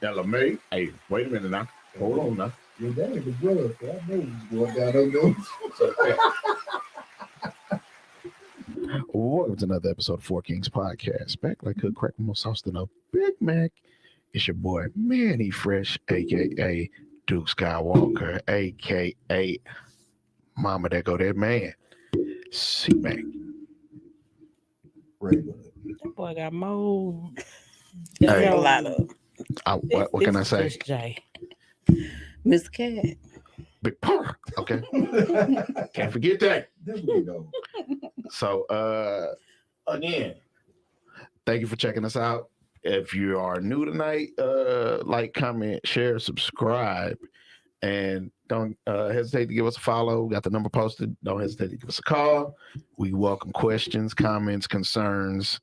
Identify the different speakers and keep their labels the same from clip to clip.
Speaker 1: LMA. Hey, wait a minute now. Hold on now.
Speaker 2: Your dad was drugs, so I know he's going down those doors.
Speaker 1: Welcome to another episode of Four Kings Podcast. Back like hood crack more sauce than a Big Mac. It's your boy Manny Fresh, aka Duke Skywalker, aka Mama That Go That Man. C-Mac.
Speaker 3: That boy got mold.
Speaker 1: Hey.
Speaker 3: Got a lot of.
Speaker 1: What can I say?
Speaker 3: Miss Cat.
Speaker 1: Big purr. Okay. Can't forget that.
Speaker 2: There we go.
Speaker 1: So again, thank you for checking us out. If you are new tonight, like, comment, share, subscribe, and don't hesitate to give us a follow. We got the number posted. Don't hesitate to give us a call. We welcome questions, comments, concerns.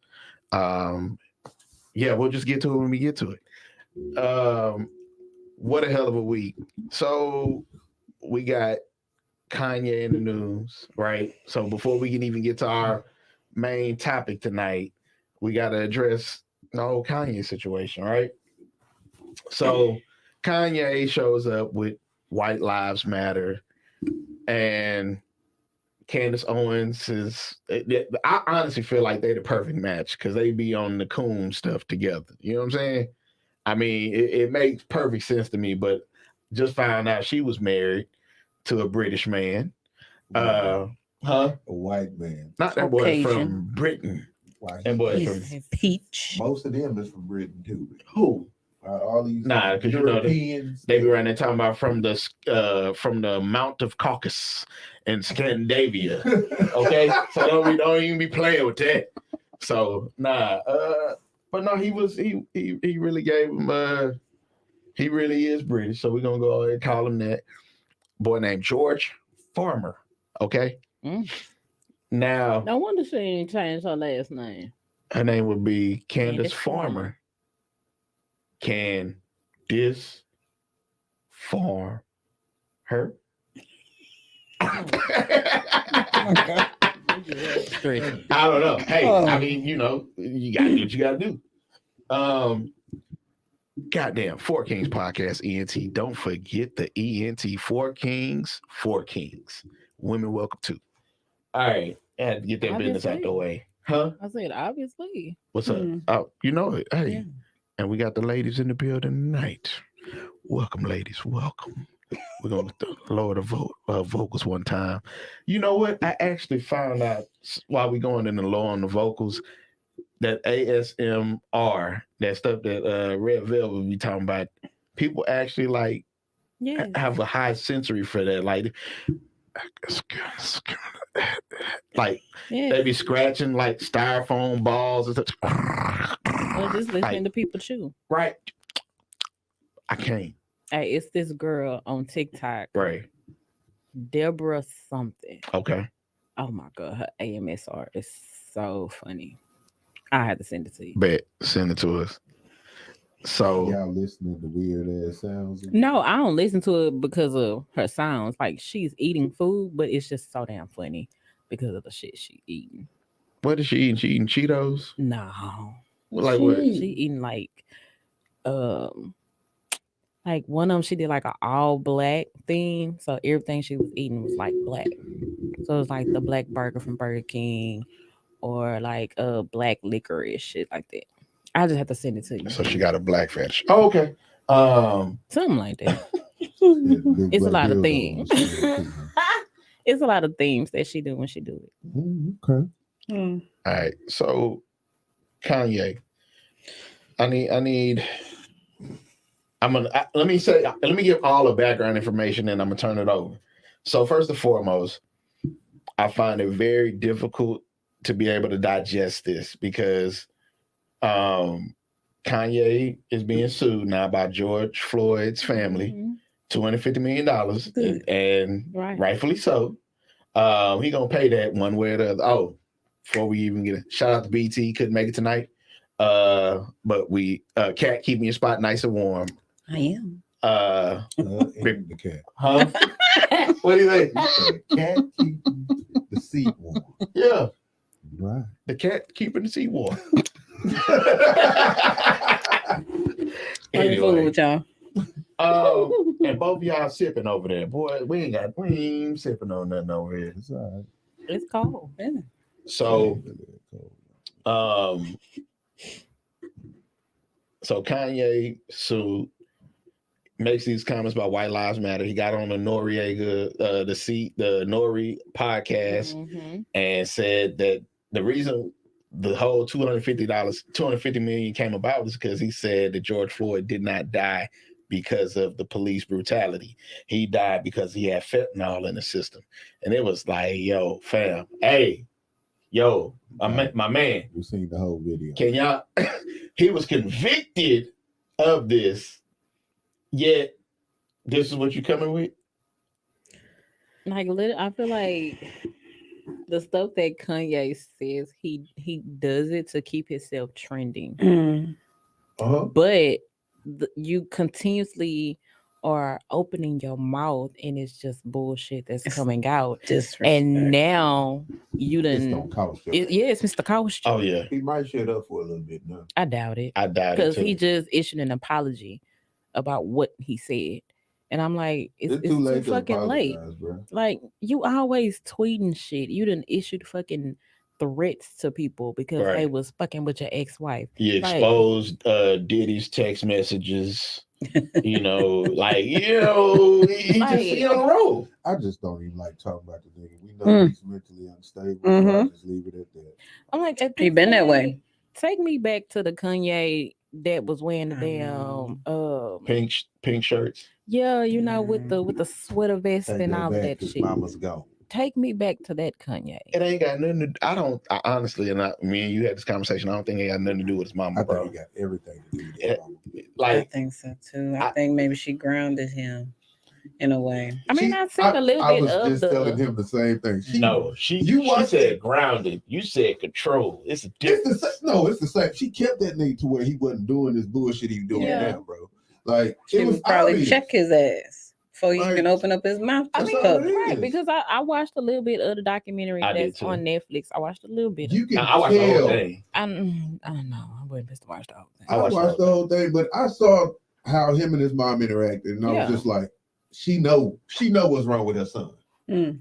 Speaker 1: Yeah, we'll just get to it when we get to it. What a hell of a week. So we got Kanye in the news, right? So before we can even get to our main topic tonight, we got to address the whole Kanye situation, right? So Kanye shows up with White Lives Matter, and Candace Owens is, I honestly feel like they're the perfect match because they be on the coon stuff together. You know what I'm saying? I mean, it makes perfect sense to me, but just found out she was married to a British man.
Speaker 2: A
Speaker 1: A
Speaker 2: white man.
Speaker 1: Not that boy from Britain. That boy from
Speaker 3: Peach.
Speaker 2: Most of them is from Britain too.
Speaker 1: Who?
Speaker 2: All these
Speaker 1: because you know they be running talking about from the Mount of Caucasus in Scandinavia. Okay, so don't even be playing with that. So but no, he really gave him he really is British, so we're gonna go ahead and call him that. Boy named George Farmer. Okay. Now,
Speaker 3: No wonder she ain't changed her last name.
Speaker 1: her name would be Candace Farmer. Can this farm her? I don't know. Hey, I mean, you know, you gotta do what you gotta do. Goddamn, Four Kings Podcast, ENT. Don't forget the ENT. Four Kings. Women welcome to. All right, I had to get that business out the way. Huh?
Speaker 3: I said, obviously.
Speaker 1: What's up? Oh, you know it. Hey.
Speaker 3: Yeah.
Speaker 1: And we got the ladies in the building tonight. Welcome, ladies. Welcome. We're going to lower the vocals one time. You know what? I actually found out while we going in the low on the vocals that ASMR, that stuff that Red Velvet be talking about, people actually like have a high sensory for that. Like they be scratching like styrofoam balls and stuff.
Speaker 3: Or just listening to people chew.
Speaker 1: Right. I can't.
Speaker 3: Hey, it's this girl on TikTok.
Speaker 1: Right.
Speaker 3: Deborah something.
Speaker 1: Okay.
Speaker 3: Oh my God. Her AMSR is so funny. I had to send it to you.
Speaker 1: Bet. Send it to us. So
Speaker 2: y'all listening to weird ass sounds?
Speaker 3: No, I don't listen to it because of her sounds. Like she's eating food, but it's just so damn funny because of the shit she eating.
Speaker 1: What is she eating? She eating Cheetos?
Speaker 3: No.
Speaker 1: Like what?
Speaker 3: She eating like one of them, she did like an all black theme. So everything she was eating was like black. So it was like the black burger from Burger King or like black licorice, shit like that. I just have to send it to you.
Speaker 1: So she got a black fetish. Oh, okay.
Speaker 3: Something like that. It's a lot of things. It's a lot of things that she do when she do it.
Speaker 2: Okay.
Speaker 1: All right. So Kanye, let me give all the background information and I'm gonna turn it over. So first and foremost, I find it very difficult to be able to digest this because Kanye is being sued now by George Floyd's family,
Speaker 3: Mhm.
Speaker 1: $250 million, and
Speaker 3: Right.
Speaker 1: rightfully so. He gonna pay that one way or the other. Oh, before we even get a shout out to BT, couldn't make it tonight. But we Cat keeping your spot nice and warm.
Speaker 4: I am.
Speaker 2: And the cat.
Speaker 1: Huh? What do you think?
Speaker 2: You said cat keeping the seat warm.
Speaker 1: Yeah,
Speaker 2: Right.
Speaker 1: the cat keeping the seat warm.
Speaker 4: I'm fooling with y'all.
Speaker 1: And both of y'all sipping over there, boy. We ain't sipping on nothing over here.
Speaker 2: It's all right.
Speaker 3: It's cold.
Speaker 4: Yeah.
Speaker 1: So,
Speaker 2: Cold.
Speaker 1: so Kanye makes these comments about White Lives Matter. He got on the Noriega, the Nori podcast,
Speaker 3: Mhm.
Speaker 1: and said that the reason the whole $250 million came about is because he said that George Floyd did not die because of the police brutality. He died because he had fentanyl in the system. And it was like, yo, fam, hey, yo, my man,
Speaker 2: We seen the whole video.
Speaker 1: can y'all? He was convicted of this, yet this is what you coming with?
Speaker 3: Like, I feel like the stuff that Kanye says, he does it to keep himself trending.
Speaker 4: Mm.
Speaker 2: Uh-huh.
Speaker 3: But you continuously are opening your mouth, and it's just bullshit that's coming out.
Speaker 4: Disrespect.
Speaker 3: And now you
Speaker 2: It's
Speaker 3: done.
Speaker 2: gonna cost you.
Speaker 3: Yeah, it's Mr. Coach.
Speaker 1: Oh yeah,
Speaker 2: He might shut up for a little bit now.
Speaker 3: I doubt it.
Speaker 1: I doubt it
Speaker 3: Because
Speaker 1: too.
Speaker 3: he just issued an apology about what he said. And I'm like, it's
Speaker 2: too late to
Speaker 3: fucking late.
Speaker 2: apologize, bro.
Speaker 3: Like, you always tweeting shit. You done issued fucking threats to people because they
Speaker 1: Right.
Speaker 3: was fucking with your ex-wife.
Speaker 1: You
Speaker 3: Like-
Speaker 1: exposed Diddy's text messages. You know, like he just he on the road.
Speaker 2: I just don't even like talking about the nigga. We know
Speaker 4: Mm.
Speaker 2: he's mentally unstable. So I
Speaker 4: Mhm.
Speaker 2: just leave it at that.
Speaker 3: I'm like, at
Speaker 4: He
Speaker 3: this
Speaker 4: been that
Speaker 3: point,
Speaker 4: way.
Speaker 3: Take me back to the Kanye that was wearing the damn
Speaker 1: Pink shirts.
Speaker 3: yeah, you know, with the sweater vest
Speaker 2: Take
Speaker 3: and
Speaker 2: that
Speaker 3: all of
Speaker 2: back
Speaker 3: that
Speaker 2: 'cause
Speaker 3: shit.
Speaker 2: Mama's gone.
Speaker 3: Take me back to that Kanye.
Speaker 1: It ain't got nothing to. I honestly, and me and you had this conversation. I don't think it got nothing to do with his mama,
Speaker 2: I
Speaker 1: bro.
Speaker 2: think he got everything to do with
Speaker 1: Yeah.
Speaker 2: his mama.
Speaker 4: I
Speaker 1: Like
Speaker 4: think so too. I
Speaker 1: I-
Speaker 4: think maybe she grounded him in a way.
Speaker 3: I mean, I seen a little
Speaker 2: I
Speaker 3: bit
Speaker 2: was
Speaker 3: of
Speaker 2: just telling him the same thing.
Speaker 1: you
Speaker 2: watched
Speaker 1: said
Speaker 2: it.
Speaker 1: grounded. You said control. It's a
Speaker 2: It's
Speaker 1: difference.
Speaker 2: the same. No, it's the same. She kept that nigga to where he wasn't doing this bullshit he doing
Speaker 3: Yeah.
Speaker 2: now, bro. Like
Speaker 4: She
Speaker 2: it was
Speaker 4: would probably
Speaker 2: obvious.
Speaker 4: check his ass before he
Speaker 2: Like,
Speaker 4: can open up his mouth.
Speaker 3: I
Speaker 4: to
Speaker 3: mean,
Speaker 2: all
Speaker 4: cuss.
Speaker 2: it is.
Speaker 3: right, because I watched a little bit of the documentary
Speaker 1: I did
Speaker 3: that's
Speaker 1: too.
Speaker 3: on Netflix. I watched a little bit.
Speaker 2: You can
Speaker 1: I watched the whole
Speaker 2: tell.
Speaker 1: thing.
Speaker 3: I don't know. I wouldn't miss to watch the whole thing.
Speaker 2: I
Speaker 1: watched
Speaker 2: watched the whole thing, but I saw how him and his mom interacted, and I
Speaker 3: Yeah.
Speaker 2: was just like, she know what's wrong with her son.
Speaker 4: Mm.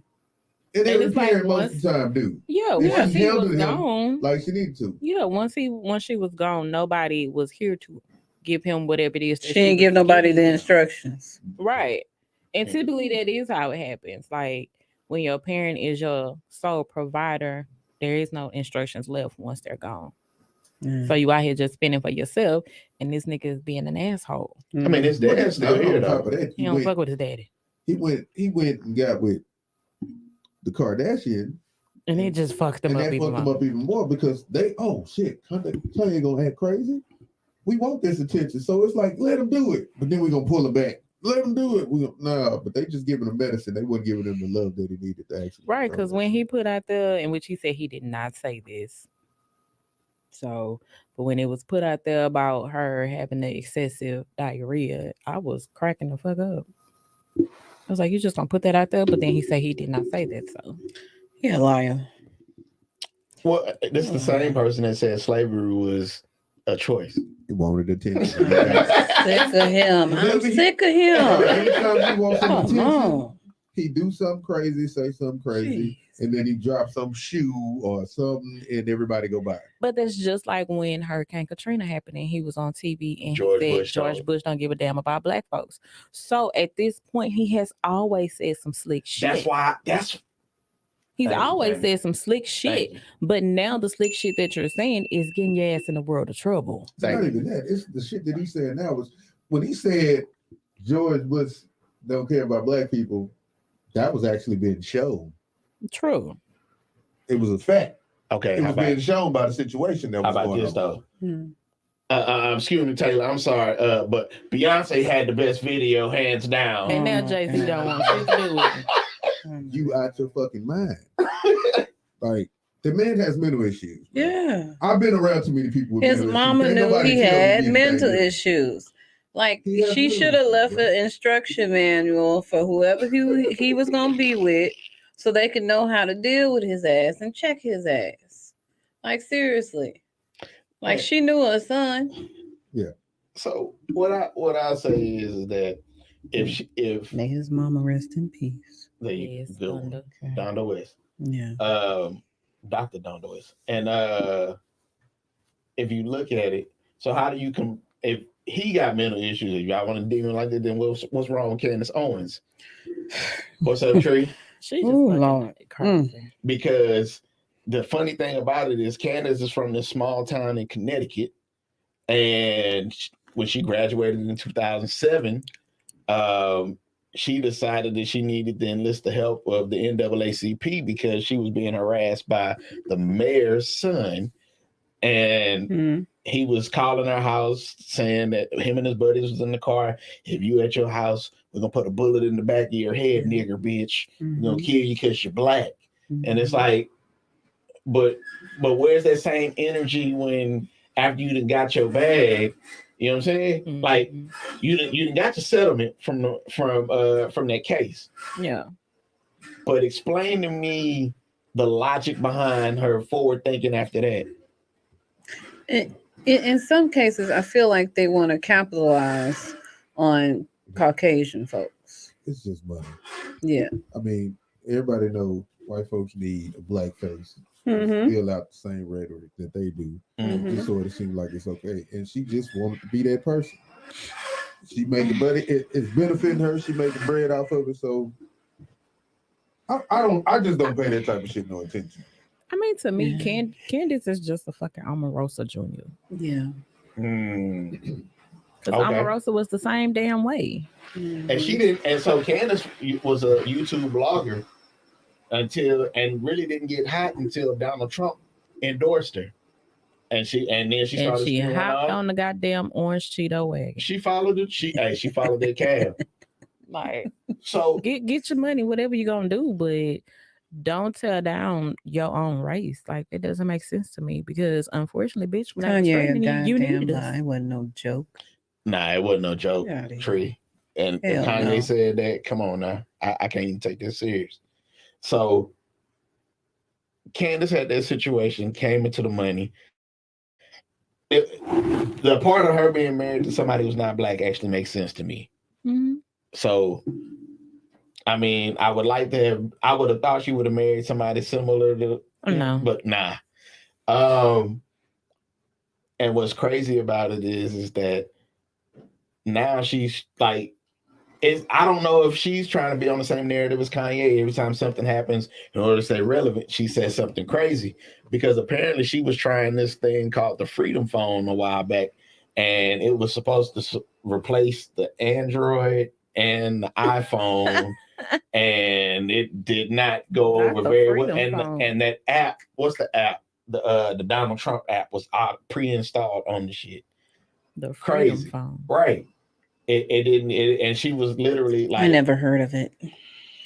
Speaker 2: And every
Speaker 3: it's like
Speaker 2: parent most
Speaker 3: once-
Speaker 2: of the time do.
Speaker 3: Yeah,
Speaker 2: And
Speaker 3: once
Speaker 2: she
Speaker 3: he was
Speaker 2: handled him
Speaker 3: gone.
Speaker 2: like she needed to.
Speaker 3: Yeah, once she was gone, nobody was here to give him whatever it is. that
Speaker 4: She didn't give
Speaker 3: was
Speaker 4: nobody the
Speaker 3: giving him.
Speaker 4: instructions.
Speaker 3: Right. And typically that is how it happens. Like when your parent is your sole provider, there is no instructions left once they're gone.
Speaker 4: Mm.
Speaker 3: So you out here just spending for yourself, and this nigga is being an asshole.
Speaker 1: I mean, his
Speaker 2: But
Speaker 1: dad's still here
Speaker 2: on top
Speaker 1: though.
Speaker 2: of that,
Speaker 3: He don't fuck with his daddy.
Speaker 2: he went and got with the Kardashian,
Speaker 3: And it just fucked him
Speaker 2: and
Speaker 3: up
Speaker 2: that
Speaker 3: even
Speaker 2: fucked him
Speaker 3: more.
Speaker 2: up even more because Kanye gonna act crazy. We want this attention, so it's like let him do it, but then we're gonna pull him back. Let him do it. But they just giving him medicine. They wasn't giving him the love that he needed to actually.
Speaker 3: Right, because when he put out there, in which he said he did not say this. So, but when it was put out there about her having the excessive diarrhea, I was cracking the fuck up. I was like, you just gonna put that out there? But then he said he did not say that. So,
Speaker 4: Yeah, liar.
Speaker 1: Well, this is the same person that said slavery was a choice.
Speaker 2: he wanted attention.
Speaker 4: Sick of him. I'm
Speaker 2: Whenever he-
Speaker 4: sick of
Speaker 2: Every
Speaker 4: him.
Speaker 2: time he wants some
Speaker 4: Come
Speaker 2: attention,
Speaker 4: on.
Speaker 2: he do something crazy, say something crazy, and then he drop some shoe or something, and everybody go by.
Speaker 3: but that's just like when Hurricane Katrina happened and he was on TV and
Speaker 1: George
Speaker 3: he said
Speaker 1: Bush
Speaker 3: George
Speaker 1: told.
Speaker 3: Bush don't give a damn about black folks. So at this point, he has always said some slick shit.
Speaker 1: That's why.
Speaker 3: He's
Speaker 1: Thank you,
Speaker 3: always
Speaker 1: thank you.
Speaker 3: said some slick shit.
Speaker 1: Thank you.
Speaker 3: But now the slick shit that you're saying is getting your ass in the world of trouble.
Speaker 2: It's
Speaker 1: Thank
Speaker 2: not
Speaker 1: you.
Speaker 2: even that. It's the shit that he said now was when he said George Bush don't care about black people. That was actually being shown.
Speaker 3: True.
Speaker 2: It was a fact.
Speaker 1: Okay,
Speaker 2: It
Speaker 1: how
Speaker 2: was being
Speaker 1: about,
Speaker 2: shown by the situation that was going
Speaker 1: this
Speaker 2: on.
Speaker 1: though?
Speaker 4: Hmm.
Speaker 1: Excuse me, Taylor. I'm sorry, but Beyonce had the best video, hands down.
Speaker 3: And now
Speaker 4: Oh my
Speaker 3: Jay-Z don't want shit to do with it.
Speaker 2: You out your fucking mind. Like, the man has mental issues. man.
Speaker 4: Yeah.
Speaker 2: I've been around too many people with
Speaker 4: His
Speaker 2: mental
Speaker 4: mama
Speaker 2: issues. Can't
Speaker 4: knew
Speaker 2: nobody
Speaker 4: he
Speaker 2: tell me
Speaker 4: had
Speaker 2: anything
Speaker 4: mental
Speaker 2: different.
Speaker 4: issues. Like
Speaker 2: He has
Speaker 4: she
Speaker 2: mental
Speaker 4: should have
Speaker 2: issues,
Speaker 4: left
Speaker 2: bro.
Speaker 4: an instruction manual for whoever he was gonna be with, so they could know how to deal with his ass and check his ass. Like seriously, like she knew her son.
Speaker 1: So what I say is that if
Speaker 4: May his mama rest in peace.
Speaker 3: Yes, Donda.
Speaker 1: Donda West,
Speaker 4: Yeah.
Speaker 1: Dr. Donda West, and if you look at it, so how do you if he got mental issues, if y'all want to deal like that, then what's wrong with Candace Owens? What's up, Tree?
Speaker 3: She just
Speaker 4: Ooh,
Speaker 3: fucking
Speaker 4: Lord.
Speaker 3: crazy.
Speaker 1: Because the funny thing about it is Candace is from this small town in Connecticut, and when she graduated in 2007, she decided that she needed to enlist the help of the NAACP because she was being harassed by the mayor's son, and
Speaker 4: Mhm.
Speaker 1: he was calling her house saying that him and his buddies was in the car. If you at your house, we're gonna put a bullet in the back of your head, nigger bitch. We're gonna kill you because you're black. And it's like, but where's that same energy when after you done got your bag? You know what I'm saying?
Speaker 3: Mhm.
Speaker 1: Like you done got your settlement from that case.
Speaker 3: Yeah.
Speaker 1: But explain to me the logic behind her forward thinking after that.
Speaker 4: In some cases, I feel like they want to capitalize on Caucasian folks.
Speaker 2: It's just money.
Speaker 4: Yeah.
Speaker 2: I mean, everybody know white folks need a black face.
Speaker 4: Mhm.
Speaker 2: Fill out the same rhetoric that they do.
Speaker 4: Mhm.
Speaker 2: Just so it seems like it's okay. And she just wanted to be that person. She made the money. It's benefiting her. She made the bread off of it. So I just don't pay that type of shit no attention.
Speaker 3: I mean, to me,
Speaker 4: Yeah.
Speaker 3: Candace is just a fucking Omarosa Jr.
Speaker 4: Yeah.
Speaker 1: Mm.
Speaker 3: Because
Speaker 1: Okay.
Speaker 3: Omarosa was the same damn way.
Speaker 1: And she didn't. And so Candace was a YouTube blogger and really didn't get hot until Donald Trump endorsed her. And then she
Speaker 3: And
Speaker 1: started
Speaker 3: she
Speaker 1: spewing
Speaker 3: hopped
Speaker 1: out.
Speaker 3: on the goddamn orange Cheeto wagon.
Speaker 1: She followed it. She followed that cab.
Speaker 3: Like,
Speaker 1: So
Speaker 3: get your money, whatever you're gonna do, but don't tear down your own race. Like, it doesn't make sense to me because unfortunately, bitch, when I was
Speaker 4: Kanye, a
Speaker 3: pregnant, you
Speaker 4: goddamn
Speaker 3: needed
Speaker 4: lie.
Speaker 3: us.
Speaker 4: It wasn't no joke.
Speaker 1: nah, it wasn't no joke,
Speaker 4: Get outta here.
Speaker 1: Tree. And
Speaker 4: Hell
Speaker 1: Kanye
Speaker 4: no.
Speaker 1: said that. Come on now, I can't even take this serious. So Candace had that situation, came into the money. The part of her being married to somebody who's not black actually makes sense to me.
Speaker 3: Mhm.
Speaker 1: So, I mean, I would have thought she would have married somebody similar to,
Speaker 3: No.
Speaker 1: but nah. And what's crazy about it is that now she's like, I don't know if she's trying to be on the same narrative as Kanye. Every time something happens, in order to stay relevant, she says something crazy because apparently she was trying this thing called the Freedom Phone a while back, and it was supposed to replace the Android and the iPhone, and it did not go
Speaker 3: Not
Speaker 1: over
Speaker 3: the
Speaker 1: very well.
Speaker 3: Freedom Phone.
Speaker 1: And that app, what's the app? The Donald Trump app was pre-installed on the shit.
Speaker 3: The Freedom
Speaker 1: Crazy.
Speaker 3: Phone.
Speaker 1: Right. It didn't, and she was literally like,
Speaker 4: I never heard of it.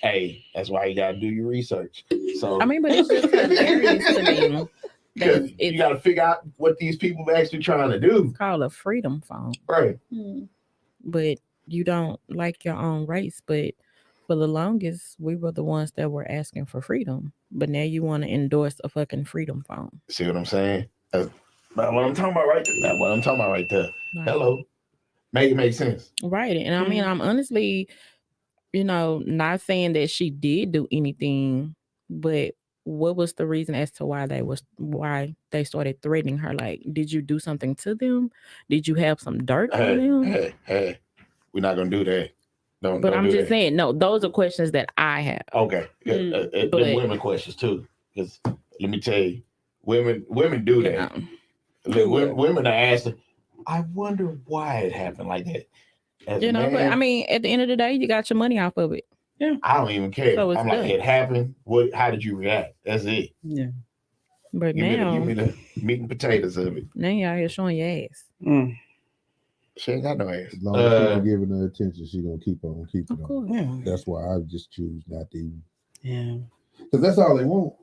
Speaker 1: hey, that's why you gotta do your research. So
Speaker 3: I mean, but it's just hilarious to me.
Speaker 1: because
Speaker 3: that
Speaker 1: you
Speaker 3: it's
Speaker 1: gotta figure out what these people are actually trying to do.
Speaker 3: called a Freedom Phone.
Speaker 1: Right.
Speaker 3: But you don't like your own race. But for the longest, we were the ones that were asking for freedom. But now you want to endorse a fucking Freedom Phone.
Speaker 1: See what I'm saying? That's what I'm talking about right there. That's what I'm talking about right there.
Speaker 3: Like,
Speaker 1: Hello. Make it make sense.
Speaker 3: right. And I mean, I'm honestly, not saying that she did do anything, but what was the reason as to why they started threatening her? Like, did you do something to them? Did you have some dirt on them?
Speaker 1: Hey, we're not gonna do that. Don't.
Speaker 3: But
Speaker 1: don't
Speaker 3: I'm
Speaker 1: do
Speaker 3: just
Speaker 1: that.
Speaker 3: saying, no, those are questions that I have.
Speaker 1: Okay.
Speaker 3: but-
Speaker 1: Them women questions too. Because let me tell you, women do
Speaker 3: You
Speaker 1: that.
Speaker 3: know.
Speaker 1: Women are asking, I wonder why it happened like that. As a
Speaker 3: But
Speaker 1: man,
Speaker 3: I mean, at the end of the day, you got your money off of it.
Speaker 1: I don't even care.
Speaker 3: So it's
Speaker 1: I'm like,
Speaker 3: good.
Speaker 1: it happened. What? How did you react? That's it.
Speaker 4: Yeah.
Speaker 3: But
Speaker 1: Give
Speaker 3: now,
Speaker 1: me the meat and potatoes of it.
Speaker 3: now y'all here showing your ass.
Speaker 4: Mm.
Speaker 1: She ain't got no ass.
Speaker 2: As long as people giving her attention, she gonna keep on keeping
Speaker 3: Of
Speaker 2: on.
Speaker 3: course.
Speaker 4: Yeah.
Speaker 2: That's why I just choose not to even.
Speaker 4: Yeah.
Speaker 2: Because that's all they want.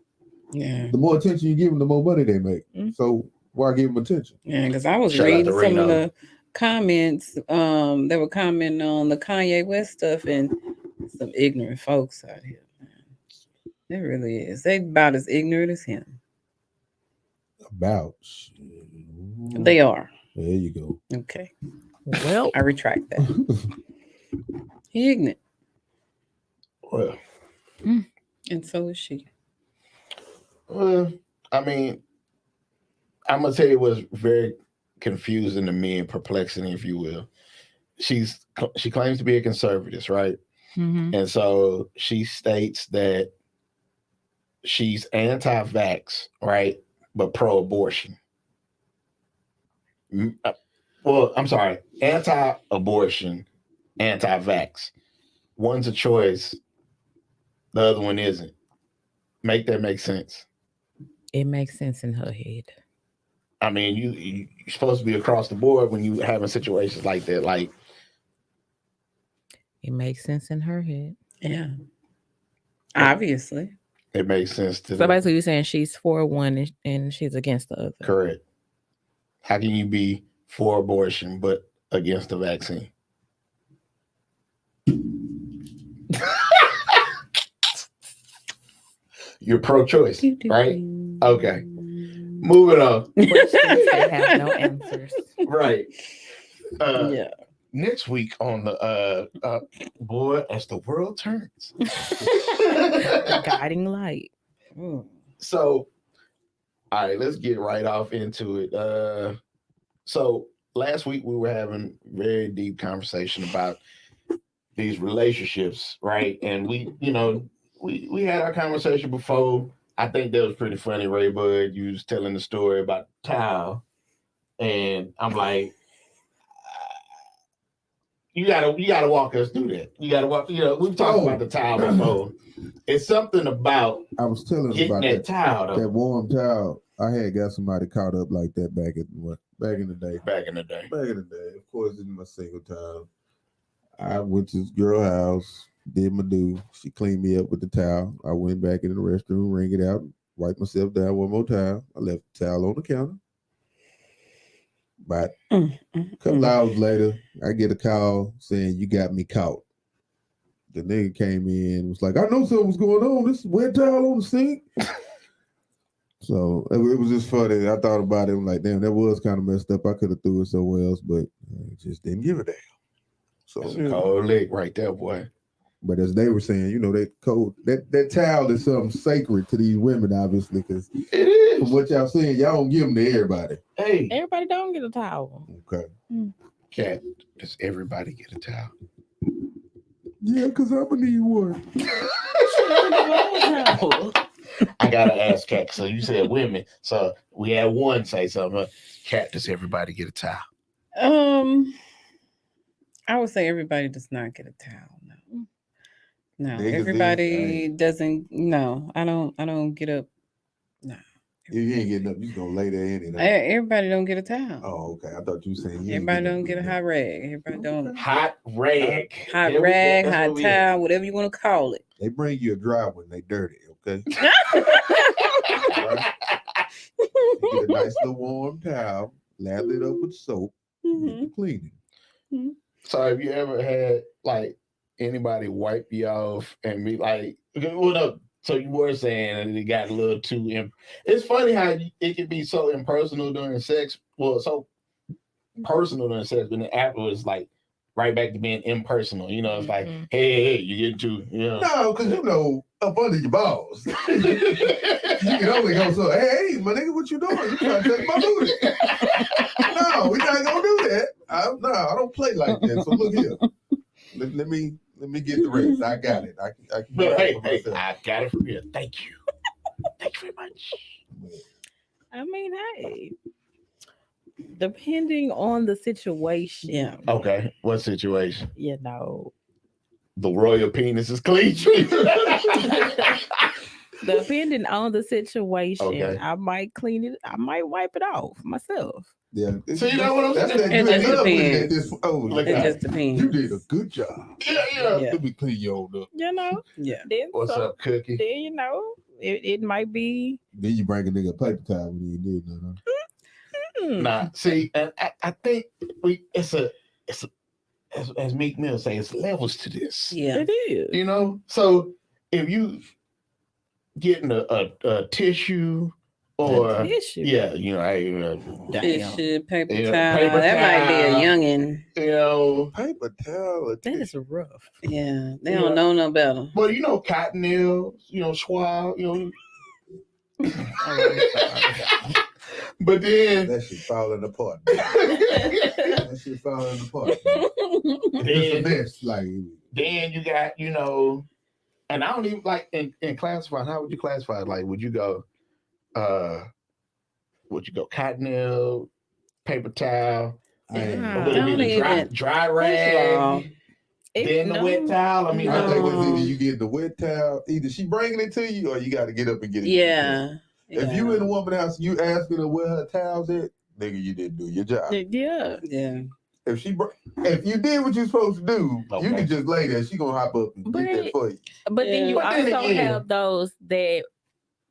Speaker 4: Yeah.
Speaker 2: The more attention you give them, the more money they make.
Speaker 3: Mm.
Speaker 2: So why give them attention?
Speaker 4: Yeah. Because I was
Speaker 1: Shout out
Speaker 4: reading
Speaker 1: to
Speaker 4: some of
Speaker 1: Reno.
Speaker 4: the comments. They were commenting on the Kanye West stuff, and some ignorant folks out here. Man. It really is. They about as ignorant as him.
Speaker 2: About.
Speaker 4: They are.
Speaker 2: There you go.
Speaker 4: Okay.
Speaker 3: Well,
Speaker 4: I retract that. He ignorant,
Speaker 1: Well,
Speaker 4: and so is she.
Speaker 1: well, I mean, I'm gonna tell you what's very confusing to me and perplexing, if you will. She claims to be a conservative, right?
Speaker 3: mhm.
Speaker 1: And so she states that she's anti-vax, right, but pro-abortion. Well, I'm sorry, anti-abortion, anti-vax. One's a choice, the other one isn't. Make that make sense.
Speaker 3: It makes sense in her head.
Speaker 1: I mean, you're supposed to be across the board when you having situations like that. Like,
Speaker 3: It makes sense in her head.
Speaker 4: Yeah. Obviously.
Speaker 1: it makes sense to
Speaker 3: So
Speaker 1: them.
Speaker 3: basically, you're saying she's for one and she's against the other.
Speaker 1: Correct. How can you be for abortion but against the vaccine? You're pro-choice, right? Okay. Moving on.
Speaker 3: Questions that have no answers.
Speaker 1: Right.
Speaker 4: Yeah.
Speaker 1: Next week on the boy, as the world turns.
Speaker 3: The guiding light.
Speaker 4: Mm.
Speaker 1: So, all right, let's get right off into it. So last week we were having very deep conversation about these relationships, right? And we had our conversation before. I think that was pretty funny, Ray Bud. You was telling the story about towel, and I'm like, you gotta walk us through that. You gotta walk. We've talked about the towel before. It's something about
Speaker 2: I was telling them
Speaker 1: getting
Speaker 2: about
Speaker 1: that towel though,
Speaker 2: that warm towel. I had got somebody caught up like that back in the day.
Speaker 1: back in the day.
Speaker 2: Back in the day, of course, in my single time, I went to this girl house, did my due. She cleaned me up with the towel. I went back in the restroom, wring it out, wiped myself down one more time. I left the towel on the counter. But a couple hours later, I get a call saying, "You got me caught." The nigga came in and was like, "I know something was going on. This wet towel on the sink." So it was just funny. I thought about it. I'm like, damn, that was kind of messed up. I could have threw it somewhere else, but I just didn't give a damn. So,
Speaker 1: That's a cold lick right there, boy.
Speaker 2: but as they were saying, that towel is something sacred to these women, obviously, because
Speaker 1: It is.
Speaker 2: from what y'all saying, y'all don't give them to everybody.
Speaker 1: Hey,
Speaker 3: Everybody don't get a towel.
Speaker 2: Okay.
Speaker 1: Cat, does everybody get a towel?
Speaker 2: Yeah, because I'm gonna need one.
Speaker 1: I gotta ask Cat. So you said women. So we had one say something. Cat, does everybody get a towel?
Speaker 4: I would say everybody does not get a towel. No,
Speaker 2: Niggas
Speaker 4: everybody doesn't. No, I don't get up. No,
Speaker 2: If you ain't getting up, you gonna lay there anyway.
Speaker 4: everybody don't get a towel.
Speaker 2: Oh, okay. I thought you were saying you ain't
Speaker 4: Everybody
Speaker 2: getting
Speaker 4: don't
Speaker 2: up.
Speaker 4: get a hot rag. Everybody don't.
Speaker 1: Hot rag.
Speaker 4: Hot
Speaker 1: There we go.
Speaker 4: rag,
Speaker 1: That's
Speaker 4: hot
Speaker 1: what we
Speaker 4: towel, whatever you want to call it.
Speaker 2: They bring you a dry one. They dirty. Okay. You get a nice little warm towel, lather it up with soap, and clean it.
Speaker 1: So have you ever had like anybody wipe you off and be like, well, no, so you were saying that it got a little too it's funny how it can be so impersonal during sex. Well, so personal during sex, but then afterwards, like right back to being impersonal. It's like, hey, you getting too,
Speaker 2: No, because up under your balls. You can only go so, hey, my nigga, what you doing? You trying to take my booty. No, we're not gonna do that. I don't play like that. So look here. Let me get the rest. I got it. I can
Speaker 1: But
Speaker 2: get it for
Speaker 1: hey,
Speaker 2: myself.
Speaker 1: I got it from here. Thank you. Thank you very much.
Speaker 3: I mean, hey, depending on the situation,
Speaker 4: Yeah.
Speaker 1: Okay, what situation? the royal penis is clean.
Speaker 3: Depending on the situation,
Speaker 1: Okay.
Speaker 3: I might clean it. I might wipe it off myself.
Speaker 2: Yeah.
Speaker 1: So you know what I'm
Speaker 2: That's
Speaker 1: saying?
Speaker 2: that
Speaker 4: It
Speaker 2: good
Speaker 4: just
Speaker 2: love with it
Speaker 4: depends.
Speaker 2: at this. Oh,
Speaker 1: Look
Speaker 4: It
Speaker 1: at
Speaker 4: just depends.
Speaker 2: you did a good job.
Speaker 1: Yeah.
Speaker 4: Yeah.
Speaker 2: Let me clean your old up.
Speaker 3: You know.
Speaker 4: Yeah.
Speaker 3: Then
Speaker 1: What's
Speaker 3: so,
Speaker 1: up, Cookie?
Speaker 3: Then you know it might be.
Speaker 2: Then you bring a nigga a paper towel when you did nothing.
Speaker 1: Nah, see, and I think it's as Meek Mill say, it's levels to this.
Speaker 4: Yeah.
Speaker 3: It is.
Speaker 1: You know, so if you getting a tissue or
Speaker 3: Tissue.
Speaker 1: yeah, you know,
Speaker 3: Damn.
Speaker 4: Tissue, paper
Speaker 1: Yeah,
Speaker 4: towel.
Speaker 1: paper
Speaker 4: That might be a
Speaker 1: towel.
Speaker 4: youngin.
Speaker 1: you know,
Speaker 2: Paper towel. Or
Speaker 3: That is rough.
Speaker 4: Yeah. They
Speaker 1: Yeah.
Speaker 4: don't know no better.
Speaker 1: well, you know, cottonelle, you know, swab, you know. But then,
Speaker 2: that shit falling apart. That shit falling apart. It's the best. Like
Speaker 1: then you got, you know, and I don't even like in classifying, how would you classify it? Like, would you go cottonelle, paper towel,
Speaker 2: I ain't.
Speaker 3: Nah.
Speaker 1: or would it be
Speaker 4: Don't
Speaker 1: the
Speaker 4: even-
Speaker 1: dry
Speaker 4: First of all,
Speaker 1: rag, then the wet towel? I mean,
Speaker 2: I think it's
Speaker 4: No.
Speaker 2: either you get the wet towel, either she bringing it to you, or you got to get up and get it.
Speaker 4: yeah.
Speaker 2: If you in a woman's house, you asking her where her towels at, nigga, you didn't do your job.
Speaker 3: Yeah.
Speaker 4: Yeah.
Speaker 2: If you did what you supposed to do,
Speaker 1: Okay.
Speaker 2: you can just lay there. She gonna hop up and get that
Speaker 3: But-
Speaker 2: for you.
Speaker 3: But then
Speaker 4: Yeah.
Speaker 3: you
Speaker 1: But then
Speaker 3: also
Speaker 1: again-
Speaker 3: have those that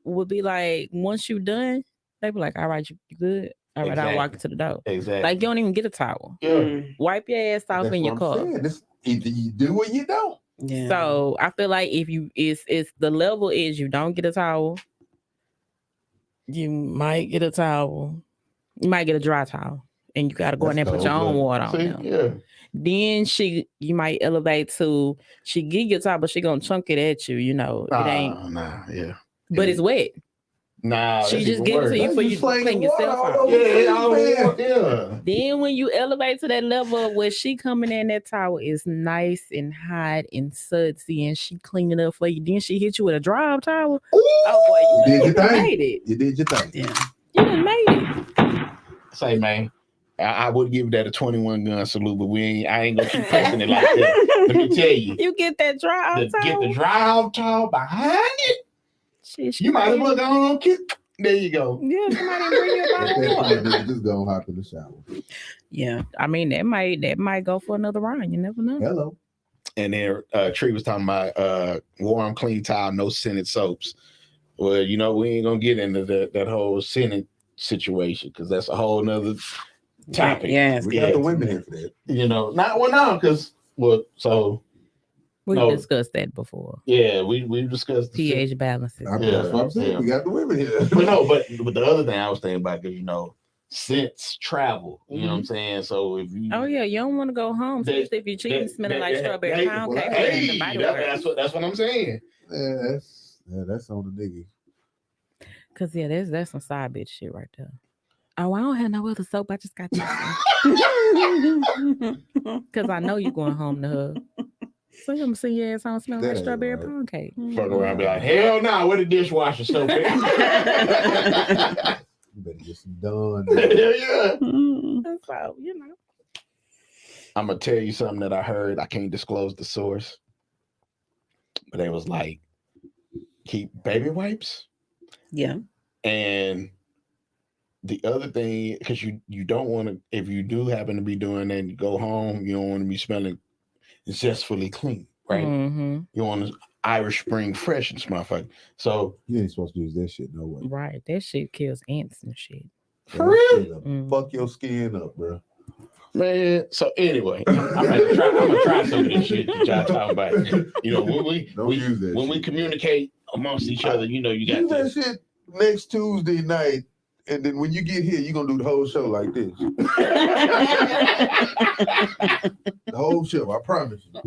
Speaker 3: would be like, once you done, they be like, all right, you good? All right, I'll walk
Speaker 1: Exactly.
Speaker 3: to the door.
Speaker 1: exactly.
Speaker 3: Like, you don't even get a towel.
Speaker 1: yeah.
Speaker 4: Mm,
Speaker 3: Wipe your ass off
Speaker 2: That's
Speaker 3: in your
Speaker 2: what I'm
Speaker 3: car.
Speaker 2: saying. It's either you do or you don't.
Speaker 4: yeah.
Speaker 3: So I feel like if you it's the level is you don't get a towel, you might get a towel, you might get a dry towel, and you gotta go in there
Speaker 2: That's
Speaker 3: and put your own
Speaker 2: cold-blooded.
Speaker 3: water on
Speaker 1: See,
Speaker 3: them.
Speaker 1: yeah.
Speaker 3: Then you might elevate to she give you a towel, but she gonna chunk it at you, you know. It ain't,
Speaker 1: Nah, yeah.
Speaker 3: but it's wet.
Speaker 1: Nah,
Speaker 3: She
Speaker 1: that's
Speaker 3: just
Speaker 1: even
Speaker 3: give it
Speaker 1: worse.
Speaker 3: to you for you to
Speaker 2: slanging
Speaker 3: clean yourself
Speaker 2: water
Speaker 3: out.
Speaker 2: all over
Speaker 1: Yeah,
Speaker 2: the
Speaker 1: all
Speaker 2: man.
Speaker 1: over, yeah.
Speaker 3: Then when you elevate to that level where she coming in, that towel is nice and hot and sudsy, and she clean it up for you. Then she hit you with a dry towel. Oh boy,
Speaker 2: You did your
Speaker 3: you
Speaker 2: thing.
Speaker 3: made it.
Speaker 2: You did your thing.
Speaker 4: Yeah.
Speaker 3: You done made it.
Speaker 1: Say, man, I would give that a 21 gun salute, but I ain't gonna keep pressing it like that. Let me tell you,
Speaker 3: You get that dry
Speaker 1: get
Speaker 3: towel.
Speaker 1: the dry off towel behind it.
Speaker 3: Shit,
Speaker 1: You might as well go on kick. There you go.
Speaker 3: Yeah, somebody bring you a
Speaker 2: At
Speaker 3: bottle
Speaker 2: that
Speaker 3: of water.
Speaker 2: point, nigga, just go hop in the shower.
Speaker 4: Yeah.
Speaker 3: I mean, that might go for another round. You never know.
Speaker 2: Hello.
Speaker 1: And then Tree was talking about warm, clean towel, no scented soaps. Well, you know, we ain't gonna get into that whole scented situation because that's a whole nother topic.
Speaker 4: Yes.
Speaker 2: We
Speaker 1: Yeah.
Speaker 2: got the women here for that.
Speaker 1: You know, because
Speaker 3: We
Speaker 1: No.
Speaker 3: discussed that before.
Speaker 1: yeah, we discussed the shit.
Speaker 3: pH balances.
Speaker 2: I mean, that's what I'm saying.
Speaker 1: Yeah.
Speaker 2: We got the women here.
Speaker 1: But no, but the other thing I was thinking about is, you know, scents travel. You know what
Speaker 2: Mm-hmm.
Speaker 1: I'm saying? So if you
Speaker 3: Oh yeah, you don't want to go home,
Speaker 1: That-
Speaker 3: especially if you're cheating, smelling like strawberry
Speaker 1: hey,
Speaker 3: pound cake.
Speaker 1: hey,
Speaker 3: and Bath and Body Works.
Speaker 1: that's what I'm saying.
Speaker 2: Yeah, that's on the nigga.
Speaker 3: Cause yeah, that's some side bitch shit right there. Oh, I don't have no other soap. I just got this one. Cause I know you going home to her. So I'm gonna see your ass home smelling
Speaker 2: That
Speaker 3: like
Speaker 2: ain't
Speaker 3: strawberry
Speaker 2: right.
Speaker 3: pound cake.
Speaker 1: Fuck around and be like, hell no, where the dishwasher soap at?
Speaker 2: You better get some done.
Speaker 1: yeah.
Speaker 3: So you know,
Speaker 1: I'm gonna tell you something that I heard. I can't disclose the source, but it was like, keep baby wipes.
Speaker 4: Yeah.
Speaker 1: And the other thing, because you don't want to, if you do happen to be doing that, and you go home, you don't want to be smelling zestfully clean, right?
Speaker 3: Mhm.
Speaker 1: You want to Irish Spring fresh and motherfucker. So
Speaker 2: You ain't supposed to use that shit no way.
Speaker 3: Right, that shit kills ants and shit.
Speaker 1: for real,
Speaker 3: Mm.
Speaker 2: Fuck your skin up, bro.
Speaker 1: man. So anyway, I'm gonna try some of this shit that y'all talking about. You know, when
Speaker 2: Don't
Speaker 1: we
Speaker 2: use that
Speaker 1: when we
Speaker 2: shit.
Speaker 1: communicate amongst each other, you know, you
Speaker 2: Use
Speaker 1: got
Speaker 2: that
Speaker 1: this.
Speaker 2: shit next Tuesday night, and then when you get here, you're gonna do the whole show like this. The whole show, I promise you.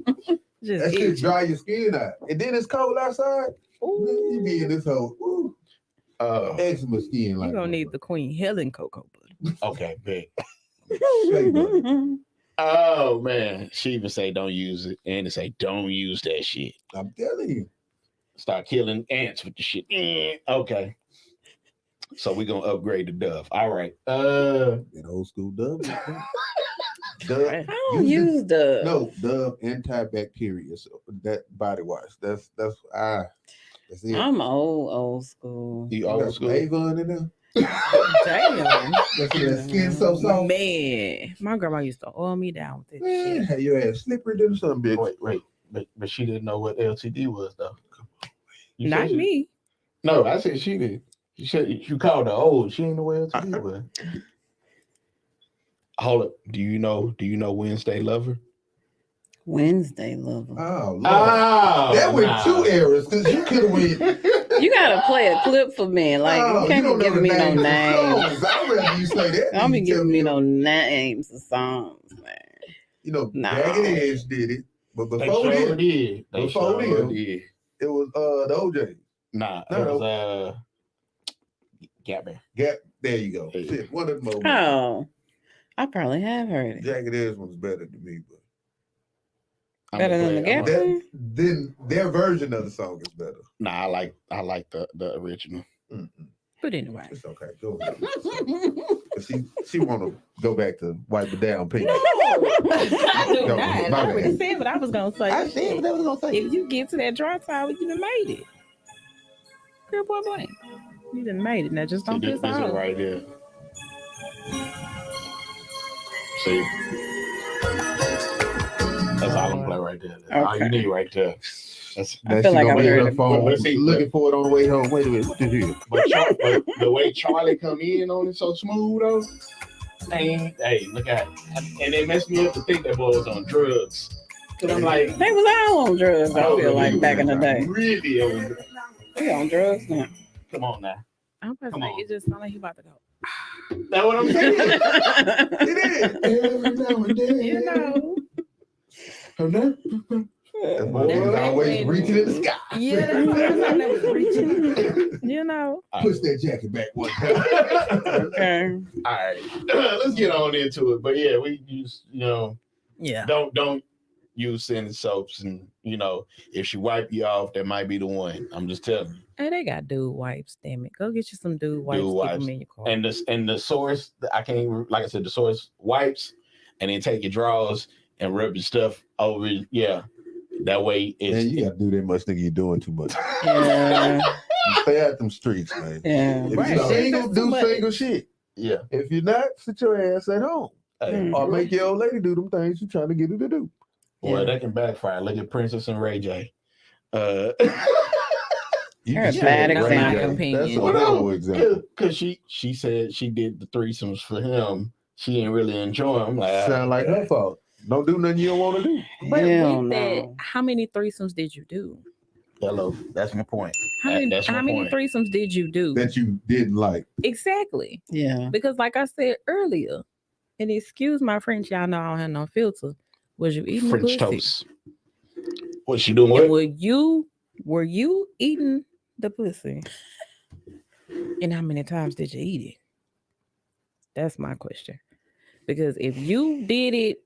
Speaker 3: Just
Speaker 2: That shit
Speaker 3: itch.
Speaker 2: dry your skin out. And then it's cold outside.
Speaker 3: Ooh.
Speaker 2: You be in this whole eczema skin
Speaker 3: You
Speaker 2: like
Speaker 3: gonna need the Queen Helen cocoa butter.
Speaker 1: Okay, big.
Speaker 2: Shea butter.
Speaker 1: Oh man, she even say don't use it, and it say don't use that shit.
Speaker 2: I'm telling you.
Speaker 1: Start killing ants with the shit. Okay. So we're gonna upgrade the Dove. All right.
Speaker 2: That old school dub. Dove.
Speaker 4: I don't use Dove.
Speaker 2: No, Dove antibacterial. So that body wash. That's it.
Speaker 4: I'm old school.
Speaker 1: You
Speaker 2: You
Speaker 1: old
Speaker 2: got some
Speaker 1: school.
Speaker 2: Avon in there.
Speaker 3: Damn.
Speaker 2: That's that skin so soft.
Speaker 3: Man, my grandma used to oil me down with that
Speaker 2: Man,
Speaker 3: shit.
Speaker 2: have your ass slippery than something, bitch.
Speaker 1: Wait, but she didn't know what LTD was though. You
Speaker 3: Not
Speaker 1: said she-
Speaker 3: me.
Speaker 1: No, I said she did. You said you called her old. She didn't know what LTD was. Hold up. Do you know Wednesday Lover?
Speaker 4: Wednesday lover.
Speaker 2: Oh, Lord.
Speaker 1: Oh,
Speaker 2: That went 2 errors because you could have went.
Speaker 4: You gotta play a clip for me. Like
Speaker 2: Oh,
Speaker 4: you can't
Speaker 2: don't
Speaker 4: be
Speaker 2: know
Speaker 4: giving
Speaker 2: the
Speaker 4: me no
Speaker 2: names
Speaker 4: names.
Speaker 2: of songs. I'd rather you say that.
Speaker 4: Don't
Speaker 2: than
Speaker 4: be
Speaker 2: you tell
Speaker 4: giving me
Speaker 2: me.
Speaker 4: no names of songs, man.
Speaker 2: You know,
Speaker 4: No.
Speaker 2: Jagged Edge did it, but
Speaker 1: They
Speaker 2: before
Speaker 1: sure
Speaker 2: then,
Speaker 1: did. They
Speaker 2: Before
Speaker 1: sure
Speaker 2: them.
Speaker 1: did.
Speaker 2: it was the OJ.
Speaker 1: Nah,
Speaker 2: No,
Speaker 1: it was Gabby.
Speaker 2: Gap. There you go.
Speaker 1: Hey.
Speaker 2: Shit, one of them. old
Speaker 4: Oh, I probably have heard it.
Speaker 2: Jagged Edge one's better than me, but
Speaker 4: Better than the Gap
Speaker 2: that,
Speaker 4: one?
Speaker 2: then their version of the song is better.
Speaker 1: Nah, I like the original.
Speaker 2: Mm-mm.
Speaker 3: But anyway.
Speaker 2: It's okay. Go ahead. But she want to go back to wipe it down, pink.
Speaker 3: I do
Speaker 2: No,
Speaker 3: not. I
Speaker 2: my
Speaker 3: already
Speaker 2: bad.
Speaker 3: said what I was gonna say.
Speaker 1: I said what I was gonna say.
Speaker 3: If you get to that dry towel, you done made it. Girl, boy, blank. You done made it. Now just
Speaker 1: See,
Speaker 3: don't
Speaker 1: this
Speaker 3: piss
Speaker 1: is
Speaker 3: off.
Speaker 1: right here. See, that's all I'm playing right there. That's all you
Speaker 4: Okay.
Speaker 1: need right there. That's,
Speaker 4: I feel like I've heard
Speaker 2: the
Speaker 4: it.
Speaker 2: phone,
Speaker 1: Let's see.
Speaker 2: looking for it on the way home. Wait a minute, what the hell?
Speaker 1: but the way Charlie come in on it so smooth though. Hey, look at it. And it messed me up to think that boy was on drugs. Cause I'm like,
Speaker 4: They was all on drugs, I feel like, back in the day.
Speaker 1: Really on.
Speaker 4: They on drugs now.
Speaker 1: Come on now.
Speaker 3: I'm about to
Speaker 1: Come
Speaker 3: say,
Speaker 1: on.
Speaker 3: it just sounded like he about to go.
Speaker 1: That's what I'm saying.
Speaker 2: It is. Every now and then.
Speaker 3: You know.
Speaker 2: That boy is always reaching in the sky.
Speaker 3: Yeah, that's what I thought that was reaching. You know.
Speaker 2: Push that jacket back one time.
Speaker 4: Okay.
Speaker 1: All right, let's get on into it. But yeah, we use,
Speaker 3: Yeah.
Speaker 1: don't use scented soaps, and if she wipe you off, that might be the one. I'm just telling you.
Speaker 3: Hey, they got dude wipes. Damn it, go get you some dude wipes.
Speaker 1: Dude
Speaker 3: Stick
Speaker 1: wipes.
Speaker 3: them in your car.
Speaker 1: And the source, I can't even, like I said, the source wipes, and then take your drawers and rub your stuff over. Yeah, that way
Speaker 2: Man,
Speaker 1: it's.
Speaker 2: you gotta do that much, nigga. You doing too much.
Speaker 4: Yeah.
Speaker 2: Stay out them streets, man.
Speaker 4: Yeah.
Speaker 2: If
Speaker 3: Right.
Speaker 2: you're single,
Speaker 3: That's
Speaker 2: do
Speaker 3: too much.
Speaker 2: single shit.
Speaker 1: Yeah.
Speaker 2: If you're not, sit your ass at home.
Speaker 1: Hey,
Speaker 2: Or make your old lady do them things you're trying to get her to do.
Speaker 1: well,
Speaker 4: Yeah.
Speaker 1: that can backfire. Look at Princess and Ray J.
Speaker 2: You
Speaker 4: You're
Speaker 2: can
Speaker 4: a
Speaker 2: say
Speaker 4: bad
Speaker 2: Ray
Speaker 3: example.
Speaker 2: J.
Speaker 3: Opinion.
Speaker 2: That's a
Speaker 1: Well,
Speaker 2: horrible example.
Speaker 1: Because she said she did the threesomes for him. She didn't really enjoy them. Like,
Speaker 2: Sound like her fault. Don't do nothing you don't want to do.
Speaker 3: But
Speaker 4: Hell
Speaker 3: with that,
Speaker 4: no.
Speaker 3: how many threesomes did you do?
Speaker 1: hello, that's my point.
Speaker 3: How
Speaker 1: That-
Speaker 3: many,
Speaker 1: that's my
Speaker 3: how many
Speaker 1: point.
Speaker 3: threesomes did you do?
Speaker 2: That you didn't like.
Speaker 3: Exactly.
Speaker 4: Yeah.
Speaker 3: Because like I said earlier, and excuse my French, y'all know I don't have no filter. Was you eating
Speaker 1: French
Speaker 3: the pussy?
Speaker 1: toast. What she doing?
Speaker 3: And
Speaker 1: What?
Speaker 3: were you eating the pussy? And how many times did you eat it? That's my question. Because if you did it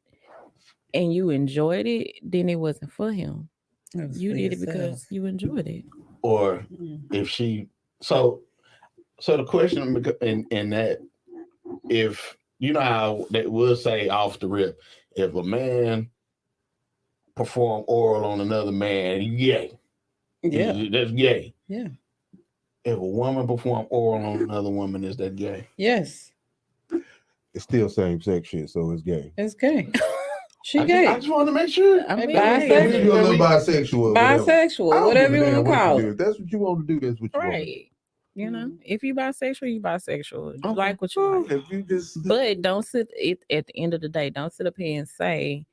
Speaker 3: and you enjoyed it, then it wasn't for him. You did it because you enjoyed it.
Speaker 1: Or if she so the question in that, if you know how they will say off the rip, if a man perform oral on another man, yay.
Speaker 4: Yeah.
Speaker 1: That's gay.
Speaker 4: Yeah.
Speaker 1: If a woman perform oral on another woman, is that gay?
Speaker 4: Yes.
Speaker 2: It's still same sex shit, so it's gay.
Speaker 4: It's gay. She
Speaker 1: I
Speaker 4: gay.
Speaker 1: just want to make sure.
Speaker 3: I mean,
Speaker 4: Bisexual.
Speaker 2: You're a little bisexual. whatever.
Speaker 4: Bisexual,
Speaker 2: I don't
Speaker 4: whatever
Speaker 2: give a
Speaker 4: you
Speaker 2: damn
Speaker 4: want to
Speaker 2: what
Speaker 4: call
Speaker 2: do.
Speaker 4: it.
Speaker 2: If that's what you want to do, that's what you want to do.
Speaker 3: Right. You know, if you bisexual, you bisexual. You
Speaker 1: Okay.
Speaker 3: like what you
Speaker 2: Well,
Speaker 3: like.
Speaker 2: if you just
Speaker 3: But don't sit at the end of the day, don't sit up here and say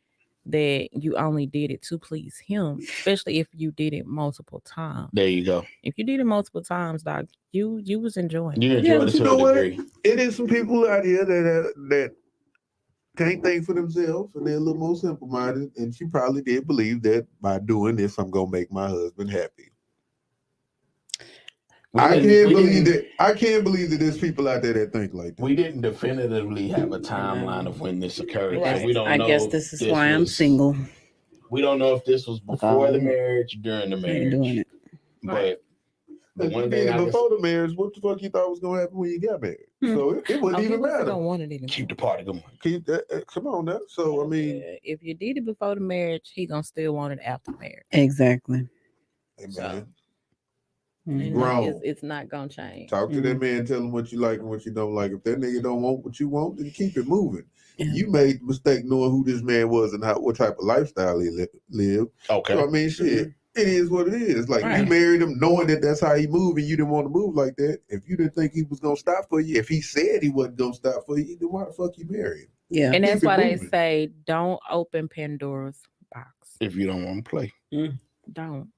Speaker 3: that you only did it to please him, especially if you did it multiple times.
Speaker 1: There you go.
Speaker 3: If you did it multiple times, doc, you was enjoying it.
Speaker 1: You
Speaker 2: Yeah,
Speaker 1: enjoy
Speaker 2: but
Speaker 1: it
Speaker 2: you
Speaker 1: to
Speaker 2: know
Speaker 1: a
Speaker 2: what?
Speaker 1: degree.
Speaker 2: it is some people out here that can't think for themselves and they're a little more simple minded. And she probably did believe that by doing this, I'm gonna make my husband happy. I can't believe that there's people out there that think like that.
Speaker 1: We didn't definitively have a timeline of when this occurred.
Speaker 4: Right.
Speaker 1: We don't
Speaker 4: I
Speaker 1: know
Speaker 4: guess
Speaker 1: if
Speaker 4: this is why I'm single.
Speaker 1: We don't know if this was before the marriage, during the
Speaker 4: I ain't doing
Speaker 1: marriage.
Speaker 4: it.
Speaker 1: But The one
Speaker 2: You
Speaker 1: thing
Speaker 2: did
Speaker 1: I
Speaker 2: it
Speaker 1: can
Speaker 2: before the marriage. What the fuck you thought was gonna happen when you got married? So it wouldn't even matter.
Speaker 3: Don't want it anymore.
Speaker 1: keep the party going.
Speaker 2: Keep that. Come on now. So I mean,
Speaker 3: If you did it before the marriage, he gonna still want it after marriage.
Speaker 4: Exactly.
Speaker 2: hey,
Speaker 3: So,
Speaker 2: man,
Speaker 3: And
Speaker 2: grown.
Speaker 3: it's not gonna change.
Speaker 2: Talk to that man. Tell him what you like and what you don't like. If that nigga don't want what you want, then keep it moving.
Speaker 4: Yeah.
Speaker 2: You made the mistake knowing who this man was and what type of lifestyle he lived.
Speaker 1: Okay.
Speaker 2: So I mean, shit. It is what it is. Like you
Speaker 3: Right.
Speaker 2: married him knowing that that's how he moved, and you didn't want to move like that. If you didn't think he was gonna stop for you, if he said he wasn't gonna stop for you, then why the fuck you married him?
Speaker 4: Yeah.
Speaker 3: And that's
Speaker 2: Keep it
Speaker 3: why they
Speaker 2: moving.
Speaker 3: say don't open Pandora's box.
Speaker 1: If you don't want to play,
Speaker 3: Don't.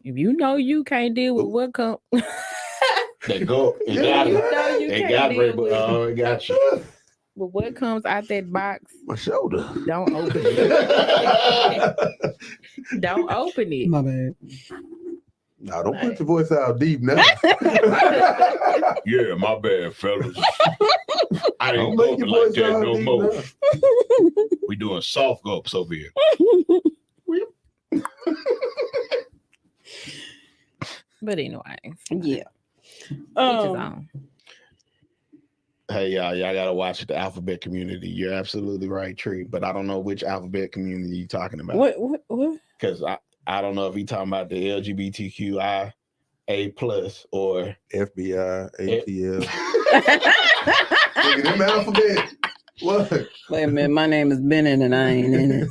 Speaker 3: If you know you can't deal with what comes,
Speaker 1: they go. It
Speaker 2: Yeah,
Speaker 1: got
Speaker 3: you
Speaker 1: it.
Speaker 3: know you
Speaker 1: It
Speaker 3: can't
Speaker 1: got
Speaker 3: deal
Speaker 1: it.
Speaker 3: with
Speaker 1: Oh, it got you.
Speaker 3: but what comes out that box,
Speaker 2: My shoulder.
Speaker 3: don't open it. Don't open it.
Speaker 4: My bad.
Speaker 2: No, don't put your voice out deep now.
Speaker 1: Yeah, my bad, fellas. I
Speaker 2: Don't
Speaker 1: ain't
Speaker 2: make your
Speaker 1: going like
Speaker 2: voice
Speaker 1: that
Speaker 2: out
Speaker 1: no
Speaker 2: deep
Speaker 1: more.
Speaker 2: now.
Speaker 1: We doing soft gulps over here.
Speaker 3: But anyway,
Speaker 4: Yeah.
Speaker 3: each his
Speaker 4: Um,
Speaker 3: own.
Speaker 1: Hey, y'all gotta watch the alphabet community. You're absolutely right, Tree. But I don't know which alphabet community you're talking about.
Speaker 4: what?
Speaker 1: Because I don't know if he's talking about the LGBTQIA plus or
Speaker 2: FBI, ATL. Nigga, them alphabet. What?
Speaker 4: Wait a minute. My name is Bennett and I ain't in it.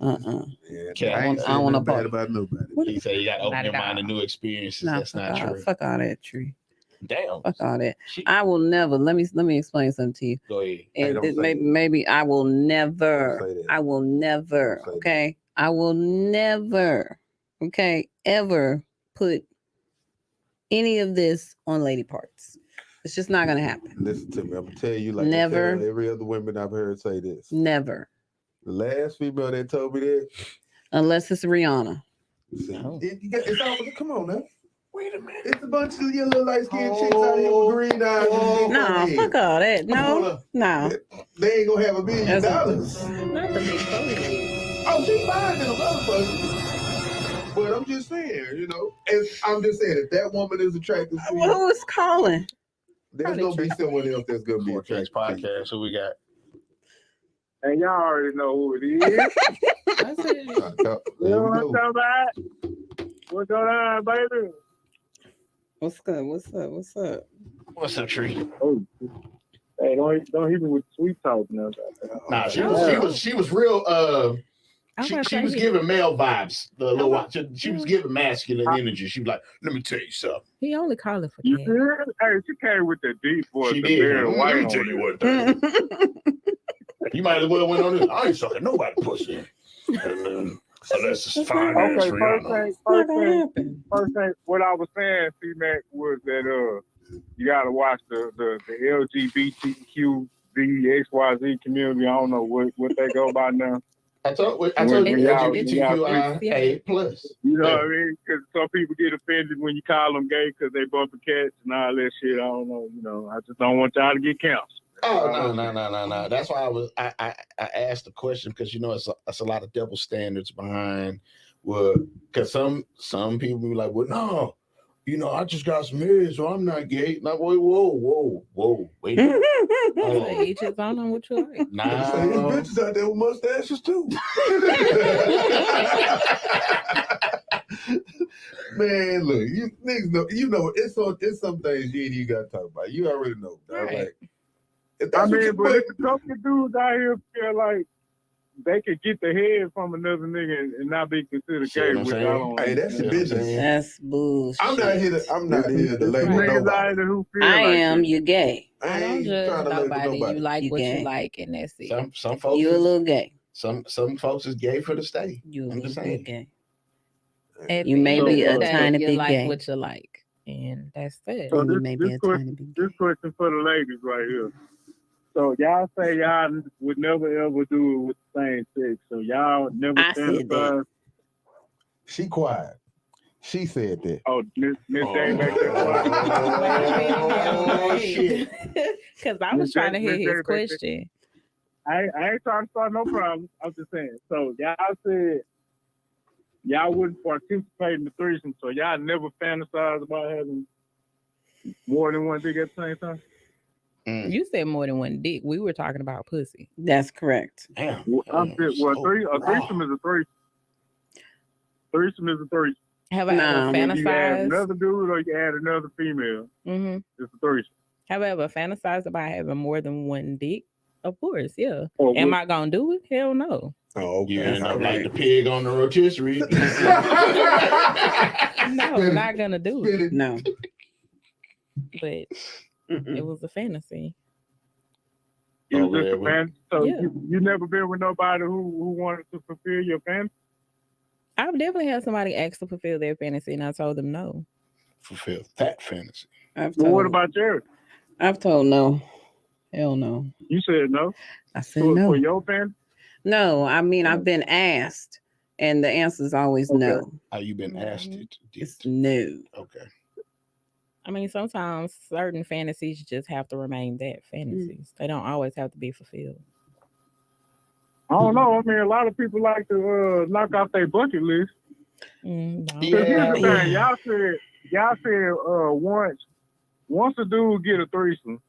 Speaker 2: Yeah,
Speaker 1: Okay,
Speaker 2: I ain't
Speaker 4: I
Speaker 2: saying
Speaker 4: want
Speaker 2: nothing
Speaker 4: a
Speaker 2: bad
Speaker 4: part.
Speaker 2: about nobody.
Speaker 1: he said you gotta open
Speaker 3: Not
Speaker 1: your
Speaker 3: at
Speaker 1: mind to
Speaker 3: all.
Speaker 1: new experiences.
Speaker 4: Nah,
Speaker 1: That's not true.
Speaker 4: Fuck all that tree.
Speaker 1: Damn.
Speaker 4: Fuck all that.
Speaker 1: She-
Speaker 4: I will never. Let me explain something to you.
Speaker 1: Go ahead.
Speaker 2: Hey,
Speaker 4: And
Speaker 2: don't
Speaker 4: this,
Speaker 2: say
Speaker 4: maybe I will never.
Speaker 2: Don't say that.
Speaker 4: I will never.
Speaker 2: Don't say that.
Speaker 4: Okay. I will never. Okay. Ever put any of this on lady parts. It's just not gonna happen.
Speaker 2: Listen to me. I'm gonna tell you like
Speaker 4: Never.
Speaker 2: I tell every other woman I've heard say this.
Speaker 4: Never.
Speaker 2: The last female that told me that.
Speaker 4: Unless it's Rihanna.
Speaker 2: See,
Speaker 3: Oh.
Speaker 2: it's all, come on now. Wait a minute. It's a bunch of your little light skinned chicks out here with green eyes. and big
Speaker 4: No,
Speaker 2: foreheads.
Speaker 4: fuck all that.
Speaker 2: Hold
Speaker 4: No,
Speaker 2: up.
Speaker 4: no.
Speaker 2: They ain't gonna have $1 billion.
Speaker 4: That's
Speaker 3: Not the big forehead.
Speaker 2: Oh, she fine in a motherfucker. But I'm just saying, you know, I'm just saying, if that woman is attractive to you,
Speaker 4: Who is calling?
Speaker 2: there's gonna be someone else that's gonna be
Speaker 1: Forecast
Speaker 2: attractive to you.
Speaker 1: podcast. Who we got?
Speaker 5: And y'all already know who it is.
Speaker 3: I said,
Speaker 5: You know what I'm talking about? What's going on, baby?
Speaker 4: What's good? What's up? What's up?
Speaker 1: What's up, Tree?
Speaker 5: Oh, hey, don't hit me with sweet talk now.
Speaker 1: Nah, she was real. She was giving male vibes. The little while. She was giving masculine energy. She was like, "Let me tell you something."
Speaker 3: he only calling for
Speaker 5: You
Speaker 3: cash.
Speaker 5: heard? Hey, she came with the deep voice.
Speaker 1: She
Speaker 5: the
Speaker 1: did.
Speaker 5: Barry
Speaker 1: Let
Speaker 5: White
Speaker 1: me
Speaker 5: on
Speaker 1: tell you
Speaker 5: it.
Speaker 1: what. You might as well went on this. I ain't sucking nobody pussy. Unless it's fine ass
Speaker 5: Okay,
Speaker 1: Rihanna.
Speaker 4: It's not gonna happen.
Speaker 5: first thing, what I was saying, C-Mac, was that you gotta watch the LGBTQ XYZ community. I don't know what they go by now.
Speaker 1: I told you
Speaker 5: y'all-
Speaker 1: LGBTQIA plus.
Speaker 5: You know what I mean? Because some people get offended when you call them gay because they bumping cats and all that shit. I don't know. You know, I just don't want y'all to get canceled.
Speaker 1: Oh no. That's why I asked the question because you know it's a lot of double standards behind because some people be like, well, no, you know, I just got some married, so I'm not gay. Like, whoa, wait.
Speaker 3: So each his own on what you like.
Speaker 1: Nah.
Speaker 2: Say, there's bitches out there with mustaches too. Man, look, you niggas know, it's some things you ain't even gotta talk about. You already know, dog.
Speaker 3: Right.
Speaker 2: Like, if
Speaker 5: I
Speaker 2: that's what
Speaker 5: mean,
Speaker 2: you
Speaker 5: but
Speaker 2: put,
Speaker 5: it's a couple of dudes out here feel like they could get the head from another nigga and not be considered
Speaker 1: See
Speaker 5: gay,
Speaker 1: what I'm
Speaker 5: which I
Speaker 1: saying?
Speaker 5: don't.
Speaker 2: hey, that's your
Speaker 1: Yeah,
Speaker 2: business.
Speaker 4: That's bullshit.
Speaker 2: I'm not here to label
Speaker 5: Niggas out
Speaker 2: nobody.
Speaker 5: here who feel
Speaker 4: I
Speaker 5: like
Speaker 4: am.
Speaker 5: that.
Speaker 4: You gay.
Speaker 2: I
Speaker 3: I don't
Speaker 2: ain't
Speaker 3: judge
Speaker 2: trying to label
Speaker 3: nobody.
Speaker 2: nobody.
Speaker 3: You like
Speaker 4: You
Speaker 3: what
Speaker 4: gay.
Speaker 3: you like, and that's it.
Speaker 1: Some folks
Speaker 4: You a little gay.
Speaker 1: some folks is gay for the stay.
Speaker 4: You a
Speaker 1: I'm
Speaker 4: little
Speaker 1: just
Speaker 4: bit
Speaker 1: saying.
Speaker 4: gay.
Speaker 3: At
Speaker 4: You
Speaker 3: the
Speaker 4: may
Speaker 3: end
Speaker 5: be
Speaker 3: of the
Speaker 5: a
Speaker 3: day,
Speaker 4: tiny
Speaker 3: you
Speaker 4: bit
Speaker 3: like
Speaker 4: gay.
Speaker 3: what you like, and that's it.
Speaker 5: So
Speaker 4: And you
Speaker 5: this-
Speaker 4: may be
Speaker 5: this
Speaker 4: a
Speaker 5: question-
Speaker 4: tiny bit
Speaker 5: This
Speaker 4: gay.
Speaker 5: question for the ladies right here. So y'all say y'all would never ever do it with the same sex. So y'all never
Speaker 4: I said that.
Speaker 5: fantasize.
Speaker 2: She quiet. She said that.
Speaker 5: Oh, Miss Dave back
Speaker 1: Oh, shit.
Speaker 3: Because I was trying to hear his question.
Speaker 5: I ain't trying to start no problem. I'm just saying. So y'all said y'all wouldn't participate in the threesome, so y'all never fantasize about having more than one dick at the same time?
Speaker 3: You said more than one dick. We were talking about pussy.
Speaker 4: That's correct.
Speaker 1: Damn.
Speaker 5: Well, a threesome is a threesome. Threesome is a threesome.
Speaker 3: Have I
Speaker 4: Nah.
Speaker 3: ever
Speaker 5: If you add
Speaker 3: fantasized?
Speaker 5: another dude or you add another female,
Speaker 3: Mm-hmm.
Speaker 5: it's a threesome.
Speaker 3: Have I ever fantasized about having more than one dick? Of course, yeah.
Speaker 5: Or
Speaker 3: Am
Speaker 5: with-
Speaker 3: I gonna do it? Hell no.
Speaker 2: Oh, okay.
Speaker 1: You end up
Speaker 2: All
Speaker 1: like
Speaker 2: right.
Speaker 1: the pig on the rotisserie.
Speaker 3: No, I'm not gonna do it.
Speaker 4: No.
Speaker 3: But
Speaker 4: Mm-mm.
Speaker 3: it was a fantasy.
Speaker 5: It was
Speaker 1: Over
Speaker 5: just
Speaker 1: there
Speaker 5: a
Speaker 1: with-
Speaker 5: fantasy. So
Speaker 3: Yeah.
Speaker 5: you never been with nobody who wanted to fulfill your fantasy?
Speaker 3: I've definitely had somebody ask to fulfill their fantasy, and I told them no.
Speaker 1: Fulfill that fantasy.
Speaker 5: Well, what about yours?
Speaker 4: I've told no. Hell no.
Speaker 5: You said no.
Speaker 4: I said
Speaker 5: For
Speaker 4: no.
Speaker 5: your fantasy?
Speaker 4: No, I mean I've been asked, and the answer is always
Speaker 5: Okay.
Speaker 4: no.
Speaker 1: Are you been asked it?
Speaker 4: It's no.
Speaker 1: Okay.
Speaker 3: I mean, sometimes certain fantasies just have to remain that fantasies. They don't always have to be fulfilled.
Speaker 5: I don't know. I mean, a lot of people like to knock off their bucket list.
Speaker 3: No.
Speaker 5: Cause here's the
Speaker 1: Yeah.
Speaker 5: thing, y'all said once a dude get a threesome,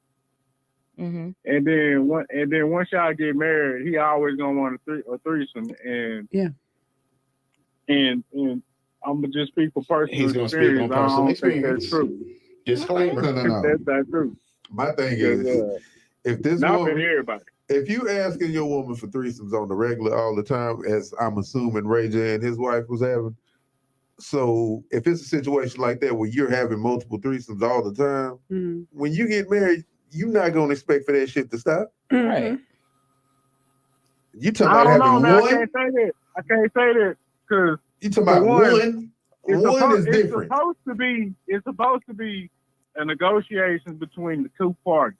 Speaker 3: Mm-hmm.
Speaker 5: and then once y'all get married, he always gonna want a threesome, and
Speaker 4: Yeah.
Speaker 5: and I'm gonna just speak for personal
Speaker 1: He's gonna speak
Speaker 5: experience.
Speaker 1: on personal
Speaker 5: I don't think that's
Speaker 1: experience.
Speaker 5: true.
Speaker 1: Disclaimer.
Speaker 2: No.
Speaker 5: That's true.
Speaker 2: My thing
Speaker 5: Because,
Speaker 2: is, if this
Speaker 5: not
Speaker 2: woman,
Speaker 5: for everybody.
Speaker 2: if you asking your woman for threesomes on the regular all the time, as I'm assuming Ray J and his wife was having, so if it's a situation like that where you're having multiple threesomes all the time,
Speaker 4: Mm.
Speaker 2: when you get married, you're not gonna expect for that shit to stop.
Speaker 3: Right.
Speaker 2: You talking
Speaker 5: I
Speaker 2: about
Speaker 5: don't know,
Speaker 2: having
Speaker 5: man.
Speaker 2: one?
Speaker 5: I can't say that because
Speaker 2: You talking about
Speaker 5: For one,
Speaker 2: one? One is different.
Speaker 5: It's supposed to be a negotiation between the two parties.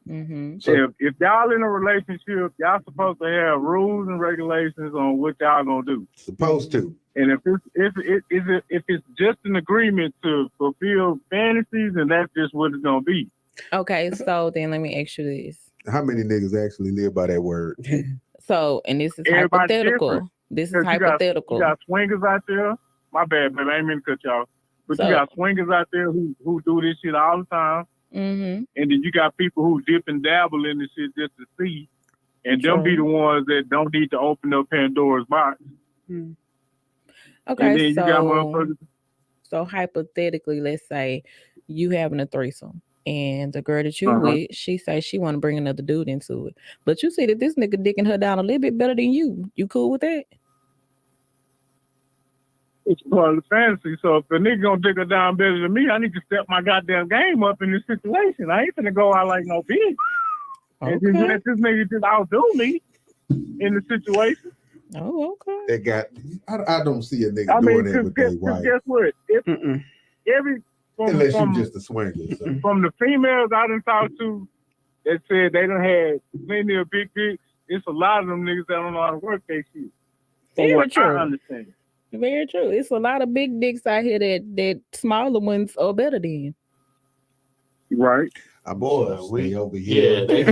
Speaker 3: Mm-hmm.
Speaker 1: So-
Speaker 5: If y'all in a relationship, y'all supposed to have rules and regulations on what y'all gonna do.
Speaker 2: Supposed to.
Speaker 5: And if it's just an agreement to fulfill fantasies, and that's just what it's gonna be.
Speaker 3: Okay, so then let me ask you this.
Speaker 2: How many niggas actually live by that word?
Speaker 3: So, and this is
Speaker 5: Everybody's
Speaker 3: hypothetical.
Speaker 5: different.
Speaker 3: This is
Speaker 5: 'Cause
Speaker 3: hypothetical.
Speaker 5: You got swingers out there. My bad, baby. I ain't mean to cut y'all. But
Speaker 3: So-
Speaker 5: you got swingers out there who do this shit all the time.
Speaker 3: Mm-hmm.
Speaker 5: And then you got people who dip and dabble in this shit just to see. And them be
Speaker 3: True.
Speaker 5: the ones that don't need to open up Pandora's box. And
Speaker 3: Okay,
Speaker 5: then you got
Speaker 3: so
Speaker 5: motherfuckers.
Speaker 3: so hypothetically, let's say you having a threesome, and the girl that you
Speaker 5: Uh-huh.
Speaker 3: with, she say she want to bring another dude into it, but you see that this nigga dicking her down a little bit better than you. You cool with that?
Speaker 5: It's part of the fantasy. So if a nigga gonna dig her down better than me, I need to step my goddamn game up in this situation. I ain't finna go out like no bitch. And just
Speaker 3: Okay.
Speaker 5: let this nigga just outdo me in the situation.
Speaker 3: Oh, okay.
Speaker 2: That got. I don't see a nigga
Speaker 5: I mean,
Speaker 2: doing that with their wife,
Speaker 5: guess what? If
Speaker 4: Mm-mm.
Speaker 5: every
Speaker 2: unless
Speaker 5: from,
Speaker 2: you just a swinger. So.
Speaker 5: from the females I done talked to that said they done had plenty of big dicks, it's a lot of them niggas that don't know how to work their shit. From
Speaker 3: Very
Speaker 5: what
Speaker 3: true.
Speaker 5: I understand.
Speaker 3: Very true. It's a lot of big dicks out here that smaller ones are better than.
Speaker 5: Right.
Speaker 2: I'm
Speaker 1: Boy,
Speaker 2: boy,
Speaker 1: we-
Speaker 2: stay over
Speaker 1: Yeah,
Speaker 2: here.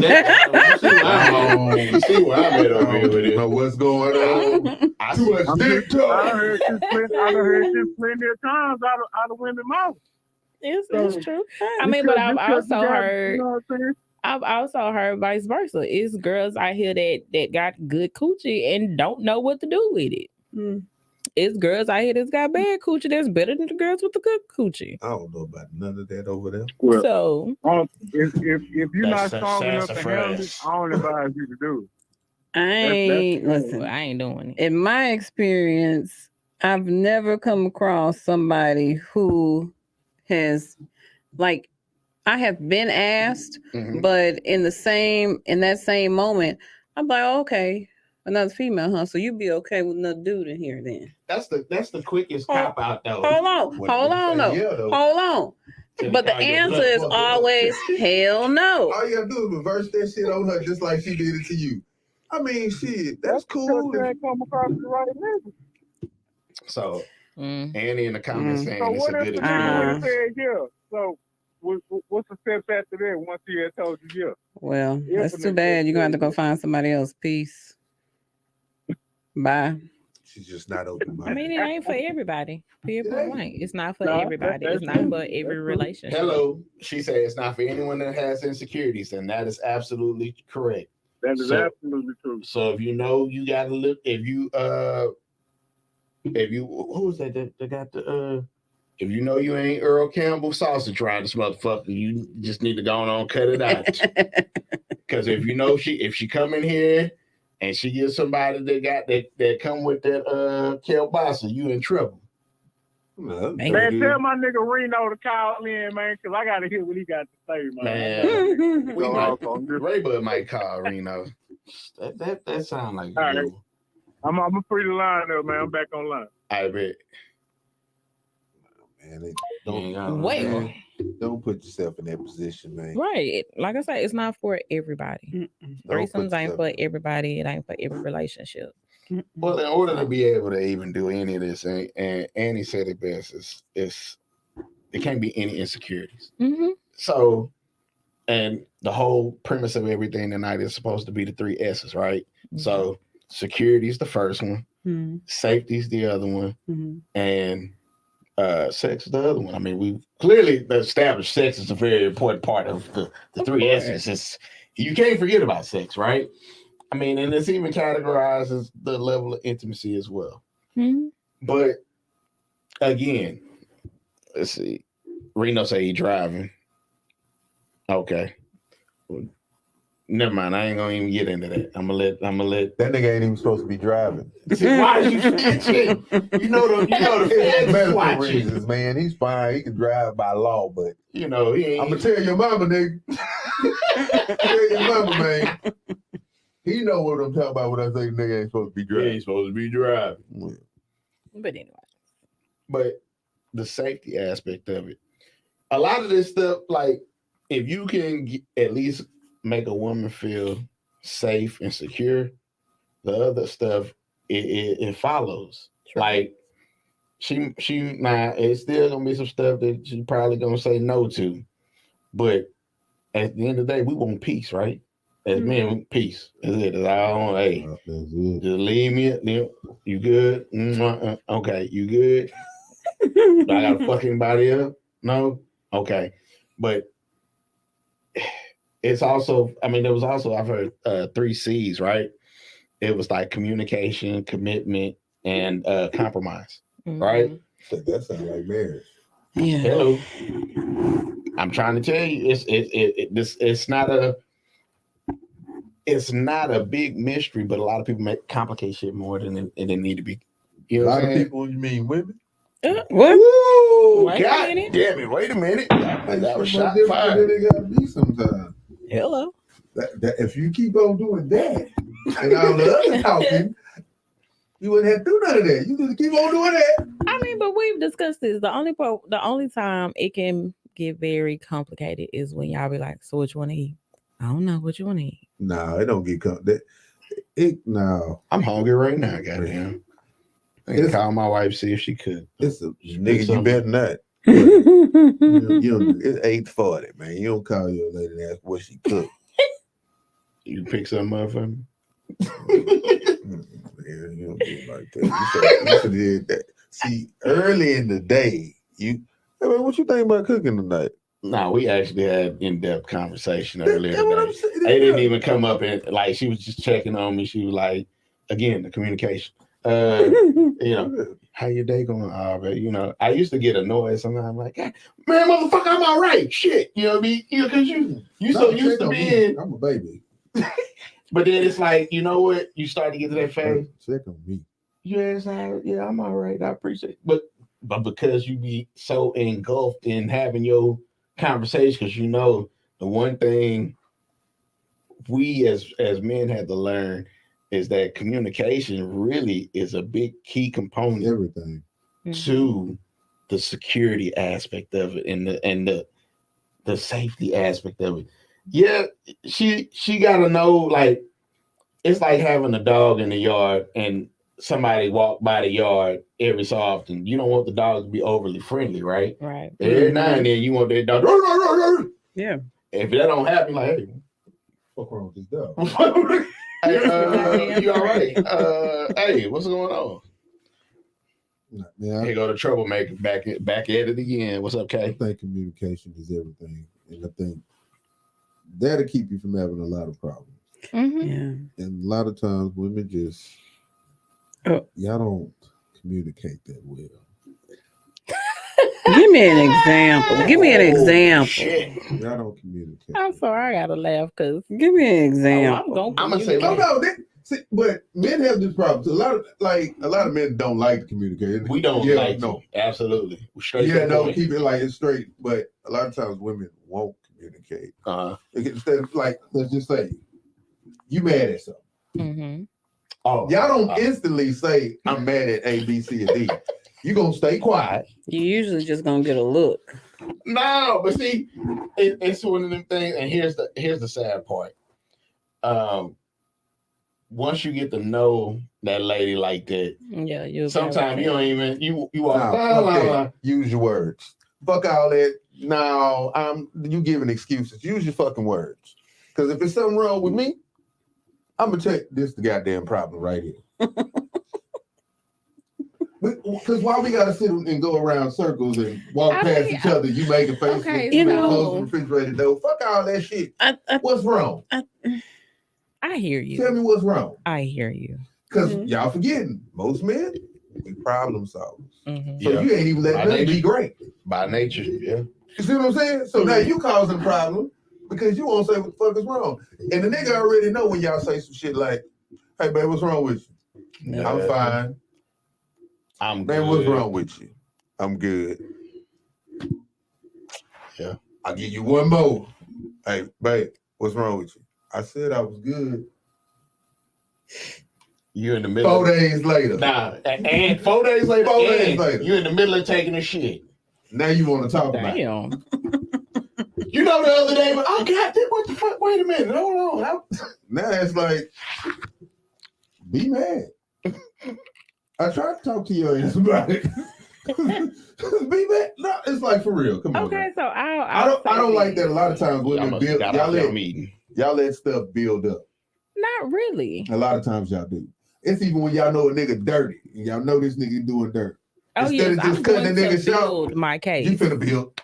Speaker 1: you see where I'm at over here with
Speaker 2: You know
Speaker 1: it.
Speaker 2: what's going on?
Speaker 1: I
Speaker 2: Too much
Speaker 5: I'm
Speaker 2: dick
Speaker 5: just, I done
Speaker 2: talk.
Speaker 5: heard this plenty of times out of women's mouths.
Speaker 3: It's true. I
Speaker 5: Just
Speaker 3: mean, but
Speaker 5: 'cause-
Speaker 3: I've
Speaker 5: just 'cause you
Speaker 3: also
Speaker 5: got-
Speaker 3: heard.
Speaker 5: You know what I'm saying?
Speaker 3: I've also heard vice versa. It's girls out here that got good coochie and don't know what to do with it.
Speaker 4: Mm.
Speaker 3: It's girls out here that's got bad coochie that's better than the girls with the good coochie.
Speaker 2: I don't know about none of that over there.
Speaker 5: Well,
Speaker 3: So
Speaker 5: if you're not
Speaker 1: That's
Speaker 5: strong enough to handle it,
Speaker 1: sassafras.
Speaker 5: I don't advise you to do it.
Speaker 4: I ain't
Speaker 3: well,
Speaker 4: listen.
Speaker 3: I ain't doing it.
Speaker 4: In my experience, I've never come across somebody who has like I have been asked,
Speaker 1: Mhm.
Speaker 4: but in that same moment, I'm like, oh, okay, another female, huh? So you be okay with another dude in here then?
Speaker 1: That's the quickest
Speaker 4: Hold-
Speaker 1: cop out though.
Speaker 4: Hold on,
Speaker 2: When
Speaker 4: hold
Speaker 2: niggas
Speaker 4: on,
Speaker 2: say
Speaker 4: though.
Speaker 2: yeah, though.
Speaker 4: Hold on.
Speaker 1: Till
Speaker 4: But
Speaker 1: they
Speaker 4: the
Speaker 1: call your
Speaker 4: answer
Speaker 1: blood
Speaker 4: is
Speaker 1: fucked up.
Speaker 4: always hell no.
Speaker 2: All you gotta do is reverse that shit on her just like she did it to you. I mean, shit, that's
Speaker 5: because
Speaker 2: cool.
Speaker 5: you ain't come across the right nigga.
Speaker 1: So
Speaker 3: Mm.
Speaker 1: Annie in the comments
Speaker 4: Mm.
Speaker 1: saying
Speaker 5: So
Speaker 1: it's
Speaker 5: what
Speaker 1: a
Speaker 5: if
Speaker 1: good
Speaker 5: the nigga would have
Speaker 1: experience.
Speaker 5: said yeah? So what's the step after that once he had told you yeah?
Speaker 4: Well,
Speaker 5: Yeah,
Speaker 4: that's
Speaker 5: but
Speaker 4: too
Speaker 5: nigga
Speaker 4: bad.
Speaker 5: said
Speaker 4: You're gonna have to
Speaker 5: yeah.
Speaker 4: go find somebody else. Peace. Bye.
Speaker 2: She's just not open
Speaker 3: I mean,
Speaker 2: minded.
Speaker 3: it ain't for everybody. Period.
Speaker 2: It
Speaker 3: Point
Speaker 2: ain't.
Speaker 3: blank. It's not for
Speaker 5: No,
Speaker 3: everybody.
Speaker 5: that's
Speaker 3: It's not
Speaker 5: true.
Speaker 3: for every
Speaker 5: That's true.
Speaker 3: relationship.
Speaker 1: Hello. She said it's not for anyone that has insecurities, and that is absolutely correct.
Speaker 5: That is
Speaker 1: So-
Speaker 5: absolutely true.
Speaker 1: So if you know you gotta look, if you who's that got the if you know you ain't Earl Campbell sausage around this motherfucker, you just need to go on cut it out. Because if you know if she come in here and she gets somebody that come with that kielbasa, you in trouble.
Speaker 2: No,
Speaker 3: Man,
Speaker 5: Man, tell my nigga Reno to call in, man, because I got to hear what he got to say, man.
Speaker 1: Man, we
Speaker 5: Go
Speaker 1: might,
Speaker 5: off on this.
Speaker 1: Raybud might call Reno. That sound like
Speaker 5: All right.
Speaker 1: you.
Speaker 5: I'm a free the line up, man. I'm back online.
Speaker 1: I bet.
Speaker 2: man,
Speaker 3: Wait.
Speaker 2: don't put yourself in that position, man.
Speaker 3: Right. Like I said, it's not for everybody.
Speaker 2: Don't
Speaker 3: Threesomes
Speaker 2: put
Speaker 3: ain't
Speaker 2: yourself
Speaker 3: for
Speaker 2: in-
Speaker 3: everybody. It ain't for every relationship.
Speaker 1: Well, in order to be able to even do any of this, and Annie said it best, is there can't be any insecurities.
Speaker 3: Mm-hmm.
Speaker 1: So, and the whole premise of everything tonight is supposed to be the 3 S's, right? So, security is the first one,
Speaker 6: Mm-hmm.
Speaker 1: safety is the other one,
Speaker 6: Mm-hmm.
Speaker 1: and sex is the other one. I mean, we've clearly established sex is a very important part of the 3 S's. It's, you can't forget about sex, right? I mean, and it's even categorized as the level of intimacy as well.
Speaker 3: Mm-hmm.
Speaker 1: But again, let's see. Reno say he driving. Okay. Well, never mind. I ain't gonna even get into that. I'm gonna let.
Speaker 2: That nigga ain't even supposed to be driving.
Speaker 1: See, why is you snitching? You know the feds
Speaker 2: Medical
Speaker 1: watching.
Speaker 2: reasons, man. He's fine. He can drive by law, but
Speaker 1: You know he ain't.
Speaker 2: I'm gonna tell your mama, nigga. Tell your mama, man. He know what I'm talking about when I say nigga ain't supposed to be
Speaker 1: He
Speaker 2: driving.
Speaker 1: ain't supposed to be driving.
Speaker 3: But anyway.
Speaker 1: But the safety aspect of it, a lot of this stuff, like if you can at least make a woman feel safe and secure, the other stuff it follows.
Speaker 3: True.
Speaker 1: Like she now it's still gonna be some stuff that she probably gonna say no to, but at the end of the day, we want peace, right? As men, peace. That's it. That's all. Hey,
Speaker 2: That's it.
Speaker 1: just leave me. You good? Okay, you good? Do I gotta fuck anybody up? No? Okay. But it's also, I mean, there was also, I've heard 3 C's, right? It was like communication, commitment, and compromise. Right?
Speaker 2: That sounds like marriage.
Speaker 6: Yeah.
Speaker 1: Hello. I'm trying to tell you, it's not a big mystery, but a lot of people complicate shit more than it need to be. You
Speaker 2: A
Speaker 1: know
Speaker 2: lot
Speaker 1: what I'm
Speaker 2: of
Speaker 1: saying?
Speaker 2: people, you mean women?
Speaker 6: What?
Speaker 1: Ooh,
Speaker 3: Wait a
Speaker 1: God
Speaker 3: minute.
Speaker 1: damn it. Wait a minute. That was shot
Speaker 2: Different
Speaker 1: fired.
Speaker 2: than they gotta be sometimes.
Speaker 3: Hello.
Speaker 2: That if you keep on doing that and all the other talking, you wouldn't have to do none of that. You just keep on doing that.
Speaker 3: I mean, but we've discussed this. The only time it can get very complicated is when y'all be like, so what you want to eat? I don't know what you want to eat.
Speaker 2: No, it don't get no.
Speaker 1: I'm hungry right now, goddamn. I can
Speaker 2: It's-
Speaker 1: call my wife, see if she could.
Speaker 2: It's a
Speaker 1: Just
Speaker 2: nigga. You
Speaker 1: something.
Speaker 2: better not. It's 8:40, man. You don't call your lady and ask what she cooked.
Speaker 1: You pick something up for me?
Speaker 2: Yeah, you don't do it like that. You should have did that. See, early in the day, hey, man, what you think about cooking tonight?
Speaker 1: No, we actually had in-depth conversation earlier
Speaker 2: That's what I'm
Speaker 1: today.
Speaker 2: saying.
Speaker 1: They didn't even come up and like she was just checking on me. She was like, again, the communication. You know, how your day going? Oh, but you know, I used to get annoyed sometimes. I'm like, man, motherfucker, I'm all right. Shit, you know what I mean? You know, because you so used to being.
Speaker 2: I'm a baby.
Speaker 1: But then it's like, you know what? You start to get to that phase.
Speaker 2: Check on me.
Speaker 1: Yes, yeah, I'm all right. I appreciate it. But because you be so engulfed in having your conversation, because you know the one thing we as men had to learn is that communication really is a big key component
Speaker 2: Everything.
Speaker 1: to the security aspect of it and the safety aspect of it. Yeah, she gotta know, like, it's like having a dog in the yard and somebody walk by the yard every so often. You don't want the dog to be overly friendly, right?
Speaker 3: Right.
Speaker 1: Every now and then you want that dog.
Speaker 6: Yeah.
Speaker 1: If that don't happen, like, hey,
Speaker 2: What's wrong with this dog?
Speaker 1: hey, you all right? Hey, what's going on?
Speaker 2: Man,
Speaker 1: Here go the troublemaker back at it again. What's up,
Speaker 2: I
Speaker 1: Kay?
Speaker 2: think communication is everything, and I think that'll keep you from having a lot of problems.
Speaker 3: Mhm.
Speaker 6: Yeah.
Speaker 2: And a lot of times, women just y'all don't communicate that well.
Speaker 6: Give me an example. Give me an example.
Speaker 1: Shit.
Speaker 2: Y'all don't communicate.
Speaker 3: I'm sorry, I gotta laugh because
Speaker 6: Give me an example.
Speaker 3: I'm gonna.
Speaker 1: I'ma say
Speaker 2: Oh
Speaker 1: like-
Speaker 2: no, see, but men have this problem. So a lot of men don't like to communicate.
Speaker 1: We don't
Speaker 2: yeah,
Speaker 1: like
Speaker 2: no.
Speaker 1: Absolutely. Straight
Speaker 2: Yeah,
Speaker 1: to the
Speaker 2: no,
Speaker 1: point.
Speaker 2: keep it like it's straight. But a lot of times women won't communicate. Instead of like, let's just say, you mad at something.
Speaker 3: Mm-hmm.
Speaker 1: Oh,
Speaker 2: Y'all don't instantly say, I'm mad at A, B, C, and D. You gonna stay quiet.
Speaker 6: You usually just gonna get a look.
Speaker 1: no, but see, it's one of them things. And here's the sad part. Once you get to know that lady like that,
Speaker 3: Yeah, you.
Speaker 1: sometimes you don't even you walk.
Speaker 2: Nah,
Speaker 1: la, la,
Speaker 2: fuck
Speaker 1: la.
Speaker 2: that. Use your words. Fuck all that. No, you giving excuses. Use your fucking words. Because if there's something wrong with me, I'm gonna take this the goddamn problem right here. Because why we gotta sit and go around circles and walk
Speaker 3: I
Speaker 2: past
Speaker 3: mean,
Speaker 2: each other? You make a face,
Speaker 3: okay,
Speaker 2: you
Speaker 6: so-
Speaker 2: close the refrigerator door. Fuck all that shit. What's wrong?
Speaker 3: I hear
Speaker 2: Tell
Speaker 3: you.
Speaker 2: me what's wrong.
Speaker 3: I hear you.
Speaker 2: Because
Speaker 6: Mhm.
Speaker 2: y'all forgetting, most men, we problem solvers.
Speaker 3: Mm-hmm.
Speaker 2: So
Speaker 1: Yeah.
Speaker 2: you ain't even
Speaker 1: By
Speaker 2: letting them be
Speaker 1: nature.
Speaker 2: great.
Speaker 1: By nature, yeah.
Speaker 2: You see what I'm saying? So now you causing a problem because you won't say what the fuck is wrong. And the nigga already know when y'all say some shit like, hey, babe, what's wrong with you? I'm fine.
Speaker 1: I'm
Speaker 2: Man,
Speaker 1: good.
Speaker 2: what's wrong with you? I'm good.
Speaker 1: Yeah.
Speaker 2: I'll give you one more. Hey, babe, what's wrong with you? I said I was good.
Speaker 1: You in the middle.
Speaker 2: 4 days later.
Speaker 1: Nah, and 4 days later.
Speaker 2: 4 days
Speaker 1: and
Speaker 2: later.
Speaker 1: You in the middle of taking a shit.
Speaker 2: Now you want to talk about it.
Speaker 3: Damn.
Speaker 1: You know the other day, but oh god, what the fuck? Wait a minute, hold on.
Speaker 2: Now it's like, be mad. I tried to talk to your ass about it. Be mad. No, it's like for real. Come on.
Speaker 3: Okay,
Speaker 2: man.
Speaker 3: so
Speaker 2: I don't like that. A lot of times
Speaker 1: Y'all
Speaker 2: women
Speaker 1: must have
Speaker 2: build
Speaker 1: got
Speaker 2: y'all
Speaker 1: off your
Speaker 2: let,
Speaker 1: meeting.
Speaker 2: y'all let stuff build up.
Speaker 3: Not really.
Speaker 2: A lot of times y'all do. It's even when y'all know a nigga dirty and y'all know this nigga doing dirt.
Speaker 3: Oh
Speaker 2: Instead
Speaker 3: yes,
Speaker 2: of just
Speaker 3: I'm
Speaker 2: cutting
Speaker 3: going
Speaker 2: the
Speaker 3: to
Speaker 2: nigga short,
Speaker 3: build my
Speaker 2: You
Speaker 3: case.
Speaker 2: finna build.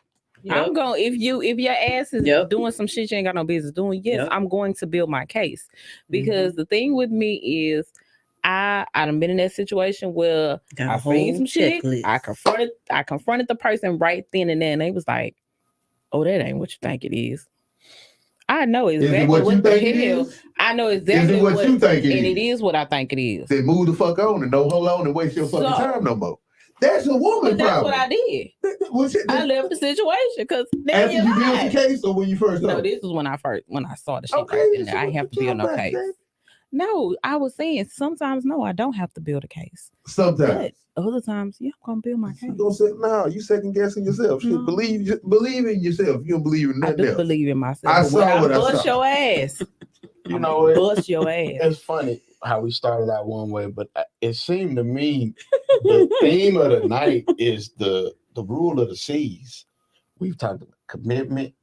Speaker 3: I'm going if your ass is
Speaker 6: Yep.
Speaker 3: doing some shit you ain't got no business doing. Yes,
Speaker 6: Yep.
Speaker 3: I'm going to build my case because the thing with me is I done been in that situation where
Speaker 6: Got a
Speaker 3: I
Speaker 6: whole
Speaker 3: seen some shit.
Speaker 6: checklist.
Speaker 3: I confronted the person right then and there, and they was like, "Oh, that ain't what you think it is." I know
Speaker 2: Is
Speaker 3: exactly
Speaker 2: it what you
Speaker 3: what the
Speaker 2: think it
Speaker 3: hell.
Speaker 2: is?
Speaker 3: I know
Speaker 2: Is
Speaker 3: exactly
Speaker 2: it what you think it
Speaker 3: and
Speaker 2: is?
Speaker 3: it is what I think it is.
Speaker 2: Then move the fuck on and don't hold on and waste your fucking
Speaker 3: So-
Speaker 2: time no more. That's a woman
Speaker 3: But that's
Speaker 2: problem.
Speaker 3: what I did.
Speaker 2: Well, shit,
Speaker 3: I left the situation because
Speaker 2: after you built the case or when you first
Speaker 3: No,
Speaker 2: started?
Speaker 3: this was when I saw the shit.
Speaker 2: Okay,
Speaker 3: right in
Speaker 2: so
Speaker 3: there. I
Speaker 2: what
Speaker 3: have to
Speaker 2: you
Speaker 3: build no
Speaker 2: talking about,
Speaker 3: case.
Speaker 2: Jay?
Speaker 3: No, I was saying sometimes no, I don't have to build a case.
Speaker 2: Sometimes.
Speaker 3: But other times, yeah, I'm gonna build my
Speaker 2: You
Speaker 3: case.
Speaker 2: gonna say, no, you second guessing yourself. Shit,
Speaker 3: No.
Speaker 2: believe in yourself. You don't believe in
Speaker 3: I
Speaker 2: nothing
Speaker 3: do
Speaker 2: else.
Speaker 3: believe in myself.
Speaker 2: I
Speaker 3: but
Speaker 2: saw
Speaker 3: when
Speaker 2: what I
Speaker 3: bust
Speaker 2: saw.
Speaker 3: your ass.
Speaker 1: You know,
Speaker 3: Bust your ass.
Speaker 1: it's funny how we started out one way, but it seemed to me the theme of the night is the rule of the C's. We've talked about commitment,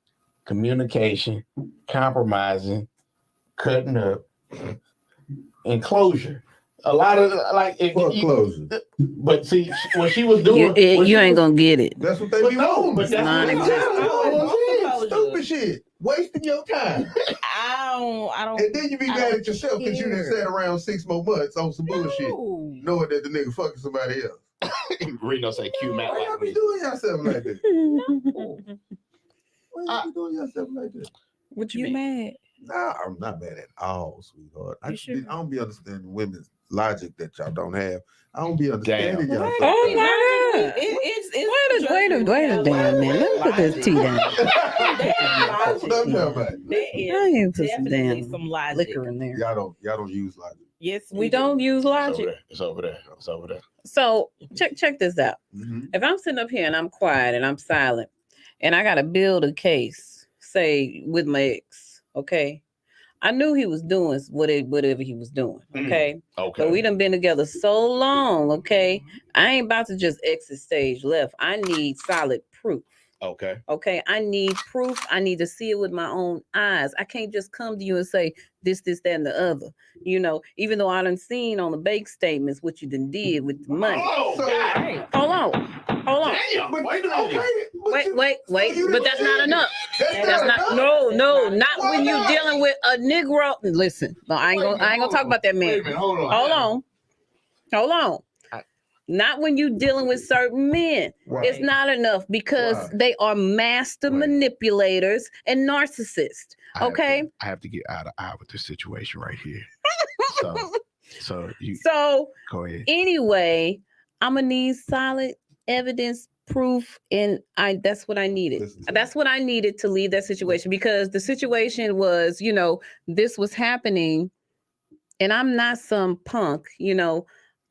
Speaker 1: communication, compromising, cutting up, and closure. A lot of like,
Speaker 2: Fuck closure.
Speaker 1: but see, what she was doing, what
Speaker 6: You
Speaker 1: she
Speaker 6: ain't
Speaker 1: was-
Speaker 6: gonna get it.
Speaker 2: That's what they
Speaker 1: But
Speaker 2: be
Speaker 1: no,
Speaker 2: wanting.
Speaker 1: but that's
Speaker 6: Not
Speaker 1: what I'm
Speaker 6: exactly.
Speaker 1: saying. That's what I'm saying.
Speaker 2: Stupid shit. Wasting your time.
Speaker 3: I don't.
Speaker 2: And then you be
Speaker 3: I
Speaker 2: mad
Speaker 3: don't
Speaker 2: at yourself because you done
Speaker 3: care.
Speaker 2: sat around 6 more months on some bullshit,
Speaker 3: No.
Speaker 2: knowing that the nigga fucking somebody else.
Speaker 1: Reno say Q Matt
Speaker 2: Why y'all
Speaker 1: like
Speaker 2: be
Speaker 1: me.
Speaker 2: doing yourself like that?
Speaker 3: No.
Speaker 2: Why y'all be doing yourself like that?
Speaker 6: What
Speaker 3: You mad?
Speaker 2: Nah, I'm not mad at all, sweetheart. I
Speaker 3: You sure?
Speaker 2: don't be understanding women's logic that y'all don't have. I don't be understanding
Speaker 1: Damn.
Speaker 2: y'all.
Speaker 3: Why
Speaker 6: Oh
Speaker 3: is it
Speaker 6: my
Speaker 3: logic?
Speaker 6: God.
Speaker 3: It's
Speaker 6: Wait a damn minute. Let me put this tea down.
Speaker 2: That's what I'm talking about.
Speaker 3: There
Speaker 6: I
Speaker 3: is
Speaker 6: ain't put some
Speaker 3: definitely
Speaker 6: damn
Speaker 3: some logic.
Speaker 6: liquor in there.
Speaker 2: Y'all don't use logic.
Speaker 3: Yes,
Speaker 4: We don't use
Speaker 1: It's over
Speaker 4: logic.
Speaker 1: there. It's over there. It's over there.
Speaker 4: So check this out.
Speaker 2: Mm-hmm.
Speaker 4: If I'm sitting up here and I'm quiet and I'm silent and I gotta build a case, say with my ex, okay. I knew he was doing whatever he was doing, okay.
Speaker 1: Okay.
Speaker 4: But we done been together so long, okay. I ain't about to just exit stage left. I need solid proof.
Speaker 1: Okay.
Speaker 4: Okay, I need proof. I need to see it with my own eyes. I can't just come to you and say this, that, and the other. You know, even though I done seen on the bank statements what you done did with the money.
Speaker 1: Oh,
Speaker 2: So,
Speaker 1: God
Speaker 3: Right.
Speaker 4: Hold on.
Speaker 1: Damn,
Speaker 2: But
Speaker 1: wait a
Speaker 2: okay,
Speaker 1: minute.
Speaker 4: Wait.
Speaker 2: you
Speaker 4: But that's not enough.
Speaker 2: That's
Speaker 4: That's not.
Speaker 2: enough.
Speaker 4: No,
Speaker 3: That's
Speaker 4: not
Speaker 2: Why
Speaker 4: when you're
Speaker 2: not?
Speaker 4: dealing with a Negro. Listen, no, I ain't gonna talk about that
Speaker 1: Wait
Speaker 4: man.
Speaker 1: a minute, hold on.
Speaker 4: Hold on.
Speaker 1: I-
Speaker 4: Not when you dealing with certain men.
Speaker 2: Why?
Speaker 4: It's not enough because
Speaker 2: Why?
Speaker 4: they are master
Speaker 1: Wait.
Speaker 4: manipulators and narcissists. Okay.
Speaker 1: I have to get out of eye with this situation right here. So you
Speaker 4: So
Speaker 1: go ahead.
Speaker 4: anyway, I'm gonna need solid evidence, proof, and that's what I needed.
Speaker 2: Listen to
Speaker 4: That's what I needed to leave that situation because the situation was, this was happening, and I'm not some punk,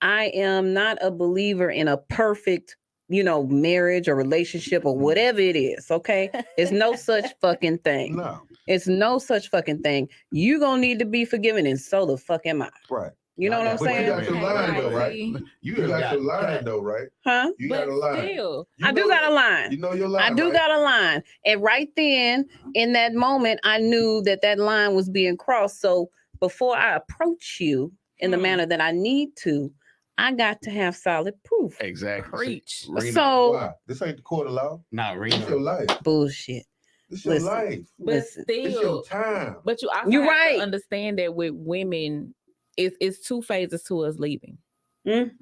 Speaker 4: I am not a believer in a perfect, marriage or relationship or whatever it is. Okay. It's no such fucking thing.
Speaker 2: No,
Speaker 4: It's no such fucking thing. You gonna need to be forgiven, and so the fuck am I.
Speaker 2: right.
Speaker 4: You know what I'm
Speaker 2: But you
Speaker 4: saying?
Speaker 2: got your line though, right?
Speaker 3: See?
Speaker 1: You
Speaker 2: You
Speaker 1: have
Speaker 2: got your line
Speaker 1: cut.
Speaker 2: though, right?
Speaker 4: Huh?
Speaker 2: You
Speaker 3: But
Speaker 2: got a line.
Speaker 3: still,
Speaker 2: You
Speaker 4: I do
Speaker 2: know
Speaker 4: got
Speaker 2: that-
Speaker 4: a line.
Speaker 2: You know your line.
Speaker 4: I do
Speaker 2: right?
Speaker 4: got a line. And right then, in that moment, I knew that line was being crossed. So before I approach you in the manner that I need to, I got to have solid proof.
Speaker 1: Exactly.
Speaker 3: Preach.
Speaker 1: Rena,
Speaker 4: So
Speaker 2: Why? This ain't the court of law.
Speaker 1: not
Speaker 2: This your
Speaker 1: Rena.
Speaker 2: life.
Speaker 4: bullshit.
Speaker 2: This your
Speaker 4: Listen.
Speaker 2: life.
Speaker 3: but
Speaker 4: Listen.
Speaker 2: It's your
Speaker 3: still,
Speaker 2: time.
Speaker 3: but you also
Speaker 4: You're
Speaker 3: have
Speaker 4: right.
Speaker 3: to understand that with women, it's two phases to us leaving.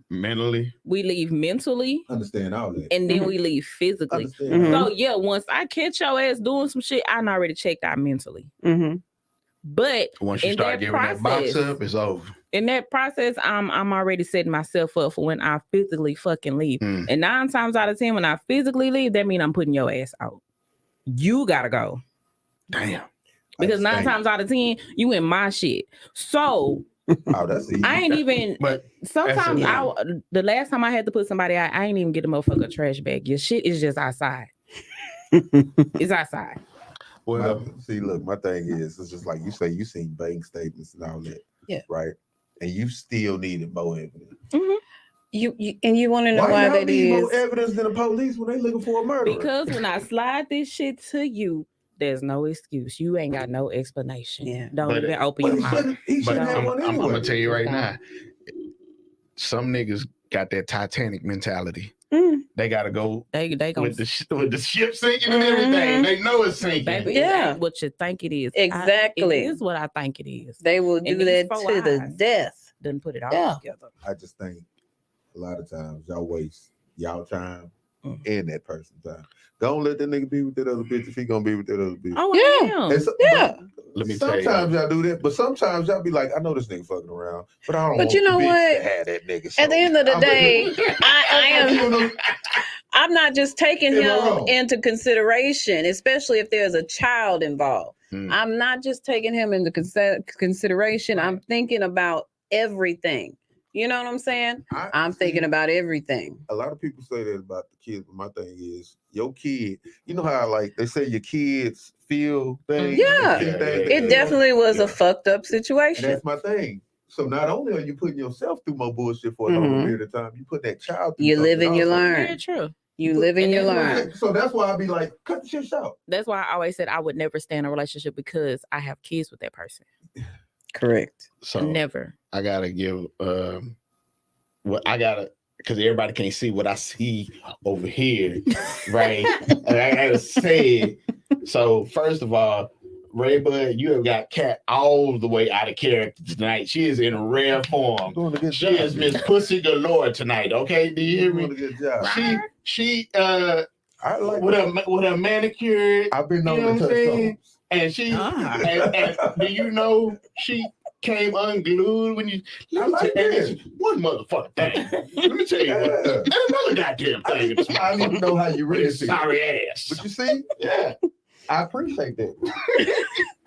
Speaker 1: Mentally.
Speaker 3: We leave mentally,
Speaker 2: Understand all that.
Speaker 3: and then we leave physically.
Speaker 2: Understand.
Speaker 4: Mhm.
Speaker 2: all
Speaker 3: So yeah, once I catch your ass doing some shit, I done already checked out mentally.
Speaker 4: Mm-hmm.
Speaker 3: But
Speaker 1: Once you
Speaker 3: in
Speaker 1: start
Speaker 3: that
Speaker 1: giving that box
Speaker 3: process-
Speaker 1: up, it's over.
Speaker 3: in that process, I'm already setting myself up for when I physically fucking leave.
Speaker 1: Mm.
Speaker 3: And 9 times out of 10, when I physically leave, that means I'm putting your ass out. You gotta go.
Speaker 1: Damn.
Speaker 3: Because 9
Speaker 2: Understand.
Speaker 3: times out of 10, you in my shit. So
Speaker 2: Oh, that's easy.
Speaker 3: I ain't even
Speaker 1: But
Speaker 3: sometimes
Speaker 1: That's
Speaker 3: the last time I had to put somebody out, I ain't even get a motherfucker trash bag. Your shit is just outside. It's outside.
Speaker 1: well,
Speaker 2: See, look, my thing is, it's just like you say, you seen bank statements and all that.
Speaker 4: Yeah.
Speaker 2: Right. And you still needed more evidence.
Speaker 4: You want to know why
Speaker 2: y'all
Speaker 4: that
Speaker 2: need
Speaker 4: is?
Speaker 2: more evidence than the police when they looking for a murderer?
Speaker 3: Because when I slide this shit to you, there's no excuse. You ain't got no explanation.
Speaker 4: Yeah.
Speaker 3: Don't
Speaker 1: But-
Speaker 3: even open
Speaker 2: But
Speaker 3: your
Speaker 2: he
Speaker 3: mouth.
Speaker 2: shouldn't,
Speaker 1: but
Speaker 2: have
Speaker 1: I'm
Speaker 2: one anyway.
Speaker 1: gonna tell you right
Speaker 3: Stop.
Speaker 1: now. Some niggas got that Titanic mentality.
Speaker 4: Mm.
Speaker 1: They gotta go
Speaker 3: They gonna
Speaker 1: with the ship sinking and everything.
Speaker 4: Mhm.
Speaker 1: They know it's sinking.
Speaker 3: baby,
Speaker 4: Yeah.
Speaker 3: it ain't what you think it is.
Speaker 4: Exactly.
Speaker 3: It is what I think it is.
Speaker 4: They will do
Speaker 3: these
Speaker 4: that
Speaker 3: four
Speaker 4: to the
Speaker 3: eyes.
Speaker 4: death.
Speaker 3: Didn't put it all
Speaker 4: Yeah.
Speaker 3: together.
Speaker 2: I just think a lot of times y'all waste y'all time
Speaker 3: Mm.
Speaker 2: and that person's time. Don't let that nigga be with that other bitch if he gonna be with that other bitch.
Speaker 3: Oh,
Speaker 4: Yeah.
Speaker 3: I am.
Speaker 2: And so-
Speaker 4: Yeah.
Speaker 1: Let me tell you.
Speaker 2: sometimes y'all do that, but sometimes y'all be like, I know this nigga fucking around, but I don't
Speaker 4: But
Speaker 2: want
Speaker 4: you know
Speaker 2: the bitch
Speaker 4: what?
Speaker 2: to have that nigga.
Speaker 4: At the end of the
Speaker 2: I'm-
Speaker 4: day, I'm not just taking
Speaker 2: Am I
Speaker 4: him
Speaker 2: wrong?
Speaker 4: into consideration, especially if there's a child involved.
Speaker 1: Mm.
Speaker 4: I'm not just taking him into consideration. I'm thinking about everything. You know what I'm saying? I'm thinking about everything.
Speaker 2: A lot of people say that about the kids, but my thing is your kid. You know how like they say your kids feel things.
Speaker 4: Yeah.
Speaker 2: see things that
Speaker 4: It
Speaker 2: they
Speaker 4: definitely was
Speaker 2: Yeah.
Speaker 4: a fucked up
Speaker 2: And
Speaker 4: situation.
Speaker 2: that's my thing. So not only are you putting yourself through more bullshit for a longer
Speaker 4: Mhm.
Speaker 2: period of time, you put that child through
Speaker 4: You live
Speaker 2: something
Speaker 4: and you
Speaker 2: also.
Speaker 4: learn.
Speaker 3: Very true.
Speaker 4: You live and
Speaker 3: And
Speaker 4: you
Speaker 3: that's
Speaker 4: learn.
Speaker 2: So that's why I be like, cut the shit short.
Speaker 3: That's why I always said I would never stay in a relationship because I have kids with that person.
Speaker 4: Correct.
Speaker 1: So
Speaker 3: Never.
Speaker 1: I gotta give what I gotta because everybody can't see what I see over here, right? And I gotta say it. So first of all, Ray Bud, you have got Cat all the way out of character tonight. She is in rare form.
Speaker 2: Doing a good
Speaker 1: She
Speaker 2: job.
Speaker 1: is Miss Pussy Galore tonight. Okay, do you hear
Speaker 2: Doing
Speaker 1: me?
Speaker 2: a good job.
Speaker 1: She
Speaker 2: I like
Speaker 1: with a manicure
Speaker 2: I've been known
Speaker 1: You know
Speaker 2: to
Speaker 1: what I'm
Speaker 2: touch
Speaker 1: saying?
Speaker 2: toes.
Speaker 1: and she
Speaker 3: Ah.
Speaker 1: and do you know she came unglued when you
Speaker 2: I like
Speaker 1: and
Speaker 2: that.
Speaker 1: it's one motherfucking thing. Let me tell you what.
Speaker 2: Yeah.
Speaker 1: And another goddamn thing in this
Speaker 2: I need to know how you
Speaker 1: with
Speaker 2: really
Speaker 1: his
Speaker 2: feel.
Speaker 1: sorry ass.
Speaker 2: But you see,
Speaker 1: Yeah,
Speaker 2: I appreciate that.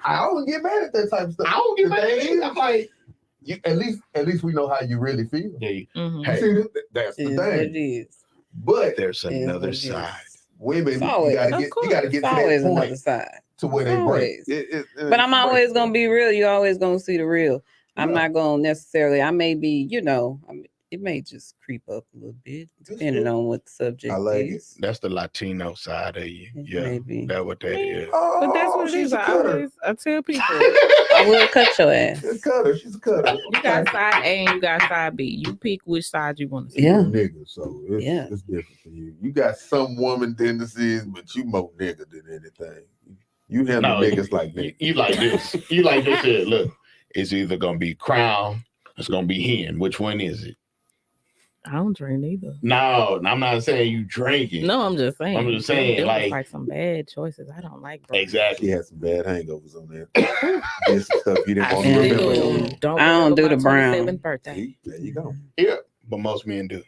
Speaker 2: I don't get mad at that type of stuff.
Speaker 1: I don't get
Speaker 2: The
Speaker 1: mad.
Speaker 2: thing is,
Speaker 1: I'm like,
Speaker 2: you, at least we know how you really feel.
Speaker 1: hey,
Speaker 3: Mhm.
Speaker 1: Hey.
Speaker 2: See, that's the
Speaker 4: Is what it
Speaker 2: thing.
Speaker 4: is.
Speaker 2: But
Speaker 1: there's
Speaker 4: Is
Speaker 1: another
Speaker 4: what it
Speaker 1: side.
Speaker 4: is.
Speaker 2: women,
Speaker 4: It's
Speaker 2: you
Speaker 4: always-
Speaker 2: gotta
Speaker 3: of
Speaker 2: get
Speaker 3: course,
Speaker 2: to
Speaker 4: It's
Speaker 2: that
Speaker 4: always another
Speaker 2: point
Speaker 4: side.
Speaker 2: to where they break.
Speaker 4: Always. But I'm
Speaker 2: it's
Speaker 4: always
Speaker 2: break.
Speaker 4: gonna be real. You always gonna see the real. I'm
Speaker 2: Yeah.
Speaker 4: not gonna necessarily. I may be,
Speaker 6: It may just creep up a little bit, depending on what the subject
Speaker 2: I like it.
Speaker 6: is.
Speaker 1: That's the Latino side of you.
Speaker 6: It
Speaker 1: Yeah,
Speaker 6: may be.
Speaker 1: that's what that is.
Speaker 2: Oh,
Speaker 3: But that's what it
Speaker 2: she's
Speaker 3: is.
Speaker 2: a cutter.
Speaker 3: I tell people
Speaker 4: I will cut your ass.
Speaker 2: She's a cutter. She's a cutter.
Speaker 3: you got side A and you got side B. You pick which side you want to see.
Speaker 6: Yeah.
Speaker 2: Nigga, so it's,
Speaker 6: Yeah.
Speaker 2: it's different for you. You got some woman tendencies, but you more nigga than anything. You handle niggas like niggas.
Speaker 1: You like this. You like this here. Look, it's either gonna be Crown, it's gonna be Hen. Which one is it?
Speaker 3: I don't drink either.
Speaker 1: No, I'm not saying you drinking.
Speaker 3: No, I'm just saying.
Speaker 1: I'm just saying,
Speaker 3: There was,
Speaker 1: like
Speaker 3: some bad choices. I don't like. Bro.
Speaker 2: She
Speaker 1: exactly.
Speaker 2: had some bad hangovers on there. Did some stuff you didn't
Speaker 3: I
Speaker 2: want to remember.
Speaker 3: still
Speaker 6: I don't
Speaker 3: remember
Speaker 6: do
Speaker 3: my
Speaker 6: the brown.
Speaker 3: 27th birthday.
Speaker 2: See, there you go.
Speaker 1: Yeah, but most men do.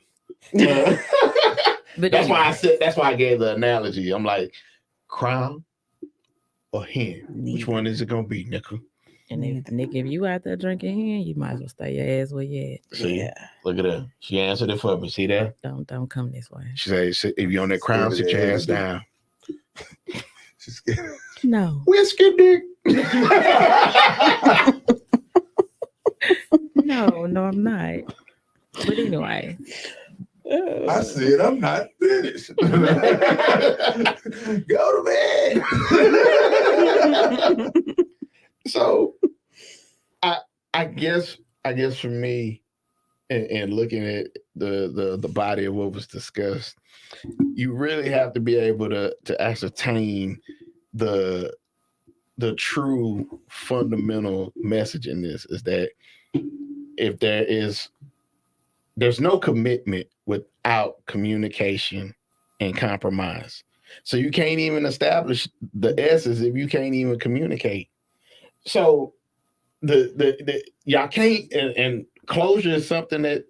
Speaker 3: But
Speaker 1: That's why I
Speaker 3: anyway,
Speaker 1: said. That's why I gave the analogy. I'm like, Crown or Hen. Which one is it gonna be, Nickel?
Speaker 3: and if Nick, if you out there drinking here, you might as well stay your ass where you at.
Speaker 1: See,
Speaker 6: Yeah.
Speaker 1: look at that. She answered it for me. See that?
Speaker 3: Don't come this way.
Speaker 1: She said, if you're on that Crown, sit your ass down.
Speaker 2: She's scared.
Speaker 3: No,
Speaker 1: Whiskey dick.
Speaker 3: no, I'm not. But anyway,
Speaker 2: I said I'm not finished. Go to bed.
Speaker 1: So, I guess for me, and looking at the body of what was discussed, you really have to be able to ascertain the true fundamental message in this is that if there's no commitment without communication and compromise. So you can't even establish the S's if you can't even communicate. So the y'all can't, and closure is something that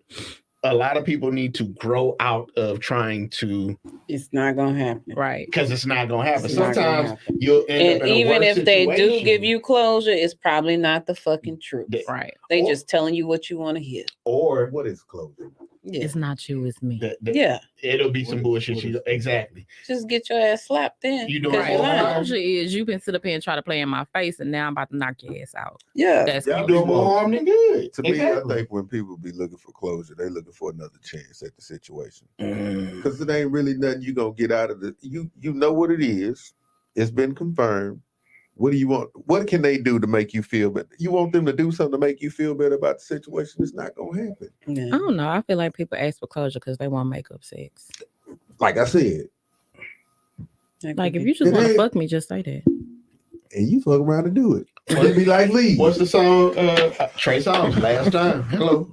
Speaker 1: a lot of people need to grow out of trying to,
Speaker 6: It's not gonna happen.
Speaker 3: right.
Speaker 1: because it's not gonna happen.
Speaker 6: It's not gonna
Speaker 1: Sometimes
Speaker 6: happen.
Speaker 1: you'll end
Speaker 4: And
Speaker 1: up in a
Speaker 4: even
Speaker 1: worse
Speaker 4: if they do
Speaker 1: situation.
Speaker 4: give you closure, it's probably not the fucking truth.
Speaker 3: Right.
Speaker 4: They
Speaker 1: Or-
Speaker 4: just telling you what you want to hear.
Speaker 1: or
Speaker 2: What is closure?
Speaker 4: Yeah.
Speaker 3: It's not you, it's me.
Speaker 4: Yeah.
Speaker 1: it'll be some
Speaker 2: What
Speaker 1: bullshit.
Speaker 2: is-
Speaker 1: You exactly.
Speaker 4: Just get your ass slapped then.
Speaker 1: You doing
Speaker 4: 'cause
Speaker 1: right.
Speaker 4: you're lying.
Speaker 3: Closure is you been sit up here and try to play in my face, and now I'm about to knock your ass out.
Speaker 6: Yeah.
Speaker 3: That's
Speaker 2: Yeah.
Speaker 1: You doing more harm than good.
Speaker 2: To me,
Speaker 1: Exactly.
Speaker 2: I think when people be looking for closure, they looking for another chance at the situation.
Speaker 1: Mm.
Speaker 2: Because it ain't really nothing you gonna get out of it. You know what it is. It's been confirmed. What do you want? What can they do to make you feel better? You want them to do something to make you feel better about the situation? It's not gonna happen.
Speaker 6: Yeah.
Speaker 3: I don't know. I feel like people ask for closure because they want makeup sex.
Speaker 2: Like I said,
Speaker 6: That
Speaker 3: Like
Speaker 6: could
Speaker 3: if
Speaker 6: be-
Speaker 3: you just
Speaker 2: It
Speaker 3: want to
Speaker 2: ain't-
Speaker 3: fuck me, just say that.
Speaker 2: and you fuck around and do it. And it be like, leave.
Speaker 1: What's the song? Trey Songz, Last Time. Hello.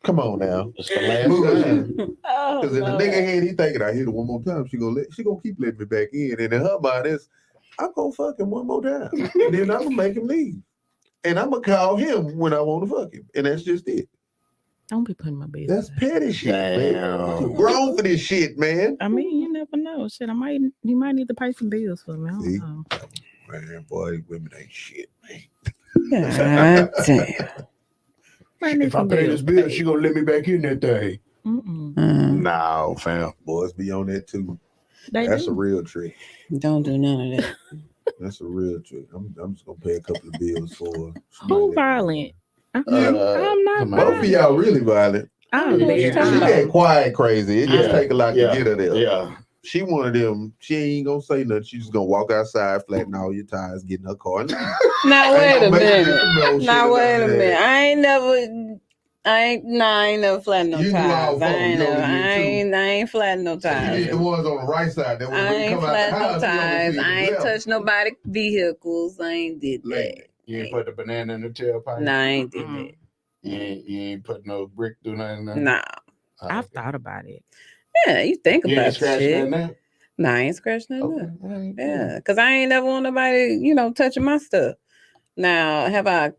Speaker 2: Come on now.
Speaker 1: It's the last
Speaker 2: Move
Speaker 1: time.
Speaker 4: Oh,
Speaker 2: Because in the
Speaker 4: Lord.
Speaker 2: nigga head, he thinking, I hit it one more time. She gonna keep letting me back in. And in her mind, is I'm gonna fuck him one more time. And then I'm gonna make him leave. And I'm gonna call him when I want to fuck him. And that's just it.
Speaker 3: Don't be putting my business.
Speaker 2: That's petty shit, man.
Speaker 1: Damn.
Speaker 2: You grown for this shit, man.
Speaker 3: I mean, you never know. Shit, you might need to pay some bills for me. I don't
Speaker 2: See?
Speaker 3: know.
Speaker 2: Man, boy, women ain't shit, man.
Speaker 6: God damn.
Speaker 3: Might need
Speaker 1: If I
Speaker 3: some
Speaker 1: pay
Speaker 3: bills
Speaker 1: this bill,
Speaker 3: paid.
Speaker 1: she gonna let me back in that thing.
Speaker 3: Mm-mm.
Speaker 1: No, fam.
Speaker 2: Boys be on that too.
Speaker 3: They
Speaker 2: That's
Speaker 3: do.
Speaker 2: a real trick.
Speaker 6: Don't do none of that.
Speaker 2: That's a real trick. I'm just gonna pay a couple of bills for
Speaker 3: Who violent? I'm
Speaker 1: Uh,
Speaker 3: not
Speaker 1: come on.
Speaker 2: Both of
Speaker 3: violent.
Speaker 2: y'all really violent.
Speaker 3: I'm
Speaker 1: Yeah,
Speaker 3: very
Speaker 2: She
Speaker 1: yeah.
Speaker 3: violent.
Speaker 2: that quiet crazy. It just
Speaker 1: Yeah,
Speaker 2: take a lot
Speaker 1: yeah,
Speaker 2: to get her there.
Speaker 1: Yeah.
Speaker 2: She one of them. She ain't gonna say nothing. She's just gonna walk outside, flatten all your tires, get in her car. And leave.
Speaker 4: Now wait
Speaker 2: Ain't
Speaker 4: a
Speaker 2: gonna make you
Speaker 4: minute.
Speaker 2: no shit
Speaker 4: Now
Speaker 2: or
Speaker 4: wait a
Speaker 2: none of
Speaker 4: minute.
Speaker 2: that.
Speaker 4: I ain't never flattened no
Speaker 2: You do all
Speaker 4: tires.
Speaker 2: four.
Speaker 4: I ain't
Speaker 2: You
Speaker 4: never,
Speaker 2: only did two.
Speaker 4: I ain't flattened no
Speaker 2: You
Speaker 4: tires.
Speaker 2: need the ones on the right side. That when
Speaker 4: I
Speaker 2: you
Speaker 4: ain't
Speaker 2: come out the
Speaker 4: flattened no
Speaker 2: house, you only
Speaker 4: tires.
Speaker 2: see the
Speaker 4: I ain't
Speaker 2: left.
Speaker 4: touched nobody vehicles. I ain't did that.
Speaker 2: Lady.
Speaker 1: You ain't put the banana in the tailpipe.
Speaker 4: Nah, I ain't did
Speaker 3: Mm.
Speaker 1: You ain't put no brick through nothing.
Speaker 4: that. Nah.
Speaker 3: I've thought about it.
Speaker 4: Yeah, you think
Speaker 1: You ain't
Speaker 4: about
Speaker 1: scratching
Speaker 4: shit.
Speaker 1: that
Speaker 4: Nah, I ain't scratching that.
Speaker 1: now?
Speaker 4: up.
Speaker 1: Okay.
Speaker 4: Yeah, because I ain't never want nobody, touching my stuff. Now, have I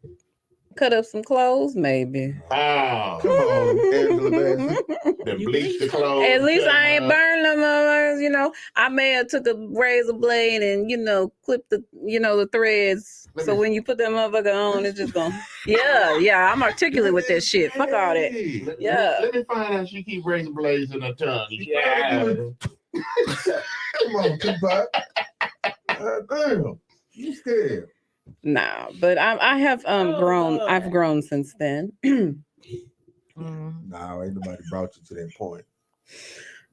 Speaker 4: cut up some clothes? Maybe.
Speaker 1: Oh,
Speaker 2: Come on, Angela Bassett.
Speaker 1: then
Speaker 3: You
Speaker 1: bleach
Speaker 3: think
Speaker 1: the
Speaker 3: so?
Speaker 1: clothes.
Speaker 4: At least
Speaker 1: cut
Speaker 4: I
Speaker 1: 'em
Speaker 4: ain't
Speaker 1: up.
Speaker 4: burned them motherfuckers, I may have took a razor blade and, clip the, the threads.
Speaker 1: Let
Speaker 4: So
Speaker 1: me-
Speaker 4: when you put that motherfucker on, it's just going, yeah, I'm articulate with that shit. Fuck all that.
Speaker 2: Hey.
Speaker 4: Yeah.
Speaker 1: Let me find out she keep razor blades in her tongue.
Speaker 2: She
Speaker 1: Yeah.
Speaker 2: probably Come on, Tupac. God damn. You scared.
Speaker 4: Nah, but I have grown.
Speaker 3: Lord.
Speaker 4: I've grown since then.
Speaker 2: Nah, ain't nobody brought you to that point.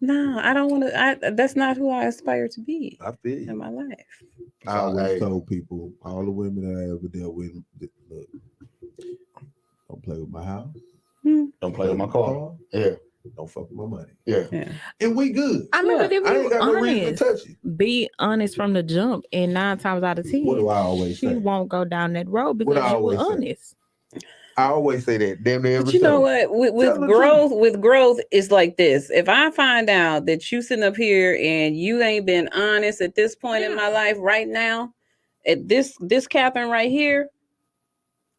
Speaker 4: No, I don't want to. That's not who I aspire to be
Speaker 2: I feel
Speaker 4: in
Speaker 2: you.
Speaker 4: my life.
Speaker 2: I always
Speaker 1: Hey.
Speaker 2: told people, all the women that I ever dealt with, look, don't play with my house.
Speaker 1: Don't play with my car. Yeah.
Speaker 2: Don't fuck with my money.
Speaker 1: Yeah.
Speaker 4: Yeah.
Speaker 2: And we good.
Speaker 3: I mean, but if
Speaker 2: I
Speaker 3: you
Speaker 2: ain't got no reason to
Speaker 3: honest,
Speaker 2: touch you.
Speaker 3: be honest from the jump, and 9 times out of 10,
Speaker 2: What do I always
Speaker 3: she
Speaker 2: say?
Speaker 3: won't go down that road
Speaker 2: What I
Speaker 3: because you were
Speaker 2: always say?
Speaker 3: honest.
Speaker 2: I always say that. Damn near every
Speaker 4: But you know
Speaker 2: show.
Speaker 4: what? With
Speaker 2: Tell the
Speaker 4: growth, it's like this. If I find out that you sitting up here and you ain't been honest at this point in my life right now, at this Catherine right here,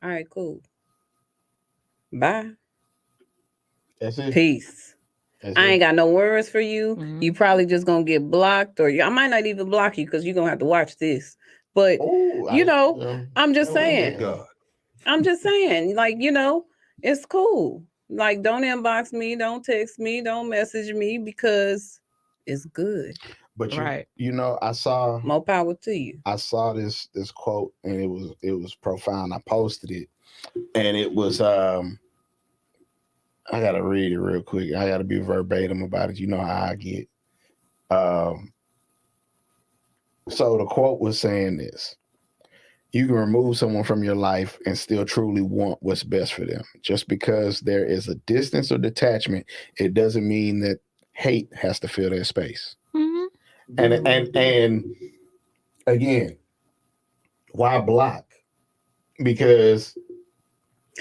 Speaker 4: all right, cool. Bye.
Speaker 1: That's it.
Speaker 4: Peace.
Speaker 1: That's
Speaker 4: I
Speaker 1: it.
Speaker 4: ain't got no words for you.
Speaker 3: Mhm.
Speaker 4: You probably just gonna get blocked, or I might not even block you because you're gonna have to watch this. But
Speaker 1: Ooh,
Speaker 4: you know, I'm just saying.
Speaker 2: God.
Speaker 4: I'm just saying, like, it's cool. Like, don't inbox me, don't text me, don't message me because it's good.
Speaker 1: But
Speaker 3: Right.
Speaker 1: I saw
Speaker 4: More power to you.
Speaker 1: this quote, and it was profound. I posted it, and it was I gotta read it real quick. I gotta be verbatim about it. You know how I get. So the quote was saying this: you can remove someone from your life and still truly want what's best for them. Just because there is a distance or detachment, it doesn't mean that hate has to fill their space.
Speaker 3: Mhm.
Speaker 1: And again, why block? Because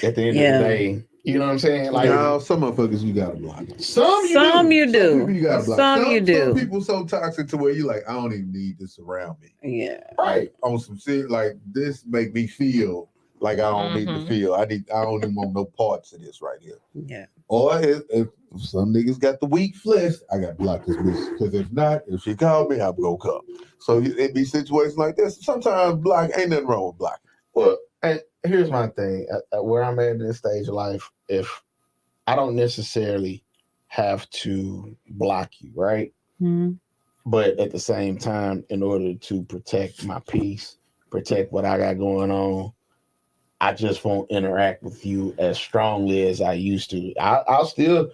Speaker 1: at the end of the day, you know what I'm saying? Like,
Speaker 2: no, some motherfuckers you gotta block.
Speaker 4: Some you
Speaker 2: Some
Speaker 4: do.
Speaker 2: people you gotta block.
Speaker 4: Some you do.
Speaker 2: Some people so toxic to where you like, I don't even need this around me.
Speaker 4: Yeah.
Speaker 1: right.
Speaker 2: On some shit like this make me feel like I don't need to
Speaker 3: Mhm.
Speaker 2: feel. I don't even want no parts of this right here.
Speaker 4: Yeah.
Speaker 2: Or if some niggas got the weak flesh, I got to block this bitch. Because if not, if she called me, I'm gonna come. So it be situations like this. Sometimes block ain't nothing wrong with blocking.
Speaker 1: Well, and here's my thing: at where I'm at in this stage of life, if I don't necessarily have to block you, right? But at the same time, in order to protect my peace, protect what I got going on, I just won't interact with you as strongly as I used to. I'll still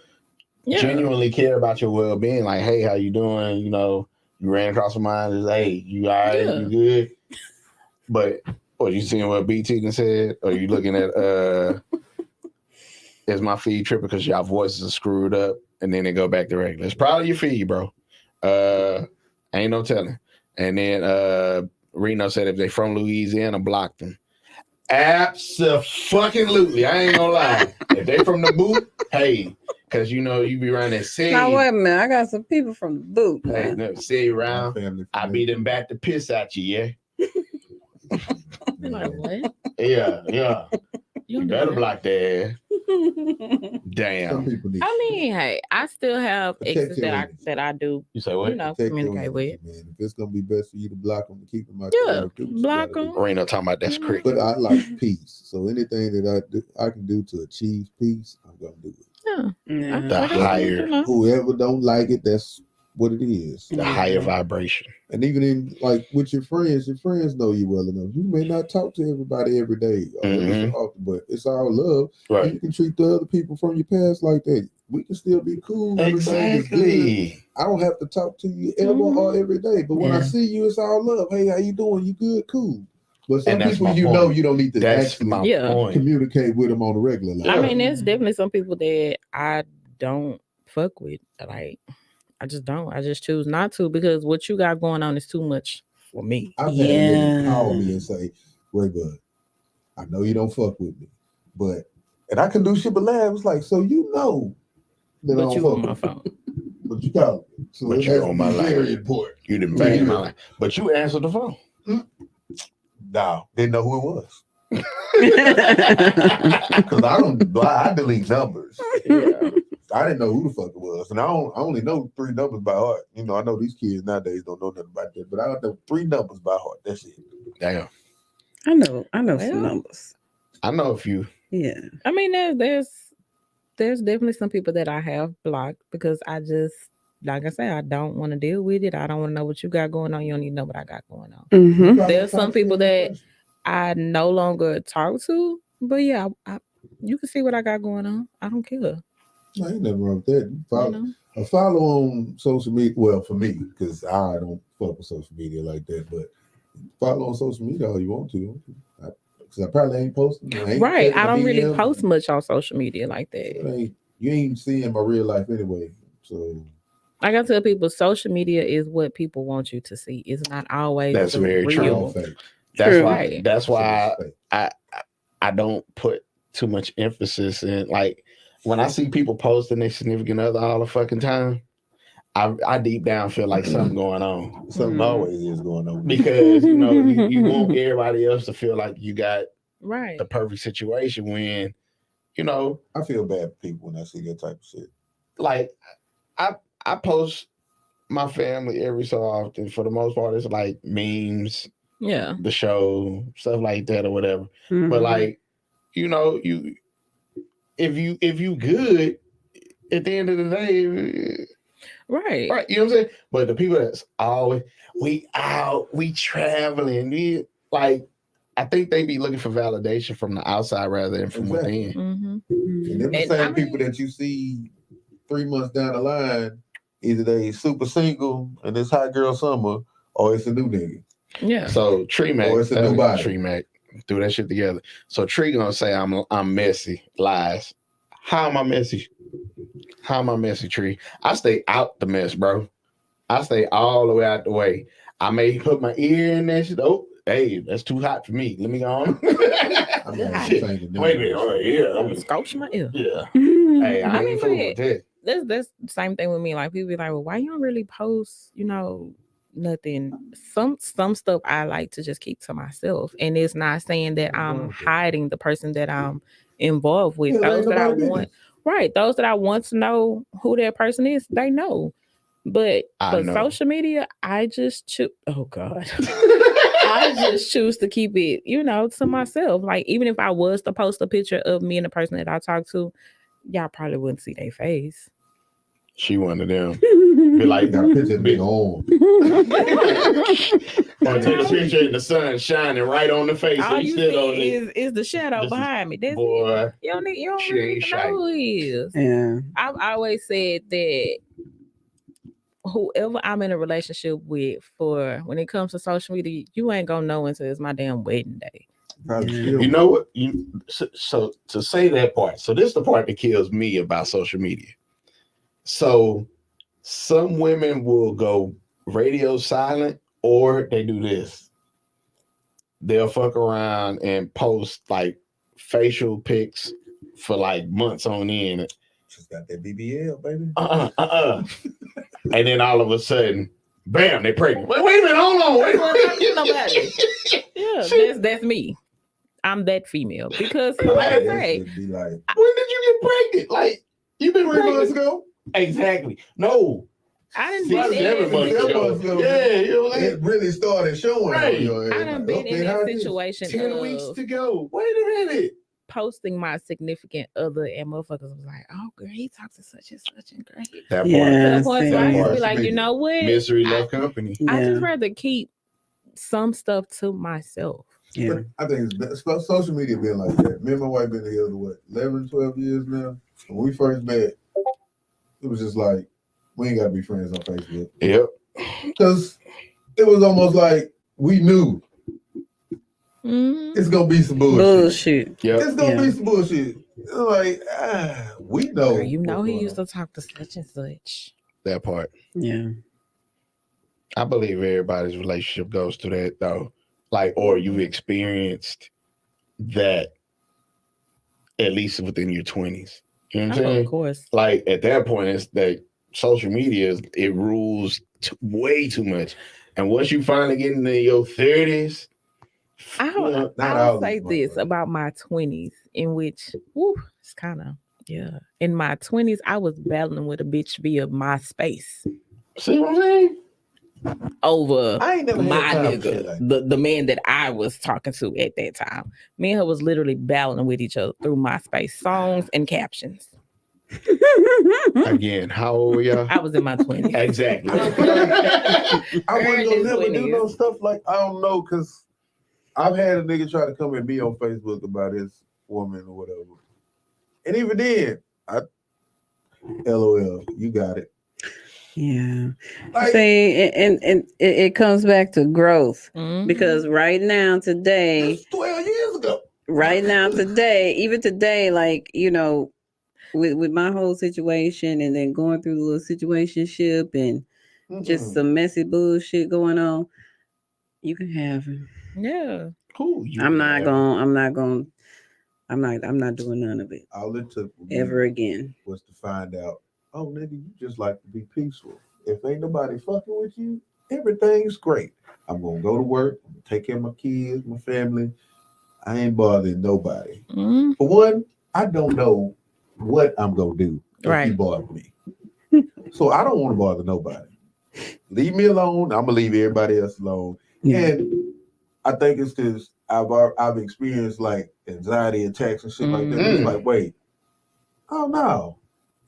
Speaker 1: genuinely care about your well-being. Like, hey, how you doing? You ran across my mind. Is, hey, you all right?
Speaker 3: Yeah.
Speaker 1: You good? But you seeing what BT done said? Or you looking at is my feed tripping because y'all voices are screwed up and then they go back to regular? It's probably your feed, bro. Ain't no telling. And then Reno said if they from Louisiana, block them. Absolutely. I ain't gonna lie. If they from the boot, hey, because you be around that city.
Speaker 4: Now wait a minute, I got some people from the boot.
Speaker 1: Hey,
Speaker 4: Man.
Speaker 1: no, see around.
Speaker 2: Family
Speaker 1: I be them back to piss at you, yeah.
Speaker 3: You're like, what?
Speaker 1: Yeah. You better block that.
Speaker 2: Some
Speaker 1: Damn.
Speaker 2: people need.
Speaker 3: I mean, hey, I still have
Speaker 2: Protect
Speaker 3: exes
Speaker 2: your
Speaker 3: that
Speaker 2: energy.
Speaker 3: I do,
Speaker 1: You say what?
Speaker 2: Protect your
Speaker 3: communicate with.
Speaker 2: energy, man. If it's gonna be best for you to block them to keep them out
Speaker 3: Yeah,
Speaker 2: your life, do what you
Speaker 3: block
Speaker 2: gotta do.
Speaker 3: 'em.
Speaker 1: Reno talking about that's cricket.
Speaker 2: But I like peace. So anything that I can do to achieve peace, I'm gonna do it.
Speaker 3: Yeah.
Speaker 1: The higher,
Speaker 2: Whoever don't like it, that's what it is.
Speaker 1: the higher vibration.
Speaker 2: And even in like with your friends know you well enough. You may not talk to everybody every day or every so often, but it's all love.
Speaker 1: Right.
Speaker 2: And you can treat the other people from your past like that. We can still be cool. Everything is good.
Speaker 1: Exactly.
Speaker 2: I don't have to talk to you ever or every day. But when I see you, it's all love. Hey, how you doing? You good? Cool. But some
Speaker 1: And that's
Speaker 2: people
Speaker 1: my
Speaker 2: you
Speaker 1: point.
Speaker 2: know you don't need to
Speaker 1: That's
Speaker 2: actually
Speaker 1: my
Speaker 3: Yeah.
Speaker 1: point.
Speaker 2: communicate with them on a regular life.
Speaker 3: I mean, there's definitely some people that I don't fuck with. Like, I just don't. I just choose not to because what you got going on is too much for me.
Speaker 2: I've had niggas call me and say, Ray Bud, I know you don't fuck with me, and I can do shit but laugh. It's like, so you know that I
Speaker 3: But
Speaker 2: don't
Speaker 3: you
Speaker 2: fuck
Speaker 3: on my
Speaker 2: with you.
Speaker 3: phone.
Speaker 2: But you call me. So
Speaker 1: But
Speaker 2: it
Speaker 1: you
Speaker 2: has
Speaker 1: on
Speaker 2: to
Speaker 1: my
Speaker 2: be
Speaker 1: life.
Speaker 2: very important.
Speaker 1: You didn't bang my life. But you answered the phone.
Speaker 2: No, didn't know who it was. Because I delete numbers.
Speaker 3: Yeah.
Speaker 2: I didn't know who the fuck it was. And I only know 3 numbers by heart. I know these kids nowadays don't know nothing about that, but I know 3 numbers by heart. That's it.
Speaker 1: Damn.
Speaker 4: I know
Speaker 3: Well.
Speaker 4: some numbers.
Speaker 1: I know a few.
Speaker 4: Yeah.
Speaker 3: I mean, there's definitely some people that I have blocked because I just, like I said, I don't want to deal with it. I don't want to know what you got going on. You don't need to know what I got going on.
Speaker 4: Mm-hmm.
Speaker 3: There's some people that I no longer talk to, but yeah, You can see what I got going on. I don't care.
Speaker 2: No, ain't nothing wrong with that.
Speaker 3: You
Speaker 2: Follow,
Speaker 3: know?
Speaker 2: a follow on social media. Well, for me, because I don't fuck with social media like that, but follow on social media all you want to. Because I probably ain't posting. I ain't
Speaker 3: Right.
Speaker 2: checking
Speaker 3: I
Speaker 2: the
Speaker 3: don't really
Speaker 2: DM.
Speaker 3: post much on social media like
Speaker 2: So
Speaker 3: that.
Speaker 2: you ain't seeing my real life anyway. So
Speaker 3: I gotta tell people, social media is what people want you to see. It's not always
Speaker 1: That's
Speaker 3: the
Speaker 1: very
Speaker 2: it's
Speaker 1: true.
Speaker 3: real.
Speaker 2: all fake.
Speaker 1: That's
Speaker 6: True.
Speaker 1: why.
Speaker 3: Right.
Speaker 1: That's why
Speaker 2: So it's fake.
Speaker 1: I don't put too much emphasis in, like, when I see people posting their significant other all the fucking time. I deep down feel like something going on,
Speaker 2: Something
Speaker 6: Mhm.
Speaker 2: always is going on.
Speaker 1: because you want everybody else to feel like you got
Speaker 3: Right.
Speaker 1: the perfect situation when
Speaker 2: I feel bad for people when I see that type of shit.
Speaker 1: like I post my family every so often. For the most part, it's like memes,
Speaker 3: Yeah.
Speaker 1: the show, stuff like that or whatever.
Speaker 6: Mhm.
Speaker 1: But like, you if you good at the end of the day,
Speaker 3: Right.
Speaker 1: right? You know what I'm saying? But the people that's always we out, we traveling, we like, I think they be looking for validation from the outside rather than from
Speaker 2: Exactly.
Speaker 1: within.
Speaker 3: Mm-hmm.
Speaker 2: And them the
Speaker 3: And
Speaker 2: same
Speaker 3: I
Speaker 2: people
Speaker 3: mean-
Speaker 2: that you see 3 months down the line, either they super single and it's hot girl summer, or it's a new nigga.
Speaker 3: Yeah.
Speaker 1: So Tree Mac,
Speaker 2: Or it's a new body.
Speaker 1: Tree Mac, threw that shit together. So Tree gonna say I'm messy. Lies. How am I messy? How am I messy, Tree? I stay out the mess, bro. I stay all the way out the way. I may put my ear in that shit. Oh, hey, that's too hot for me. Let me go on.
Speaker 2: I'm not
Speaker 1: Shit.
Speaker 2: saying the
Speaker 1: Wait a minute. Oh, yeah.
Speaker 3: I'm scratch my ear.
Speaker 1: Yeah. Hey, I
Speaker 3: I mean,
Speaker 1: ain't fooling with that.
Speaker 3: That's the same thing with me. Like people be like, well, why you don't really post, nothing. Some stuff I like to just keep to myself. And it's not saying that I'm hiding the person that I'm involved with.
Speaker 2: Yeah,
Speaker 3: Those
Speaker 2: ain't
Speaker 3: that I
Speaker 2: nobody
Speaker 3: want, right. Those that I want to know who that person is, they know. But
Speaker 1: I
Speaker 3: for
Speaker 1: know.
Speaker 3: social media, I just choose. Oh God. I just choose to keep it, to myself. Like, even if I was to post a picture of me and the person that I talk to, y'all probably wouldn't see their face.
Speaker 1: She one of them. Be like,
Speaker 2: got a picture of the nigga on.
Speaker 1: or take a picture in the sun shining right on the face.
Speaker 3: All
Speaker 1: and
Speaker 3: you
Speaker 1: sit on
Speaker 3: see
Speaker 1: it.
Speaker 3: is the shadow
Speaker 1: This is-
Speaker 3: behind me. That's it.
Speaker 1: Boy,
Speaker 3: You don't
Speaker 1: she
Speaker 3: really
Speaker 1: ain't
Speaker 3: need to
Speaker 1: shy.
Speaker 3: know who he is.
Speaker 6: Yeah.
Speaker 3: I've always said that whoever I'm in a relationship with, for when it comes to social media, you ain't gonna know until it's my damn wedding day.
Speaker 2: Probably
Speaker 6: Yeah.
Speaker 2: still
Speaker 1: You know what? So to say that part, so this is the part that kills me about social media. So some women will go radio silent, or they do this. They'll fuck around and post like facial pics for like months on end.
Speaker 2: She's got that BBL, baby.
Speaker 1: And then all of a sudden, bam, they pregnant. Wait a minute, hold on. Wait a minute.
Speaker 3: Yeah, that's me. I'm that female. Because like I
Speaker 2: That
Speaker 3: say,
Speaker 2: should be like
Speaker 1: When did you get pregnant? Like, you've been
Speaker 2: 3 months
Speaker 1: pregnant.
Speaker 2: ago.
Speaker 1: Exactly. No.
Speaker 3: I done
Speaker 1: 6,
Speaker 3: been
Speaker 1: 7
Speaker 3: in
Speaker 1: months
Speaker 3: that
Speaker 2: Seven
Speaker 1: ago.
Speaker 2: months ago.
Speaker 1: Yeah, you know what I mean?
Speaker 2: It really started showing.
Speaker 1: Right.
Speaker 2: On your
Speaker 3: I
Speaker 2: head.
Speaker 3: done
Speaker 2: Like,
Speaker 3: been in
Speaker 2: okay,
Speaker 3: that
Speaker 2: how's this?
Speaker 3: situation
Speaker 1: 10 weeks
Speaker 3: of
Speaker 1: to go. Wait a minute.
Speaker 3: posting my significant other, and motherfuckers was like, "Oh, girl, he talks to such and such and great."
Speaker 1: That
Speaker 6: Yeah.
Speaker 3: To the point
Speaker 6: see.
Speaker 3: where I used to be
Speaker 2: That
Speaker 3: like,
Speaker 2: part.
Speaker 3: you know what?
Speaker 1: Misery love company.
Speaker 3: I
Speaker 6: Yeah.
Speaker 3: just rather keep some stuff to myself.
Speaker 6: Yeah.
Speaker 2: I think social media been like that. Me and my wife been together, what, 11, 12 years now? When we first met, it was just like, we ain't got to be friends on Facebook.
Speaker 1: Yep.
Speaker 2: Because it was almost like we knew
Speaker 3: Mhm.
Speaker 2: it's going to be some bullshit.
Speaker 6: Bullshit.
Speaker 1: Yep.
Speaker 2: It's going to
Speaker 6: Yeah.
Speaker 2: be some bullshit. It's like, we know.
Speaker 3: Girl, you know
Speaker 2: what's
Speaker 3: he
Speaker 2: going
Speaker 3: used
Speaker 2: on.
Speaker 3: to talk to such and such.
Speaker 1: That part.
Speaker 6: Yeah.
Speaker 1: I believe everybody's relationship goes through that though. Like, or you've experienced that at least within your 20s. You know what I'm
Speaker 3: Oh,
Speaker 1: saying?
Speaker 3: of course.
Speaker 1: Like at that point, it's that social media it rules way too much. And once you finally get into your 30s,
Speaker 2: not
Speaker 3: I'll
Speaker 2: all
Speaker 3: say
Speaker 2: these
Speaker 3: this
Speaker 2: motherfuckers.
Speaker 3: about my 20s, in which, it's kind of, yeah. In my 20s, I was battling with a bitch via MySpace
Speaker 1: see what I'm saying?
Speaker 3: over
Speaker 2: I ain't never
Speaker 3: my
Speaker 2: had time for shit
Speaker 3: nigga,
Speaker 2: like that.
Speaker 3: the man that I was talking to at that time. Me and her was literally battling with each other through MySpace songs and captions.
Speaker 1: Again, how old were y'all?
Speaker 3: I was in my 20s.
Speaker 1: Exactly.
Speaker 2: I wasn't
Speaker 3: Early
Speaker 2: gonna never do
Speaker 3: 20s.
Speaker 2: no stuff like, I don't know, because I've had a nigga try to come at me on Facebook about his woman or whatever. And even then, LOL, you got it.
Speaker 6: Yeah.
Speaker 2: Like,
Speaker 6: See, and it comes back to growth
Speaker 3: Mhm.
Speaker 6: because right now, today,
Speaker 2: that's 12 years ago.
Speaker 6: right now, today, even today, like, you know, with my whole situation and then going through the little situationship and just some messy bullshit going on, you can have him.
Speaker 3: Yeah.
Speaker 1: Cool.
Speaker 6: I'm not doing none of it
Speaker 2: All it took for me
Speaker 6: ever again.
Speaker 2: was to find out, oh, nigga, you just like to be peaceful. If ain't nobody fucking with you, everything's great. I'm going to go to work. I'm going to take care of my kids, my family. I ain't bothering nobody.
Speaker 3: Mhm.
Speaker 2: For one, I don't know what I'm going to do if you
Speaker 3: Right.
Speaker 2: bother me. So I don't want to bother nobody. Leave me alone. I'm going to leave everybody else alone.
Speaker 6: Yeah.
Speaker 2: And I think it's because I've experienced like anxiety attacks and shit like that. It's
Speaker 1: Mhm.
Speaker 2: like, wait, oh no,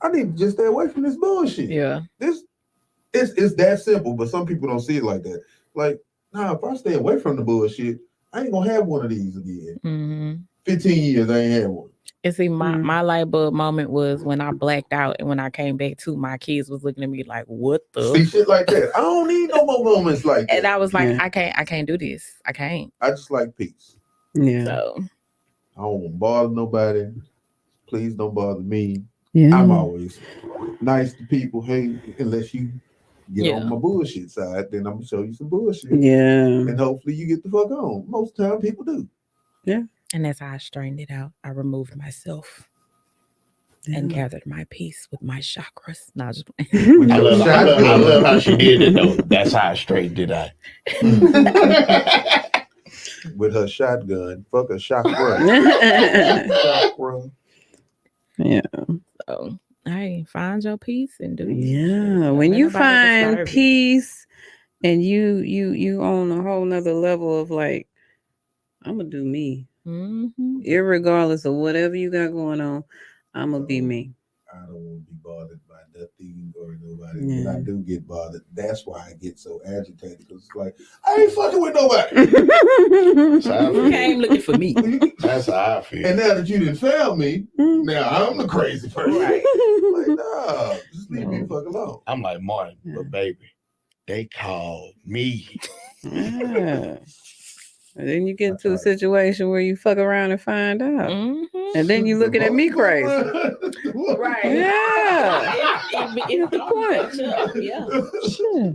Speaker 2: I need to just stay away from this bullshit.
Speaker 3: Yeah.
Speaker 2: It's that simple, but some people don't see it like that. Like, nah, if I stay away from the bullshit, I ain't gonna have one of these again.
Speaker 3: hmm
Speaker 2: 15 years, I ain't had one.
Speaker 3: And see, my
Speaker 6: Mm.
Speaker 3: my light bulb moment was when I blacked out, and when I came back to, my kids was looking at me like, "What the?"
Speaker 2: See shit like that. I don't need no more moments like that.
Speaker 3: And I was like,
Speaker 6: Yeah.
Speaker 3: I can't do this. I can't.
Speaker 2: I just like peace.
Speaker 6: Yeah.
Speaker 3: So
Speaker 2: I don't want to bother nobody. Please don't bother me.
Speaker 6: Yeah.
Speaker 2: I'm always nice to people. Hey, unless you get
Speaker 3: Yeah.
Speaker 2: on my bullshit side, then I'm gonna show you some bullshit.
Speaker 6: Yeah.
Speaker 2: And hopefully you get the fuck on. Most time people do.
Speaker 3: and that's how I straightened it out. I removed myself and gathered my peace with my chakras. No, just
Speaker 2: With
Speaker 1: I
Speaker 2: your
Speaker 1: love
Speaker 2: shotgun.
Speaker 1: how she did it though. That's how I straightened it out.
Speaker 2: With her shotgun. Fuck a chakra. Chakra.
Speaker 6: Yeah.
Speaker 3: so. Hey, find your peace and do.
Speaker 6: Yeah.
Speaker 3: Don't
Speaker 6: When
Speaker 3: let
Speaker 6: you
Speaker 3: nobody
Speaker 6: find
Speaker 3: disturb it.
Speaker 6: peace and you on a whole nother level of like, I'm gonna do me.
Speaker 3: Mhm.
Speaker 6: Irregardless of whatever you got going on, I'm gonna be me.
Speaker 2: I don't want to be bothered by nothing or nobody.
Speaker 6: Yeah.
Speaker 2: When I do get bothered, that's why I get so agitated. Because it's like, I ain't fucking with nobody.
Speaker 1: That's how I
Speaker 3: You
Speaker 1: feel.
Speaker 3: came looking for me.
Speaker 1: That's how I feel.
Speaker 2: And now that you didn't fail me, now I'm the crazy person.
Speaker 3: Right.
Speaker 2: Like, nah, just leave me the fuck alone.
Speaker 1: I'm like Martin, but baby, they called me.
Speaker 6: Yeah. And then you get into a
Speaker 2: That's
Speaker 6: situation where you fuck around and find out.
Speaker 3: Mhm.
Speaker 6: And then you looking at me crazy.
Speaker 3: Right.
Speaker 6: Yeah.
Speaker 3: It's the point. Yeah.
Speaker 6: Sure.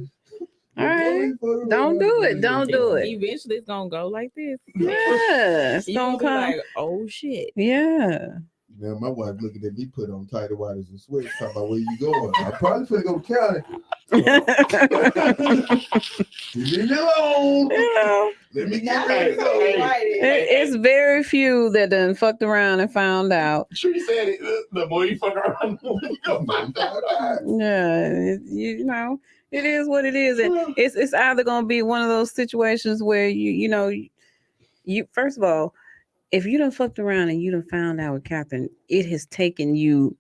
Speaker 6: All right. Don't do it. Don't do it.
Speaker 3: Eventually, it's gonna go like this.
Speaker 6: Yeah. It's
Speaker 3: You
Speaker 6: gonna
Speaker 3: gonna be
Speaker 6: come.
Speaker 3: like, oh shit.
Speaker 6: Yeah.
Speaker 2: Now my wife looking at me put on tighter whiters and sweats, talking about where you going. I probably finna go to county. Leave me alone.
Speaker 6: Yeah.
Speaker 2: Let me
Speaker 3: Now
Speaker 2: get ready.
Speaker 3: it's so excited.
Speaker 6: It's very few that done fucked around and found out.
Speaker 1: She said it. The more you fuck around, the more you go find out.
Speaker 6: Yeah, you know, it is what it is, and it's either gonna be one of those situations where you know, you first of all, if you done fucked around and you done found out with Catherine, it has taken you.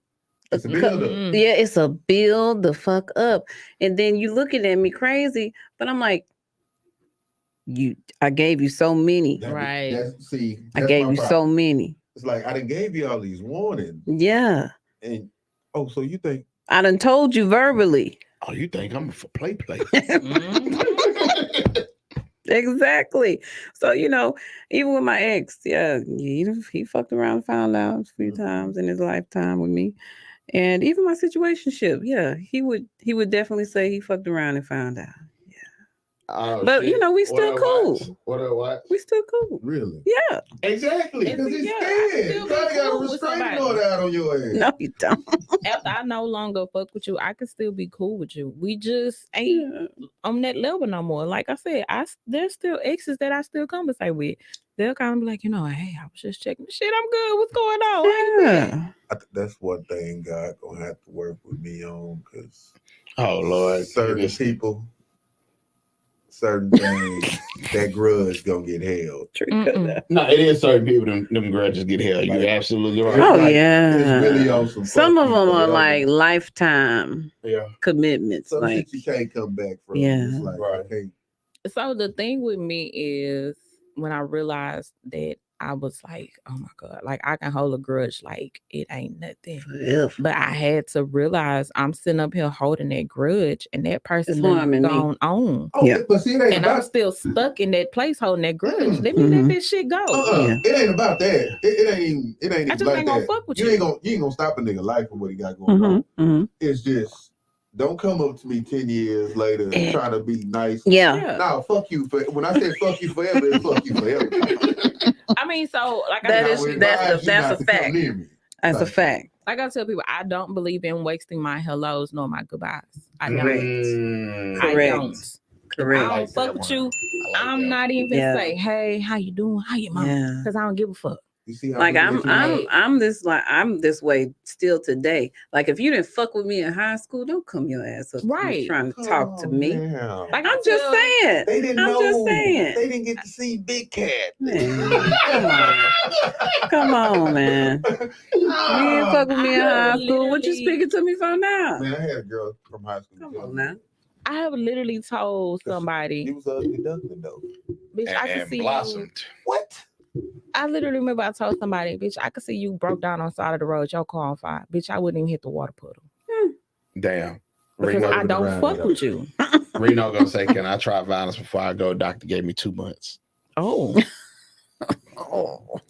Speaker 2: It's a build-up.
Speaker 3: Mm.
Speaker 6: Yeah, it's a build the fuck up, and then you looking at me crazy, but I'm like, I gave you so many.
Speaker 3: Right.
Speaker 6: I gave you so many.
Speaker 2: It's like I done gave you all these warnings,
Speaker 6: Yeah,
Speaker 2: and so you think
Speaker 6: I done told you verbally.
Speaker 1: Oh, you think I'm for play?
Speaker 3: Mhm.
Speaker 6: Exactly. So, you know, even with my ex, yeah, he fucked around, found out a few times in his lifetime with me. And even my situationship, yeah, he would definitely say he fucked around and found out.
Speaker 1: Oh,
Speaker 6: But,
Speaker 1: shit.
Speaker 6: you know, we still cool.
Speaker 1: What?
Speaker 6: We still cool.
Speaker 2: really?
Speaker 6: Yeah.
Speaker 2: Exactly, because he's
Speaker 3: Yeah, I
Speaker 2: scared.
Speaker 3: still
Speaker 2: You
Speaker 3: be
Speaker 2: probably got a
Speaker 3: cool with
Speaker 2: restraining
Speaker 3: somebody.
Speaker 2: order out on your ass.
Speaker 6: No, you don't.
Speaker 3: After I no longer fuck with you, I can still be cool with you. We just ain't
Speaker 6: Yeah.
Speaker 3: on that level no more. Like I said, there's still exes that I still conversate with. They'll kind of be like, hey, I was just checking. Shit, I'm good. What's going on? How you been?
Speaker 6: Yeah.
Speaker 2: I think that's one thing God gonna have to work with me on, because
Speaker 1: Oh Lord,
Speaker 2: certain people, certain things, that grudge gonna get held.
Speaker 3: Mm-mm.
Speaker 1: No, it is certain people. Them grudges get held. You're
Speaker 2: Like-
Speaker 1: absolutely right.
Speaker 6: Oh,
Speaker 2: like,
Speaker 6: yeah.
Speaker 2: It's really on some.
Speaker 6: Some
Speaker 2: fuck
Speaker 6: of
Speaker 2: you
Speaker 6: them are
Speaker 2: forever.
Speaker 6: like lifetime
Speaker 1: Yeah.
Speaker 6: commitments.
Speaker 2: some
Speaker 6: Like,
Speaker 2: shit you can't come back from.
Speaker 6: Yeah.
Speaker 2: It's like,
Speaker 1: Right.
Speaker 2: okay,
Speaker 3: So the thing with me is when I realized that I was like, oh my God, like I can hold a grudge like it ain't nothing.
Speaker 6: Forever.
Speaker 3: But I had to realize I'm sitting up here holding that grudge and that person
Speaker 6: It's
Speaker 3: done
Speaker 6: harming me.
Speaker 3: gone on.
Speaker 2: Oh,
Speaker 6: Yeah.
Speaker 2: but see, it ain't
Speaker 3: And I'm
Speaker 2: about.
Speaker 3: still stuck in that place holding that grudge. Let me
Speaker 6: Mhm.
Speaker 3: let this shit go.
Speaker 6: Yeah.
Speaker 2: It ain't about that. It ain't even. It ain't
Speaker 3: I
Speaker 2: even
Speaker 3: just
Speaker 2: like
Speaker 3: ain't gonna
Speaker 2: that.
Speaker 3: fuck with
Speaker 2: You
Speaker 3: you.
Speaker 2: ain't gonna stop a nigga life for what he got going on.
Speaker 6: Mm-hmm.
Speaker 2: It's just don't come up to me 10 years later
Speaker 6: Eh.
Speaker 2: trying to be nice.
Speaker 6: Yeah.
Speaker 3: Yeah.
Speaker 2: No, fuck you. When I say fuck you forever, it's fuck you forever.
Speaker 3: I mean, so like
Speaker 6: That
Speaker 3: I
Speaker 6: is-
Speaker 3: tell people,
Speaker 6: that's
Speaker 2: Advise you
Speaker 6: a
Speaker 2: not to come
Speaker 6: fact.
Speaker 2: near me.
Speaker 6: That's a
Speaker 2: Like,
Speaker 6: fact.
Speaker 3: like I tell people, I don't believe in wasting my hellos nor my goodbyes. I don't.
Speaker 1: Mm,
Speaker 3: I
Speaker 6: Correct.
Speaker 3: don't. If
Speaker 6: Correct.
Speaker 3: I don't
Speaker 1: like
Speaker 3: fuck
Speaker 1: that
Speaker 3: with
Speaker 1: one.
Speaker 3: you,
Speaker 1: I like
Speaker 3: I'm
Speaker 1: that.
Speaker 3: not even
Speaker 6: Yeah.
Speaker 3: say, hey, how you doing? How you mom?
Speaker 6: Yeah.
Speaker 3: Because I don't give a fuck.
Speaker 2: you see how
Speaker 6: Like
Speaker 2: people get you?
Speaker 6: I'm this way still today. Like if you didn't fuck with me in high school, don't come your ass up to me
Speaker 3: Right.
Speaker 6: trying to talk to me.
Speaker 2: Damn.
Speaker 3: Like
Speaker 6: I'm just saying.
Speaker 2: They didn't
Speaker 6: I'm
Speaker 2: know.
Speaker 6: just saying.
Speaker 2: They didn't get to see Big Cat.
Speaker 6: Man, come on. Come on, man. You didn't fuck with me in high school. What you
Speaker 3: literally-
Speaker 6: speaking to me for now?
Speaker 2: Man, I had a girl from high school.
Speaker 6: Come
Speaker 2: tell
Speaker 6: on
Speaker 2: me.
Speaker 6: now.
Speaker 3: I have literally told
Speaker 2: He
Speaker 3: somebody,
Speaker 2: was ugly duckling though.
Speaker 3: bitch, I can
Speaker 1: And
Speaker 3: see you.
Speaker 1: blossomed.
Speaker 2: What?
Speaker 3: I literally remember I told somebody, bitch, I could see you broke down on the side of the road, your car on fire. Bitch, I wouldn't even hit the water puddle.
Speaker 1: Damn.
Speaker 3: Because
Speaker 1: Reno,
Speaker 3: I don't
Speaker 2: around
Speaker 3: fuck
Speaker 2: it,
Speaker 3: with you.
Speaker 1: Reno gonna say, "Can I try violence before I go?" Doctor gave me 2 months.
Speaker 3: Oh.
Speaker 1: Oh.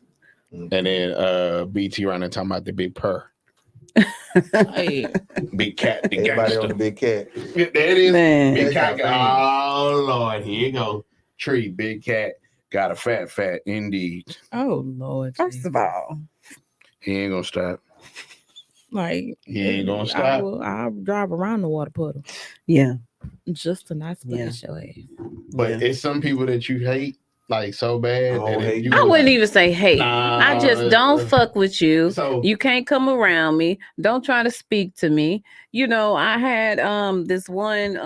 Speaker 1: And then BT running talking about the big purr.
Speaker 3: Hey.
Speaker 1: Big cat, the
Speaker 2: Everybody on the
Speaker 1: gangster.
Speaker 2: Big Cat.
Speaker 1: There it is.
Speaker 6: Man.
Speaker 1: Big
Speaker 2: That's
Speaker 1: cat.
Speaker 2: our
Speaker 1: Oh Lord, here you go. Tree, big cat. Got a fat indeed.
Speaker 3: Oh Lord.
Speaker 6: First of all,
Speaker 1: He ain't gonna stop.
Speaker 3: Like
Speaker 1: He ain't gonna stop.
Speaker 3: I'll drive around the water puddle
Speaker 6: yeah.
Speaker 3: just to not
Speaker 6: Yeah.
Speaker 3: splash your ass.
Speaker 1: But
Speaker 6: Yeah.
Speaker 1: it's some people that you hate like so bad.
Speaker 2: Oh,
Speaker 1: that
Speaker 2: hate
Speaker 1: you
Speaker 6: I
Speaker 1: was-
Speaker 6: wouldn't even say hate.
Speaker 1: Nah,
Speaker 6: I just don't fuck with you.
Speaker 1: So
Speaker 6: You can't come around me. Don't try to speak to me. You know, I had this one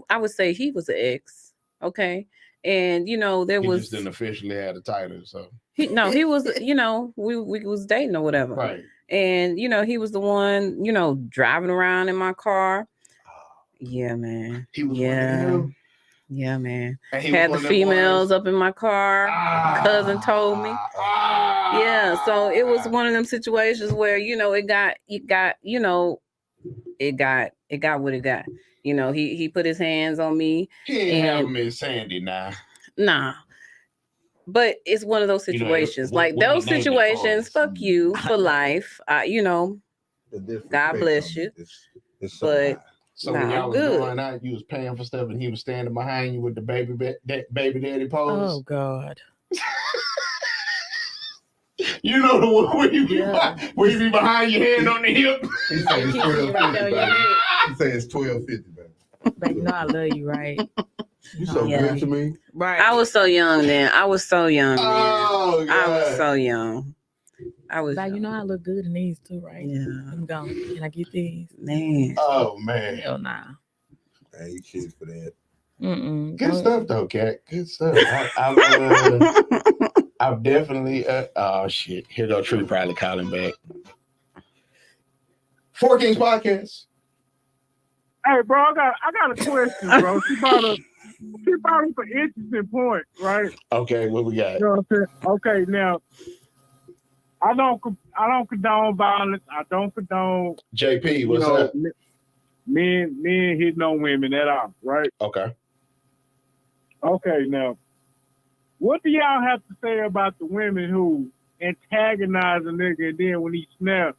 Speaker 6: I would say he was an ex. Okay. And you know, there
Speaker 1: he
Speaker 6: was
Speaker 1: just didn't officially have the title. So
Speaker 6: he was, you know, we was dating or whatever.
Speaker 1: right.
Speaker 6: And you know, he was the one, you know, driving around in my car. Yeah, man.
Speaker 1: He was
Speaker 6: yeah.
Speaker 1: one of them.
Speaker 6: Yeah, man.
Speaker 1: And he
Speaker 6: Had the
Speaker 1: was one of them
Speaker 6: females
Speaker 1: ones-
Speaker 6: up in my car. My cousin told me. Yeah, so it was one of them situations where, you know, it got you know, it got what it got. You know, he put his hands on me.
Speaker 1: He ain't have
Speaker 6: and-
Speaker 1: him in Sandy now.
Speaker 6: Nah. But it's one of those
Speaker 1: You know,
Speaker 6: situations.
Speaker 1: we-
Speaker 6: like
Speaker 1: we
Speaker 6: those
Speaker 1: named it
Speaker 6: situations,
Speaker 1: for us.
Speaker 6: fuck you for life. You know,
Speaker 2: The disrespect
Speaker 6: God bless
Speaker 2: of
Speaker 6: you.
Speaker 2: it is so
Speaker 6: But-
Speaker 2: high.
Speaker 1: So when
Speaker 6: Nah,
Speaker 1: y'all was
Speaker 6: good.
Speaker 1: going out, you was paying for stuff, and he was standing behind you with the baby daddy pose.
Speaker 3: Oh God.
Speaker 1: You know the one where you be,
Speaker 3: Yeah.
Speaker 1: where you be behind your hand on the hip.
Speaker 2: He said it's
Speaker 3: Kissing you right there on your
Speaker 2: 1250, baby.
Speaker 3: head.
Speaker 2: He said it's 1250, baby.
Speaker 3: Baby, you know I love you, right?
Speaker 2: You so
Speaker 6: Yeah.
Speaker 2: good to me.
Speaker 3: Right.
Speaker 6: I was so young then. I was so young, man.
Speaker 1: Oh
Speaker 6: I was
Speaker 1: God.
Speaker 6: so young. I was
Speaker 3: Like, you know
Speaker 6: young.
Speaker 3: I look good in these too, right?
Speaker 6: Yeah.
Speaker 3: I'm going. Can I get these?
Speaker 6: Man.
Speaker 1: Oh man.
Speaker 3: Hell nah.
Speaker 2: I ain't shit for that.
Speaker 3: Mm-mm.
Speaker 1: Good
Speaker 3: Don't-
Speaker 1: stuff though, Cat. Good stuff. I've definitely. Oh shit! Here go Tree probably calling back. Four Kings podcast.
Speaker 5: Hey, bro, I got a question, bro. She brought up an interesting point, right?
Speaker 1: Okay, what we got?
Speaker 5: You know what I'm saying? Okay, now I don't condone violence. I don't condone
Speaker 1: JP, what's up?
Speaker 5: men hitting on women at all, right?
Speaker 1: Okay.
Speaker 5: Okay, now what do y'all have to say about the women who antagonize a nigga and then when he snaps,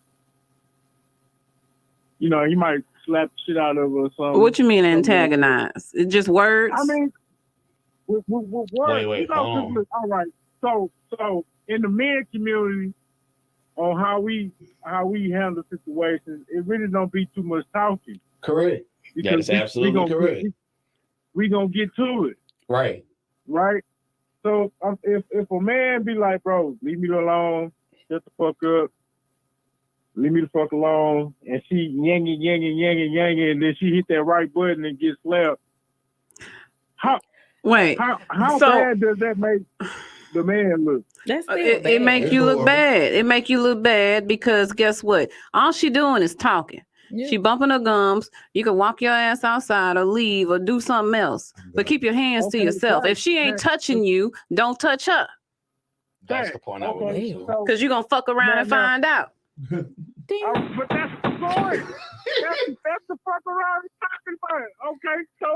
Speaker 5: you know, he might slap the shit out of her or something?
Speaker 6: What you mean antagonize? It's just words?
Speaker 5: I mean, with words,
Speaker 1: Wait,
Speaker 5: you know,
Speaker 1: hold on.
Speaker 5: look, all right. So in the men community, on how we handle situations, it really don't be too much talking.
Speaker 1: Correct. That is absolutely correct.
Speaker 5: We gonna get to it,
Speaker 1: Right.
Speaker 5: right? So if a man be like, bro, leave me alone, shut the fuck up, leave me the fuck alone, and she yanging, and then she hit that right button and gets slapped.
Speaker 6: Wait.
Speaker 5: How
Speaker 6: So-
Speaker 5: bad does that make the man look?
Speaker 3: That's still
Speaker 6: It
Speaker 3: bad.
Speaker 6: make
Speaker 2: It's
Speaker 6: you look
Speaker 2: horrible.
Speaker 6: bad. It make you look bad because guess what? All she doing is talking.
Speaker 3: Yeah.
Speaker 6: She bumping her gums. You can walk your ass outside or leave or do something else. But keep your hands to
Speaker 5: Okay,
Speaker 6: yourself.
Speaker 5: right,
Speaker 6: If she ain't
Speaker 5: right.
Speaker 6: touching you, don't touch her.
Speaker 1: That's the point I would
Speaker 5: Okay,
Speaker 1: make.
Speaker 3: Ew.
Speaker 5: so,
Speaker 6: Because you're going to fuck around and
Speaker 5: Now-
Speaker 6: find out.
Speaker 5: but that's the point. That's the fuck around and talking about. Okay, so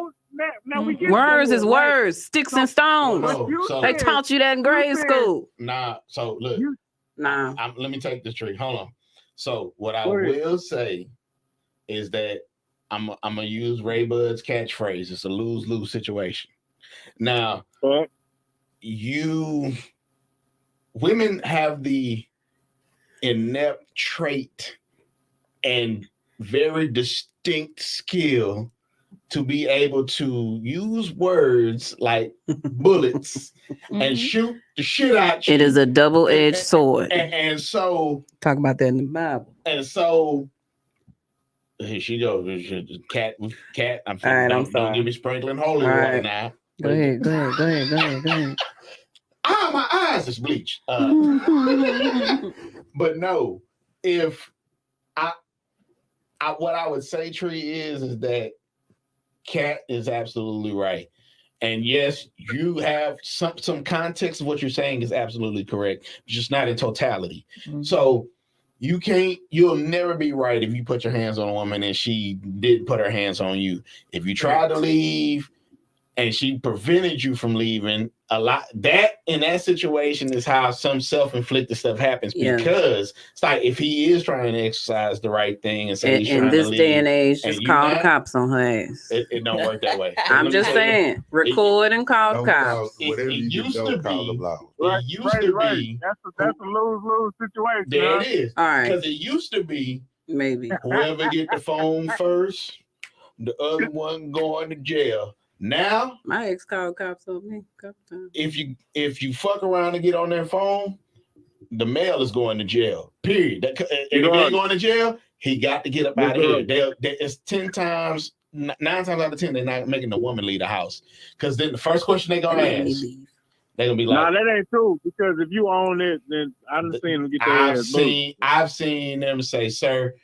Speaker 5: now we get
Speaker 6: Words is
Speaker 5: somewhere, right?
Speaker 6: words, sticks and stones.
Speaker 1: Well, no.
Speaker 5: You
Speaker 1: So-
Speaker 6: They
Speaker 5: said-
Speaker 6: taught you that in grade
Speaker 5: said-
Speaker 6: school.
Speaker 1: Nah, so look,
Speaker 5: You-
Speaker 6: Nah.
Speaker 1: let me take this trick. Hold on. So what I
Speaker 5: Go ahead.
Speaker 1: will say is that I'm gonna use Ray Bud's catchphrase. It's a lose-lose situation. Now, women have the inept trait and very distinct skill to be able to use words like bullets and shoot the shit out you.
Speaker 6: It is a double-edged sword.
Speaker 1: and so
Speaker 6: Talk about that in the Bible.
Speaker 1: here she goes. Cat. I'm
Speaker 6: All right, I'm
Speaker 1: don't
Speaker 6: sorry.
Speaker 1: give me sprinkling holy
Speaker 6: All
Speaker 1: water
Speaker 6: right.
Speaker 1: now.
Speaker 6: Go ahead, go ahead, go ahead, go ahead, go ahead.
Speaker 1: My eyes is bleached. But no, if I what I would say, Tree, is that Cat is absolutely right. And yes, you have some context of what you're saying is absolutely correct, just not in totality.
Speaker 3: Mhm.
Speaker 1: So you'll never be right if you put your hands on a woman and she did put her hands on you. If you tried to leave and she prevented you from leaving, that in that situation is how some self-inflicted stuff happens,
Speaker 6: Yeah.
Speaker 1: because it's like if he is trying to exercise the right thing and say he's
Speaker 6: In
Speaker 1: trying
Speaker 6: this
Speaker 1: to leave,
Speaker 6: day and age,
Speaker 1: and
Speaker 6: just
Speaker 1: you
Speaker 6: call the
Speaker 1: not-
Speaker 6: cops on her ass.
Speaker 1: it don't work that way.
Speaker 6: I'm
Speaker 1: Let me
Speaker 6: just
Speaker 1: tell you,
Speaker 6: saying, record and call the
Speaker 2: Don't
Speaker 6: cops.
Speaker 2: call whatever
Speaker 1: It
Speaker 2: you do,
Speaker 1: used to
Speaker 2: don't call
Speaker 1: be-
Speaker 2: them loud.
Speaker 5: Right,
Speaker 1: It used to be
Speaker 5: That's a lose-lose situation.
Speaker 1: there.
Speaker 5: huh?
Speaker 1: It is,
Speaker 6: All right,
Speaker 1: because it used to be
Speaker 6: maybe.
Speaker 1: whoever get the phone first, the other one going to jail. Now,
Speaker 6: My ex called cops on me a couple times.
Speaker 1: if you fuck around and get on their phone, the male is going to jail. Period. If he ain't going to jail, he got to get up out of here. It's 9 times out of 10 they're not making the woman leave the house, because then the first question they gonna
Speaker 6: Made me
Speaker 1: ask,
Speaker 6: leave.
Speaker 1: they're gonna be
Speaker 5: Nah,
Speaker 1: like,
Speaker 5: that ain't true, because if you own it, then I done seen them get their ass moved.
Speaker 1: I've seen them say, "Sir,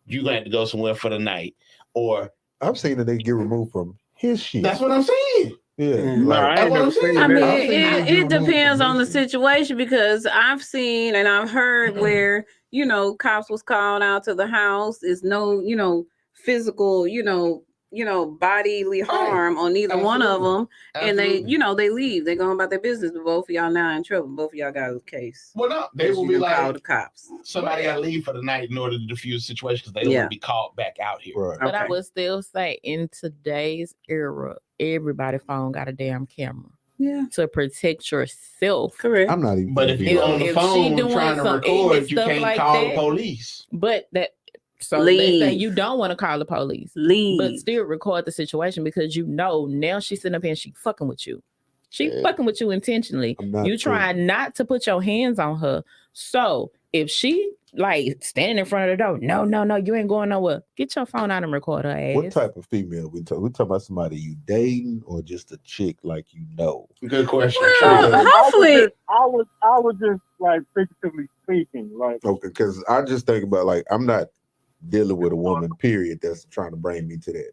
Speaker 1: you gonna have to go somewhere for the night," or
Speaker 7: I've seen that they get removed from his shit.
Speaker 1: that's what I'm saying.
Speaker 7: Yeah,
Speaker 6: Mm.
Speaker 5: Nah, I
Speaker 1: That's
Speaker 5: ain't
Speaker 1: what
Speaker 5: never
Speaker 1: I'm
Speaker 5: seen
Speaker 1: saying.
Speaker 6: I
Speaker 5: that.
Speaker 6: mean,
Speaker 2: I've seen them
Speaker 6: it
Speaker 2: get removed
Speaker 6: depends
Speaker 2: from
Speaker 6: on the
Speaker 2: this shit.
Speaker 6: situation, because I've seen and I've heard where, cops was called out to the house. Is no, physical, bodily harm on neither one of them. And they,
Speaker 1: Absolutely.
Speaker 6: they leave. They go about their business, but both of y'all now in trouble. Both of y'all got a case.
Speaker 1: Well, no, they will
Speaker 6: You
Speaker 1: be
Speaker 6: done called
Speaker 1: like,
Speaker 6: the cops.
Speaker 1: somebody got to leave for the night in order to defuse the situation, because they don't
Speaker 6: Yeah.
Speaker 1: want to be called back out here.
Speaker 7: right.
Speaker 3: But I
Speaker 6: Okay.
Speaker 3: would still say in today's era, everybody's phone got a damn camera
Speaker 6: Yeah,
Speaker 3: to protect yourself.
Speaker 6: correct.
Speaker 7: I'm not even.
Speaker 1: But if
Speaker 7: gonna
Speaker 1: you're
Speaker 7: be
Speaker 1: on the
Speaker 3: if she
Speaker 1: phone
Speaker 3: doing
Speaker 1: trying to
Speaker 3: some
Speaker 1: record,
Speaker 3: ignorant
Speaker 1: you
Speaker 3: stuff
Speaker 1: can't
Speaker 3: like
Speaker 1: call the
Speaker 3: that,
Speaker 1: police.
Speaker 3: But so let's say
Speaker 6: Leave.
Speaker 3: you don't want to call the police,
Speaker 6: Leave.
Speaker 3: but still record the situation, because now she's sitting up here and she fucking with you. She
Speaker 7: Yeah.
Speaker 3: fucking with you intentionally.
Speaker 7: I'm not
Speaker 3: You try not to put your hands on her. So if she like standing in front of the door, no, you ain't going nowhere. Get your phone out and record her ass.
Speaker 7: What type of female we talking? We talking about somebody you dating or just a chick like you know?
Speaker 1: Good question.
Speaker 6: Well,
Speaker 1: True.
Speaker 6: hopefully,
Speaker 5: I was just like figuratively speaking, like
Speaker 7: Okay, because I just think about, like, I'm not dealing with a woman, period, that's trying to bring me to that.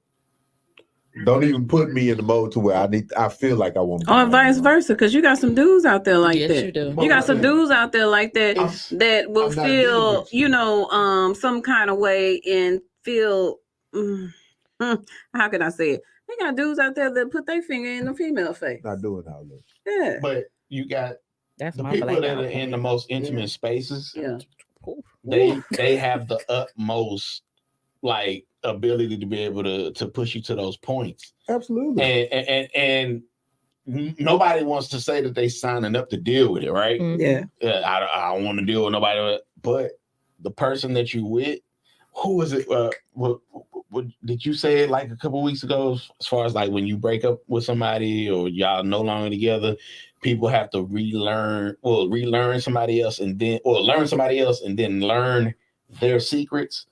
Speaker 7: Don't even put me in the mode to where I feel like I want to.
Speaker 6: or vice versa, because you got some dudes out there like
Speaker 3: Yes,
Speaker 6: that.
Speaker 3: you do.
Speaker 6: You got some dudes out there like that
Speaker 1: It's-
Speaker 6: that will
Speaker 7: I'm not
Speaker 6: feel,
Speaker 7: dealing with you.
Speaker 6: some kind of way and feel. How can I say it? They got dudes out there that put their finger in the female face.
Speaker 7: Not doing all that.
Speaker 6: Yeah,
Speaker 1: But you got
Speaker 3: That's
Speaker 1: the
Speaker 3: my
Speaker 1: people
Speaker 3: black
Speaker 1: that are
Speaker 3: out.
Speaker 1: in the most intimate spaces.
Speaker 6: yeah.
Speaker 1: They have the utmost like ability to be able to push you to those points,
Speaker 7: Absolutely.
Speaker 1: and nobody wants to say that they signing up to deal with it, right?
Speaker 3: Mhm.
Speaker 6: Yeah.
Speaker 1: I don't want to deal with nobody, but the person that you with, who was it? What did you say it like a couple weeks ago? As far as like when you break up with somebody or y'all no longer together, people have to relearn somebody else and then, or learn somebody else and then learn their secrets.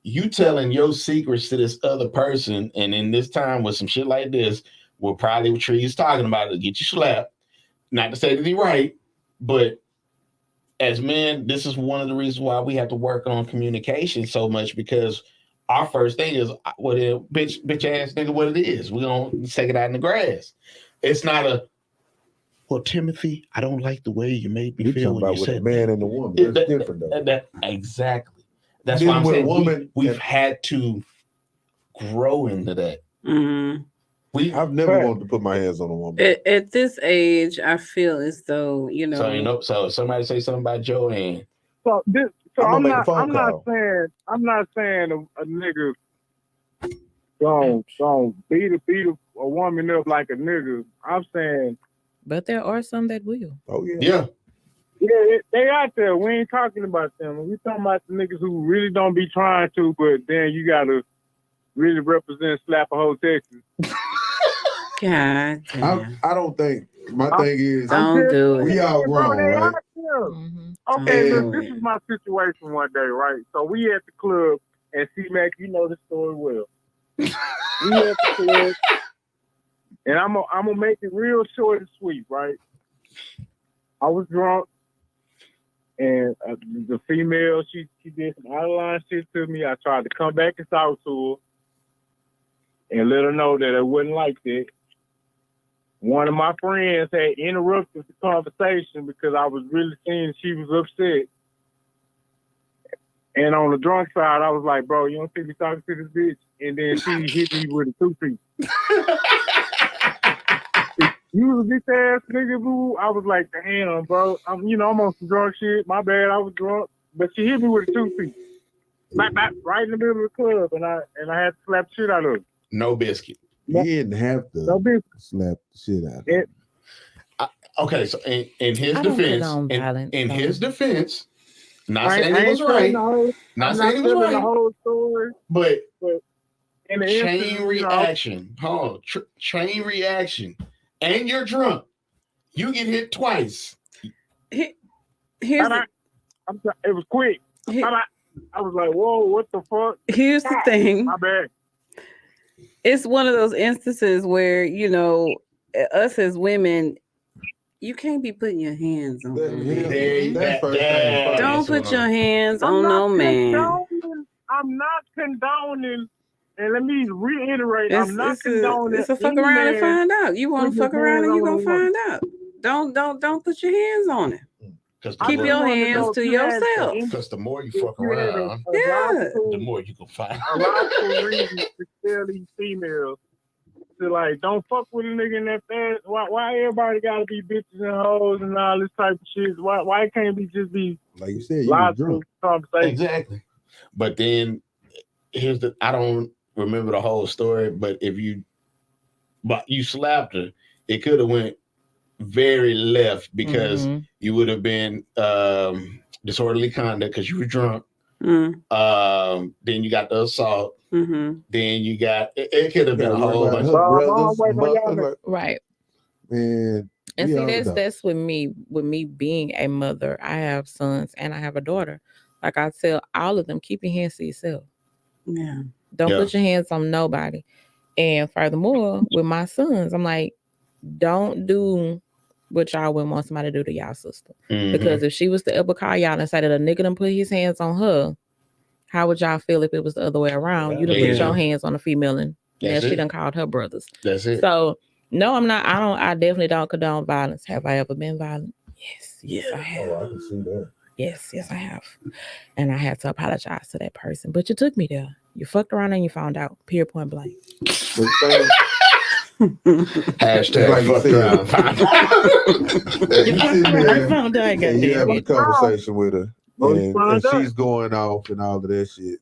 Speaker 1: You telling your secrets to this other person, and in this time with some shit like this, will probably what Tree's talking about to get you slapped. Not to say that he's right, but as men, this is one of the reasons why we have to work on communication so much, because our first thing is, what it, bitch ass nigga, what it is. We're gonna take it out in the grass. It's not well, Timothy, I don't like the way you made me
Speaker 7: You're
Speaker 1: feel
Speaker 7: talking
Speaker 1: when
Speaker 7: about
Speaker 1: you
Speaker 7: with a
Speaker 1: said
Speaker 7: man and a woman.
Speaker 1: that.
Speaker 7: That's different though.
Speaker 1: Exactly. That's
Speaker 7: Then
Speaker 1: why I'm
Speaker 7: with a
Speaker 1: saying
Speaker 7: woman
Speaker 1: we've
Speaker 7: and-
Speaker 1: had to grow into that.
Speaker 6: Mm-hmm.
Speaker 7: I've never wanted to put my hands on a woman.
Speaker 6: At this age, I feel as though, you know.
Speaker 1: So you know, so somebody say something about Joanne.
Speaker 5: So this, so
Speaker 7: I'm gonna
Speaker 5: I'm
Speaker 7: make a
Speaker 5: not,
Speaker 7: phone
Speaker 5: I'm not
Speaker 7: call.
Speaker 5: saying, a nigga gon' beat a woman up like a nigga. I'm saying,
Speaker 3: But there are some that will.
Speaker 7: Oh yeah.
Speaker 1: Yeah.
Speaker 5: yeah, they out there. We ain't talking about them. We talking about the niggas who really don't be trying to, but then you gotta really represent slap a whole Texas.
Speaker 6: God damn.
Speaker 7: I don't think my thing is
Speaker 6: Don't do
Speaker 7: we
Speaker 6: it.
Speaker 7: all
Speaker 5: Bro,
Speaker 7: grown,
Speaker 5: they
Speaker 7: right?
Speaker 5: out there.
Speaker 3: Mhm.
Speaker 5: Okay,
Speaker 6: Don't
Speaker 5: look,
Speaker 6: do
Speaker 5: this
Speaker 6: it.
Speaker 5: is my situation one day, right? So we at the club, and C-Mac, you know the story well. We at the club, and I'm gonna make it real short and sweet, right? I was drunk, and the female, she did some out of line shit to me. I tried to come back and talk to her, and let her know that it wasn't like that. One of my friends had interrupted the conversation because I was really seeing she was upset. And on the drunk side, I was like, bro, you don't see me talking to this bitch? And then she hit me with a 2-piece. You was a bitch ass nigga, boo. I was like, damn, bro. I'm on some drunk shit. My bad, I was drunk. But she hit me with a 2-piece. Right in the middle of the club. And I had to slap the shit out of her.
Speaker 1: No biscuit.
Speaker 2: You didn't have to
Speaker 5: No bitch.
Speaker 2: slap the shit out of
Speaker 5: It-
Speaker 1: Okay, so in his
Speaker 3: I don't
Speaker 1: defense,
Speaker 3: condone violence,
Speaker 1: in
Speaker 3: so-
Speaker 1: his defense, not
Speaker 5: I
Speaker 1: saying
Speaker 5: ain't
Speaker 1: he was
Speaker 5: telling
Speaker 1: right,
Speaker 5: the whole-
Speaker 1: not
Speaker 5: I'm
Speaker 1: saying he was
Speaker 5: telling the
Speaker 1: right,
Speaker 5: whole story.
Speaker 1: but
Speaker 5: In the
Speaker 1: chain
Speaker 5: instant,
Speaker 1: reaction. Hold on, chain reaction, and you're drunk. You get hit twice.
Speaker 6: Here's
Speaker 5: it was quick. I was like, whoa, what the fuck?
Speaker 6: Here's the thing.
Speaker 5: My bad.
Speaker 6: It's one of those instances where, you know, us as women, you can't be putting your hands on them. Don't put your hands on no man.
Speaker 5: I'm not condoning, and let me reiterate, I'm not condoning.
Speaker 6: It's a fuck around and find out. You want to fuck around and you gonna find out. Don't put your hands on it. Keep your hands to yourself.
Speaker 1: Because the more you fuck around, the more you can find.
Speaker 5: A logical reason to tell these females to like, don't fuck with a nigga in that fast. Why everybody gotta be bitches and hoes and all this type of shit? Why can't we just be
Speaker 2: like you said, you was
Speaker 5: logical
Speaker 2: drunk.
Speaker 5: conversation?
Speaker 1: Exactly. But then I don't remember the whole story, but but you slapped her, it could have went very left because you would have been disorderly conduct because you were drunk. Then you got the assault. Then you got it could have been a whole bunch
Speaker 3: of right.
Speaker 2: Man,
Speaker 3: and see that's with me being a mother. I have sons and I have a daughter. Like I tell all of them, keep your hands to yourself.
Speaker 6: Yeah.
Speaker 3: Don't put your hands on nobody. And furthermore, with my sons, I'm like, don't do what y'all wouldn't want somebody to do to y'all sister. Because if she was to ever call y'all and say that a nigga done put his hands on her, how would y'all feel if it was the other way around? You done put your hands on a female and now she done called her brothers.
Speaker 1: That's it.
Speaker 3: So no, I'm not. I definitely don't condone violence. Have I ever been violent? Yes, I have.
Speaker 7: Oh, I can see that.
Speaker 3: Yes, I have. And I had to apologize to that person. But you took me there. You fucked around and you found out. Period, point blank.
Speaker 1: Hashtag
Speaker 7: like
Speaker 1: fucked around.
Speaker 7: You have a conversation with her, and she's going off and all of that shit.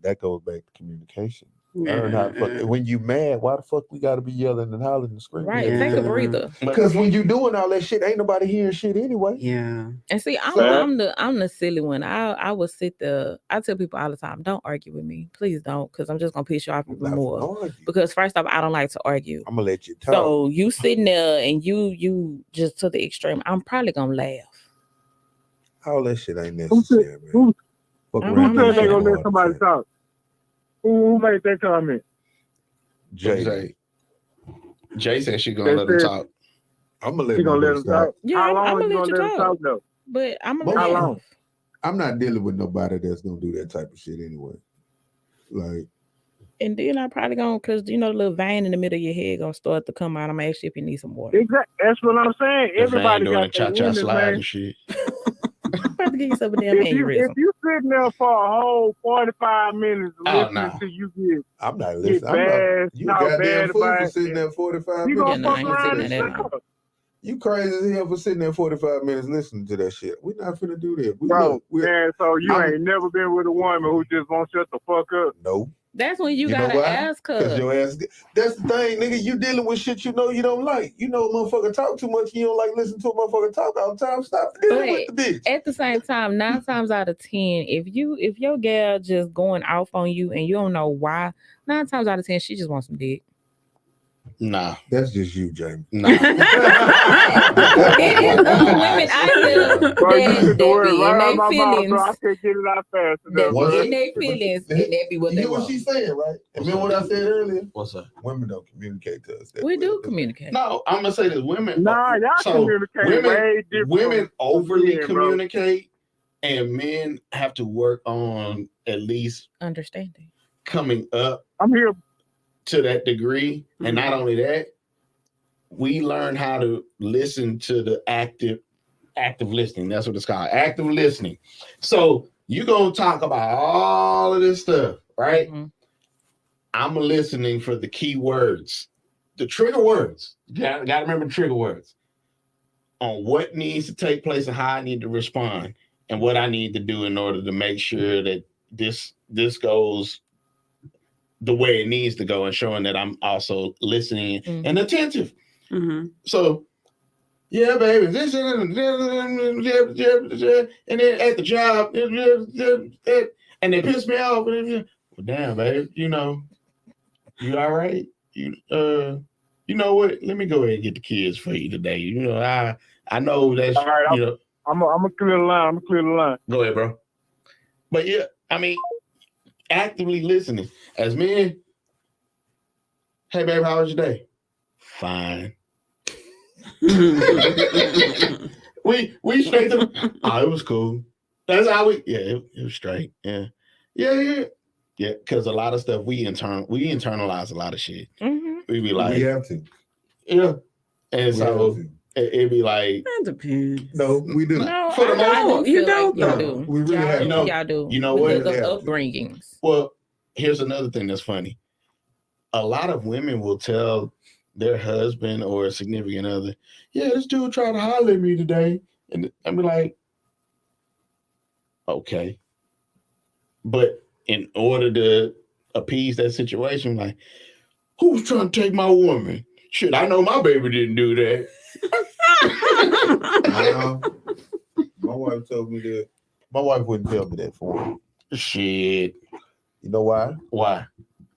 Speaker 7: That goes back to communication. Learn how to fuck. When you mad, why the fuck we gotta be yelling and hollering and screaming?
Speaker 3: Right, take a breather.
Speaker 7: Because when you doing all that shit, ain't nobody hearing shit anyway.
Speaker 6: Yeah.
Speaker 3: And see, I'm the silly one. I will sit there. I tell people all the time, don't argue with me. Please don't, because I'm just gonna piss you off even more. Because first off, I don't like to argue.
Speaker 7: I'm gonna let you talk.
Speaker 3: So you sitting there and you just to the extreme, I'm probably gonna laugh.
Speaker 7: All that shit ain't necessary, man.
Speaker 5: Who said they gonna let somebody talk? Who made that comment?
Speaker 1: Jay said she gonna let him talk.
Speaker 7: I'm gonna
Speaker 5: let him talk.
Speaker 3: Yeah,
Speaker 5: how long
Speaker 3: I'm gonna
Speaker 5: you
Speaker 3: let you
Speaker 5: him
Speaker 3: talk
Speaker 5: though?
Speaker 3: But I'm gonna
Speaker 5: how
Speaker 3: laugh.
Speaker 5: long?
Speaker 2: I'm not dealing with nobody that's gonna do that type of shit anyway. Like
Speaker 3: And then I probably gonna, cause you know the little vein in the middle of your head gonna start to come out. I'm gonna ask you if you need some water.
Speaker 5: Exactly. That's what I'm saying.
Speaker 1: The
Speaker 5: Everybody
Speaker 1: van doing
Speaker 5: got
Speaker 1: the
Speaker 5: their
Speaker 1: cha-cha
Speaker 5: limits,
Speaker 1: slide
Speaker 5: man.
Speaker 1: and shit.
Speaker 3: I'm about to give you some of them
Speaker 5: If
Speaker 3: aneurysm.
Speaker 5: you sitting there for a whole 45 minutes
Speaker 1: Oh,
Speaker 5: listening
Speaker 1: no.
Speaker 5: to you get
Speaker 7: I'm not
Speaker 5: get
Speaker 7: listening. I'm not.
Speaker 5: bad,
Speaker 7: You
Speaker 5: talk
Speaker 7: goddamn
Speaker 5: bad
Speaker 7: fool
Speaker 5: about
Speaker 7: for
Speaker 5: it,
Speaker 7: sitting there 45
Speaker 5: you
Speaker 7: minutes.
Speaker 5: gonna
Speaker 3: Yeah, no, I
Speaker 5: fuck
Speaker 3: ain't
Speaker 5: around
Speaker 3: sitting
Speaker 5: and
Speaker 3: there that
Speaker 5: shut
Speaker 3: long.
Speaker 5: up.
Speaker 7: You crazy as hell for sitting there 45 minutes listening to that shit. We're not finna do that.
Speaker 5: Bro, man, so you
Speaker 7: I'm-
Speaker 5: ain't never been with a woman who just won't shut the fuck up.
Speaker 7: No.
Speaker 3: That's when you
Speaker 7: You know
Speaker 3: gotta
Speaker 7: why?
Speaker 3: ask
Speaker 7: Because
Speaker 3: her.
Speaker 7: your ass. That's the thing, nigga. You dealing with shit you know you don't like. You know, a motherfucker talk too much. You don't like listening to a motherfucker talk all the time. Stop dealing with the bitch.
Speaker 3: At the same time, 9 times out of 10, if your gal just going off on you and you don't know why, 9 times out of 10, she just wants some dick.
Speaker 1: Nah.
Speaker 7: That's just you, Jamie.
Speaker 1: Nah.
Speaker 3: It is other women out there
Speaker 5: Bro, you
Speaker 3: that
Speaker 5: took the word
Speaker 3: be in
Speaker 5: right out
Speaker 3: their
Speaker 5: of my mouth, bro. I
Speaker 3: feelings.
Speaker 5: can't get it out fast
Speaker 3: That
Speaker 5: enough,
Speaker 3: be
Speaker 5: bro.
Speaker 3: in their feelings, and that be what
Speaker 7: You
Speaker 3: they
Speaker 7: hear what
Speaker 3: want.
Speaker 7: she's saying, right? And remember what I said earlier?
Speaker 1: What's up?
Speaker 7: Women don't communicate to us. That
Speaker 3: We
Speaker 7: way.
Speaker 3: do communicate.
Speaker 1: No, I'm gonna say this: women.
Speaker 5: Nah, y'all
Speaker 1: so
Speaker 5: communicate
Speaker 1: women,
Speaker 5: way different.
Speaker 1: women
Speaker 5: from
Speaker 1: overly
Speaker 5: men, bro.
Speaker 1: communicate, and men have to work on at least
Speaker 3: Understanding.
Speaker 1: coming up
Speaker 5: I'm here.
Speaker 1: to that degree. And not only that, we learn how to listen to the active listening. That's what it's called, active listening. So you're gonna talk about all of this stuff, right?
Speaker 3: Mhm.
Speaker 1: I'm listening for the key words, the trigger words. Got to remember the trigger words on what needs to take place and how I need to respond and what I need to do in order to make sure that this goes the way it needs to go, and showing that I'm also listening and attentive.
Speaker 6: Mm-hmm.
Speaker 1: So, yeah, baby, this and then at the job, and they piss me off. Well, damn, babe, you know, you all right? You know what? Let me go ahead and get the kids for you today. You know, I know that's
Speaker 5: All right,
Speaker 1: you know.
Speaker 5: I'm gonna clear the line.
Speaker 1: Go ahead, bro. But yeah, I mean, actively listening as men. Hey, babe, how was your day? Fine. we straight to it was cool. That's how it was straight. Yeah. Because a lot of stuff we internalize a lot of shit.
Speaker 3: Mm-hmm.
Speaker 1: We be like,
Speaker 7: we have to.
Speaker 1: Yeah. And
Speaker 7: We
Speaker 1: so
Speaker 7: have to.
Speaker 1: it'd be like,
Speaker 6: That depends.
Speaker 7: No, we do.
Speaker 3: No,
Speaker 1: For the most
Speaker 3: I
Speaker 1: part,
Speaker 3: feel
Speaker 6: you don't,
Speaker 3: Y'all
Speaker 7: though.
Speaker 3: do.
Speaker 7: We really
Speaker 3: y'all,
Speaker 7: have
Speaker 1: to.
Speaker 3: y'all do.
Speaker 1: You know what?
Speaker 3: Because
Speaker 7: Yeah.
Speaker 3: of upbringings.
Speaker 1: well, here's another thing that's funny. A lot of women will tell their husband or a significant other, yeah, this dude tried to holler at me today. And I'd be like, okay. But in order to appease that situation, like, who's trying to take my woman? Shit, I know my baby didn't do that.
Speaker 7: My wife told me that. My wife wouldn't tell me that for me.
Speaker 1: Shit.
Speaker 7: You know why?
Speaker 1: Why?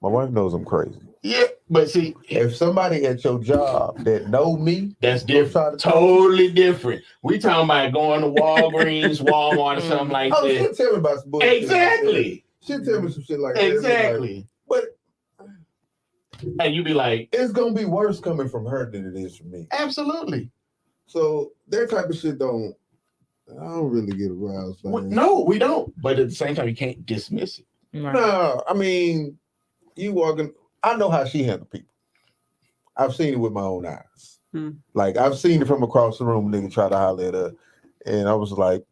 Speaker 7: My wife knows I'm crazy.
Speaker 1: Yeah, but see,
Speaker 7: If somebody at your job that know me,
Speaker 1: that's
Speaker 7: Don't try
Speaker 1: different.
Speaker 7: to
Speaker 1: Totally different. We talking about going to Walgreens, Walmart, or something like
Speaker 7: oh,
Speaker 1: that.
Speaker 7: she'll tell me about some bullshit.
Speaker 1: Exactly.
Speaker 7: She'll tell me some shit like that.
Speaker 1: Exactly.
Speaker 7: But
Speaker 1: And you be like,
Speaker 7: it's gonna be worse coming from her than it is from me.
Speaker 1: absolutely.
Speaker 7: So that type of shit I don't really get aroused by.
Speaker 1: No, we don't. But at the same time, you can't dismiss it.
Speaker 3: Right.
Speaker 7: No, I mean, you walking. I know how she handle people. I've seen it with my own eyes. Like I've seen it from across the room. Nigga try to holler at her, and I was like,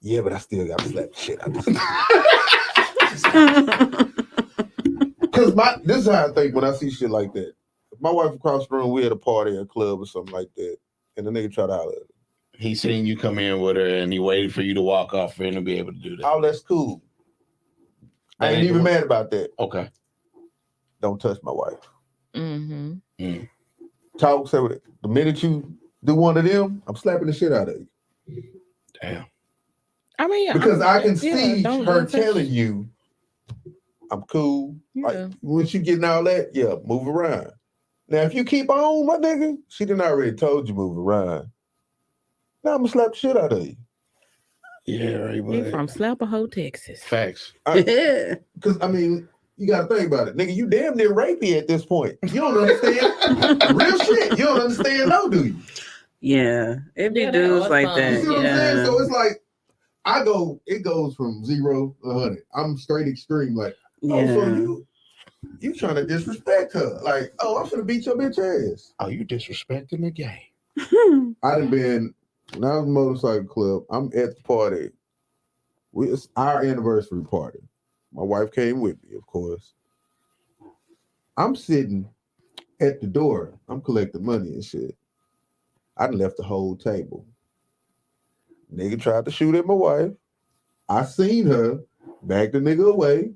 Speaker 7: yeah, but I still got to slap the shit out of this. Because this is how I think when I see shit like that. If my wife across the room, we at a party or a club or something like that, and the nigga try to holler at her.
Speaker 1: He seen you come in with her and he waited for you to walk off for him to be able to do that.
Speaker 7: Oh, that's cool. I ain't even mad about that.
Speaker 1: Okay.
Speaker 7: Don't touch my wife.
Speaker 3: Mm-hmm.
Speaker 7: Talk, say what. The minute you do one of them, I'm slapping the shit out of you.
Speaker 1: Damn.
Speaker 3: I mean, yeah,
Speaker 7: Because I can see
Speaker 3: don't
Speaker 7: her
Speaker 3: touch-
Speaker 7: telling you, I'm cool.
Speaker 3: Yeah.
Speaker 7: Like, once you getting all that, yeah, move around. Now, if you keep on, my nigga, she done already told you move around. Now I'm gonna slap the shit out of you.
Speaker 1: Yeah, right.
Speaker 3: He
Speaker 1: But
Speaker 3: from Slapahoe, Texas.
Speaker 1: facts.
Speaker 7: Because, I mean, you got to think about it. Nigga, you damn near rapey at this point. You don't understand. Real shit. You don't understand, no, do you?
Speaker 6: Yeah, it be
Speaker 3: Yeah, that
Speaker 6: dudes
Speaker 3: was
Speaker 6: like
Speaker 3: fun.
Speaker 6: that.
Speaker 7: You see what I'm saying?
Speaker 6: Yeah.
Speaker 7: So it's like, it goes from 0 to 100. I'm straight extreme. Like,
Speaker 2: Oh, so
Speaker 6: Yeah.
Speaker 2: you trying to disrespect her? Like, oh, I'm gonna beat your bitch ass.
Speaker 1: Oh, you disrespecting the game.
Speaker 2: I done been when I was in motorcycle club. I'm at the party. It's our anniversary party. My wife came with me, of course. I'm sitting at the door. I'm collecting money and shit. I done left the whole table. Nigga tried to shoot at my wife. I seen her back the nigga away.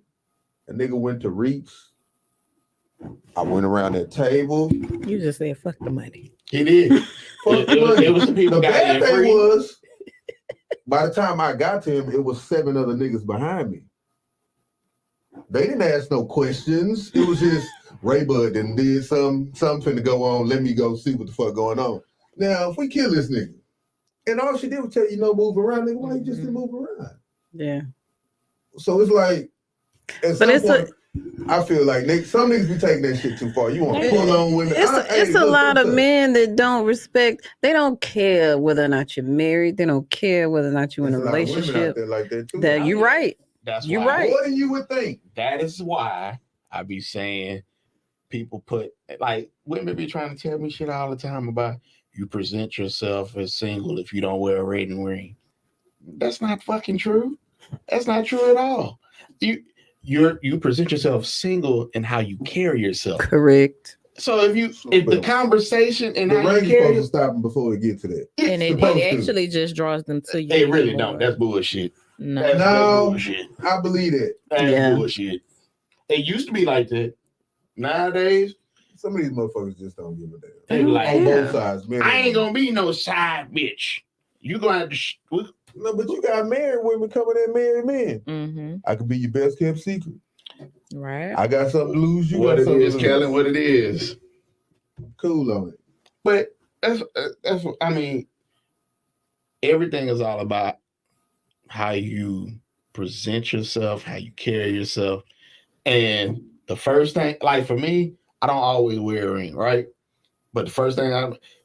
Speaker 2: A nigga went to reach. I went around that table.
Speaker 3: You just said fuck the money.
Speaker 1: He did.
Speaker 2: Fuck the money.
Speaker 1: It was the people
Speaker 2: The
Speaker 1: got
Speaker 2: bad
Speaker 1: in
Speaker 2: thing
Speaker 1: free.
Speaker 2: was, by the time I got to him, it was 7 other niggas behind me. They didn't ask no questions. It was just Ray Bud and did something to go on. Let me go see what the fuck going on. Now, if we kill this nigga, and all she did was tell you no move around, nigga, why you just didn't move around?
Speaker 6: Yeah.
Speaker 2: So it's like, at
Speaker 6: But
Speaker 2: some
Speaker 6: it's
Speaker 2: point, I feel like some niggas be taking that shit too far. You want to pull on women.
Speaker 6: It's a lot of men that don't respect. They don't care whether or not you're married. They don't care whether or not you're in a relationship.
Speaker 2: Like that too.
Speaker 6: That you're right.
Speaker 1: That's
Speaker 6: You're
Speaker 1: why,
Speaker 6: right.
Speaker 2: More than you would think.
Speaker 1: That is why I be saying people put like women be trying to tell me shit all the time about you present yourself as single if you don't wear a wedding ring. That's not fucking true. That's not true at all. You present yourself single in how you carry yourself.
Speaker 6: Correct.
Speaker 1: So if the conversation and
Speaker 2: The
Speaker 1: how
Speaker 2: ring
Speaker 1: you carry
Speaker 2: supposed to stop them before it get to that.
Speaker 3: And it
Speaker 2: supposed to.
Speaker 3: actually just draws them to you.
Speaker 1: they really
Speaker 3: more.
Speaker 1: don't. That's bullshit.
Speaker 3: No.
Speaker 1: That's
Speaker 2: No.
Speaker 1: bullshit.
Speaker 2: I believe it.
Speaker 1: That's
Speaker 6: Yeah.
Speaker 1: bullshit. It used to be like that. Nowadays,
Speaker 2: Some of these motherfuckers just don't give a damn.
Speaker 1: they be like,
Speaker 2: On
Speaker 6: Yeah.
Speaker 2: both sides, man.
Speaker 1: I ain't gonna be no side bitch. You gonna have to.
Speaker 2: No, but you got married women coming in married men.
Speaker 3: Mm-hmm.
Speaker 2: I could be your best kept secret.
Speaker 3: Right.
Speaker 2: I got something to lose. You
Speaker 1: What
Speaker 2: got
Speaker 1: it
Speaker 2: something
Speaker 1: is,
Speaker 2: to lose.
Speaker 1: Kellen. What it is.
Speaker 2: Cool on it.
Speaker 1: But that's what I mean. Everything is all about how you present yourself, how you carry yourself, and the first thing, like for me, I don't always wear a ring, right? But the first thing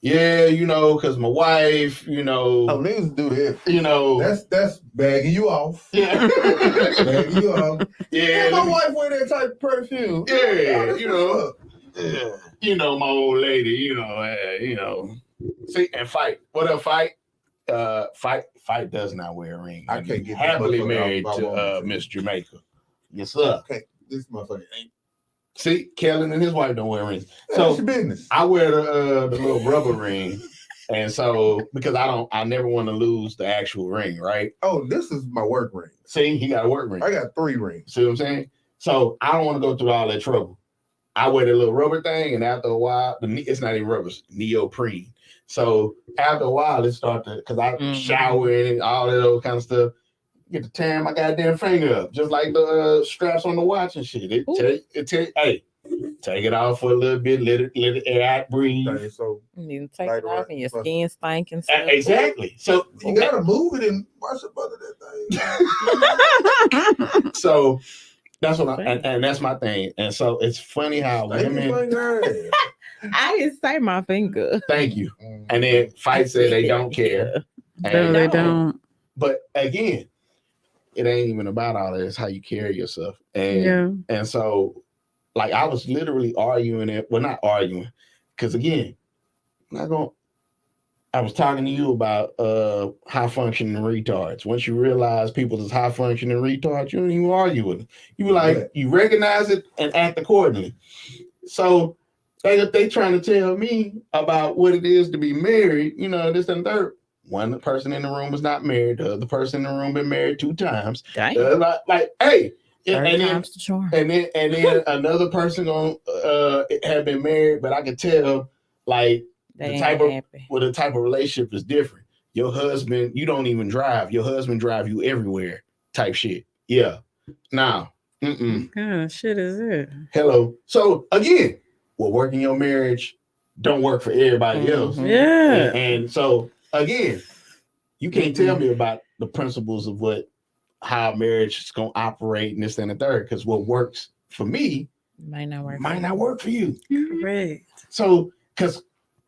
Speaker 1: because my wife,
Speaker 2: Oh, niggas do that. That's bagging you off.
Speaker 1: yeah,
Speaker 2: Bagging you off.
Speaker 1: yeah,
Speaker 2: My wife wear that type of perfume.
Speaker 1: Yeah,
Speaker 2: that's
Speaker 1: you
Speaker 2: what's
Speaker 1: know.
Speaker 2: up.
Speaker 1: My old lady, See, and fight. What up, fight? Fight does not wear a ring.
Speaker 2: I can't get this
Speaker 1: happily
Speaker 2: motherfucker
Speaker 1: married
Speaker 2: off my
Speaker 1: to
Speaker 2: woman.
Speaker 1: Miss Jamaica. Yes, sir.
Speaker 2: Okay, this motherfucker ain't.
Speaker 1: See, Kellen and his wife don't wear rings.
Speaker 2: That's
Speaker 1: So
Speaker 2: your business.
Speaker 1: I wear the little rubber ring. And so because I never want to lose the actual ring, right?
Speaker 2: Oh, this is my work ring.
Speaker 1: See, he got a work ring.
Speaker 2: I got 3 rings.
Speaker 1: See what I'm saying? So I don't want to go through all that trouble. I wear the little rubber thing, and after a while, it's not even rubber, it's neoprene. So after a while, it starts to, because I shower in it, all of those kind of stuff. Get to tearing my goddamn finger up, just like the straps on the watch and shit. Hey, take it off for a little bit, let it air out, breathe.
Speaker 2: Okay, so
Speaker 3: You take
Speaker 2: Like
Speaker 3: it off
Speaker 2: what?
Speaker 3: and your
Speaker 2: What?
Speaker 3: skin stink and stuff.
Speaker 1: Exactly. So
Speaker 2: you gotta move it and wash up under that thing.
Speaker 1: so that's what and that's my thing. And so it's funny how women.
Speaker 3: I didn't say my finger.
Speaker 1: Thank you. And then fight said they don't care.
Speaker 6: No, they don't.
Speaker 1: But again, it ain't even about all that. It's how you carry yourself. And and so, like, I was literally arguing it. Well, not arguing, because again, I was talking to you about high functioning retards. Once you realize people is high functioning retards, you don't even argue with them. You were like, you recognize it and act accordingly. So they trying to tell me about what it is to be married, this and third. One person in the room was not married. The other person in the room been married 2 times.
Speaker 3: Dang.
Speaker 1: Like, hey,
Speaker 3: Third time's the charm.
Speaker 1: and then another person have been married, but I could tell like
Speaker 3: They
Speaker 1: the type of
Speaker 3: happy.
Speaker 1: the type of relationship is different. Your husband, you don't even drive. Your husband drive you everywhere. Type shit. Yeah. Now,
Speaker 6: What kind of shit is it?
Speaker 1: hello. So again, what work in your marriage don't work for everybody else.
Speaker 6: Yeah.
Speaker 1: And so again, you can't tell me about the principles of how marriage is gonna operate and this and the third, because what works for me
Speaker 3: Might not work.
Speaker 1: might not work for you.
Speaker 6: Correct.
Speaker 1: So, because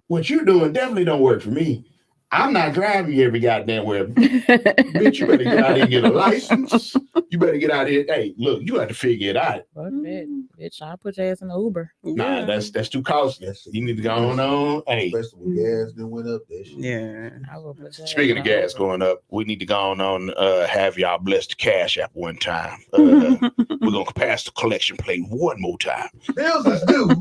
Speaker 1: what you're doing definitely don't work for me. I'm not driving you every goddamn where. Bitch, you better get out here and get a license. You better get out here. Hey, look, you have to figure it out.
Speaker 3: Fuck that, bitch. I'll put your ass in the Uber.
Speaker 1: Nah, that's too costly. You need to go on. Hey,
Speaker 7: Especially when gas then went up. That shit.
Speaker 6: Yeah.
Speaker 3: I will put your
Speaker 1: speaking
Speaker 3: ass
Speaker 1: of
Speaker 3: in
Speaker 1: gas
Speaker 3: Uber.
Speaker 1: going up, we need to go on have y'all bless the Cash App one time. We're gonna pass the collection plate one more time.
Speaker 7: Bills is due.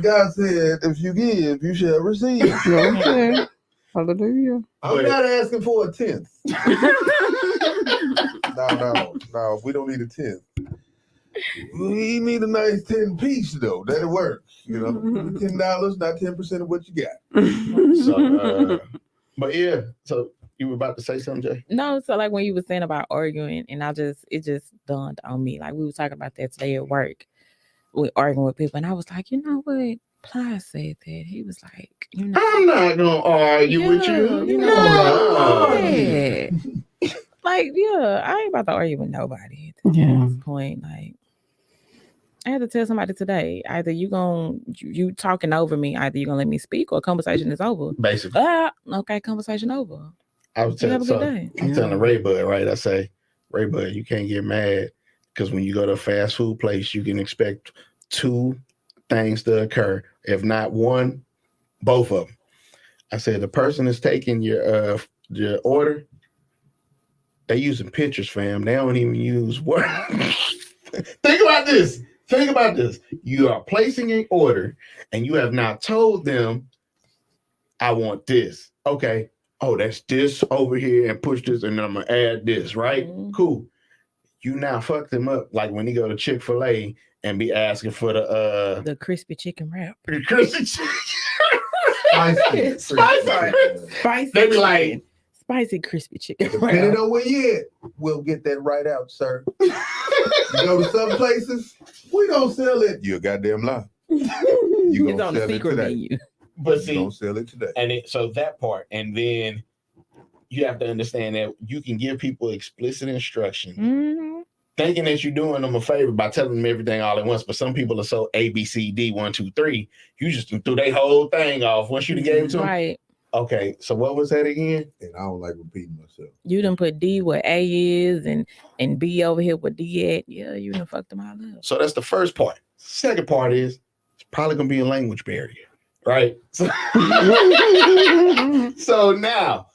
Speaker 7: God said, if you give, you shall receive.
Speaker 6: Okay. Hallelujah.
Speaker 7: I'm not asking for a 10th. No. We don't need a 10th. We need a nice 10 piece though. That'll work. You know, $10, not 10% of what you got.
Speaker 1: So, but yeah. So you were about to say something, Jay?
Speaker 3: No, so like when you were saying about arguing, and it just dawned on me. Like we were talking about that today at work. We arguing with people, and I was like, you know what? Ply said that. He was like, you know,
Speaker 1: I'm not gonna argue with you.
Speaker 3: you know,
Speaker 1: No.
Speaker 3: yeah. Like, yeah, I ain't about to argue with nobody at
Speaker 6: Yeah.
Speaker 3: this point. Like, I had to tell somebody today, either you talking over me, either you gonna let me speak or conversation is over.
Speaker 1: Basically,
Speaker 3: Okay, conversation over.
Speaker 1: I was
Speaker 3: You have
Speaker 1: telling
Speaker 3: a good day.
Speaker 1: I'm telling Ray Bud, right? I say, Ray Bud, you can't get mad because when you go to a fast food place, you can expect two things to occur. If not one, both of them. I said the person is taking your order. They using pictures, fam. They don't even use words. Think about this. You are placing an order and you have not told them, I want this. Okay. Oh, that's this over here and push this and then I'm going to add this, right?
Speaker 3: Mhm.
Speaker 1: Cool. You now fuck them up like when you go to Chick-fil-A and be asking for
Speaker 3: The crispy chicken wrap.
Speaker 1: crispy chicken.
Speaker 3: Spicy.
Speaker 1: They be like,
Speaker 3: spicy crispy chicken
Speaker 7: Depending
Speaker 3: wrap.
Speaker 7: on where you at, we'll get that right out, sir. You go to some places, we don't sell it. You're a goddamn lie. You
Speaker 3: It's
Speaker 7: gonna
Speaker 3: on the
Speaker 7: sell it
Speaker 3: secret
Speaker 7: today.
Speaker 3: menu.
Speaker 1: but
Speaker 7: You
Speaker 1: see,
Speaker 7: don't sell it today.
Speaker 1: and so that part, and then you have to understand that you can give people explicit instruction,
Speaker 3: Mhm.
Speaker 1: thinking that you're doing them a favor by telling them everything all at once. But some people are so A, B, C, D, 1, 2, 3. You just threw their whole thing off once you gave it to them.
Speaker 3: Right.
Speaker 1: Okay, so what was that again?
Speaker 7: And I don't like repeating myself.
Speaker 3: You done put D where A is and B over here where D at. Yeah, you done fucked them all up.
Speaker 1: So that's the first part. Second part is it's probably gonna be a language barrier, right? So now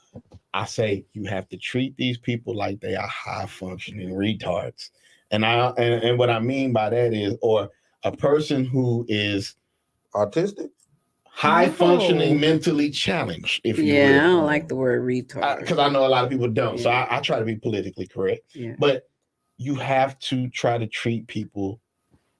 Speaker 1: I say you have to treat these people like they are high functioning retards. And what I mean by that is, or a person who is
Speaker 7: Autistic?
Speaker 1: high
Speaker 3: No.
Speaker 1: functioning, mentally challenged, if you
Speaker 6: Yeah, I
Speaker 1: will.
Speaker 6: don't like the word retard.
Speaker 1: Because I know a lot of people don't. So
Speaker 6: Yeah.
Speaker 1: I try to be politically correct.
Speaker 6: Yeah.
Speaker 1: But you have to try to treat people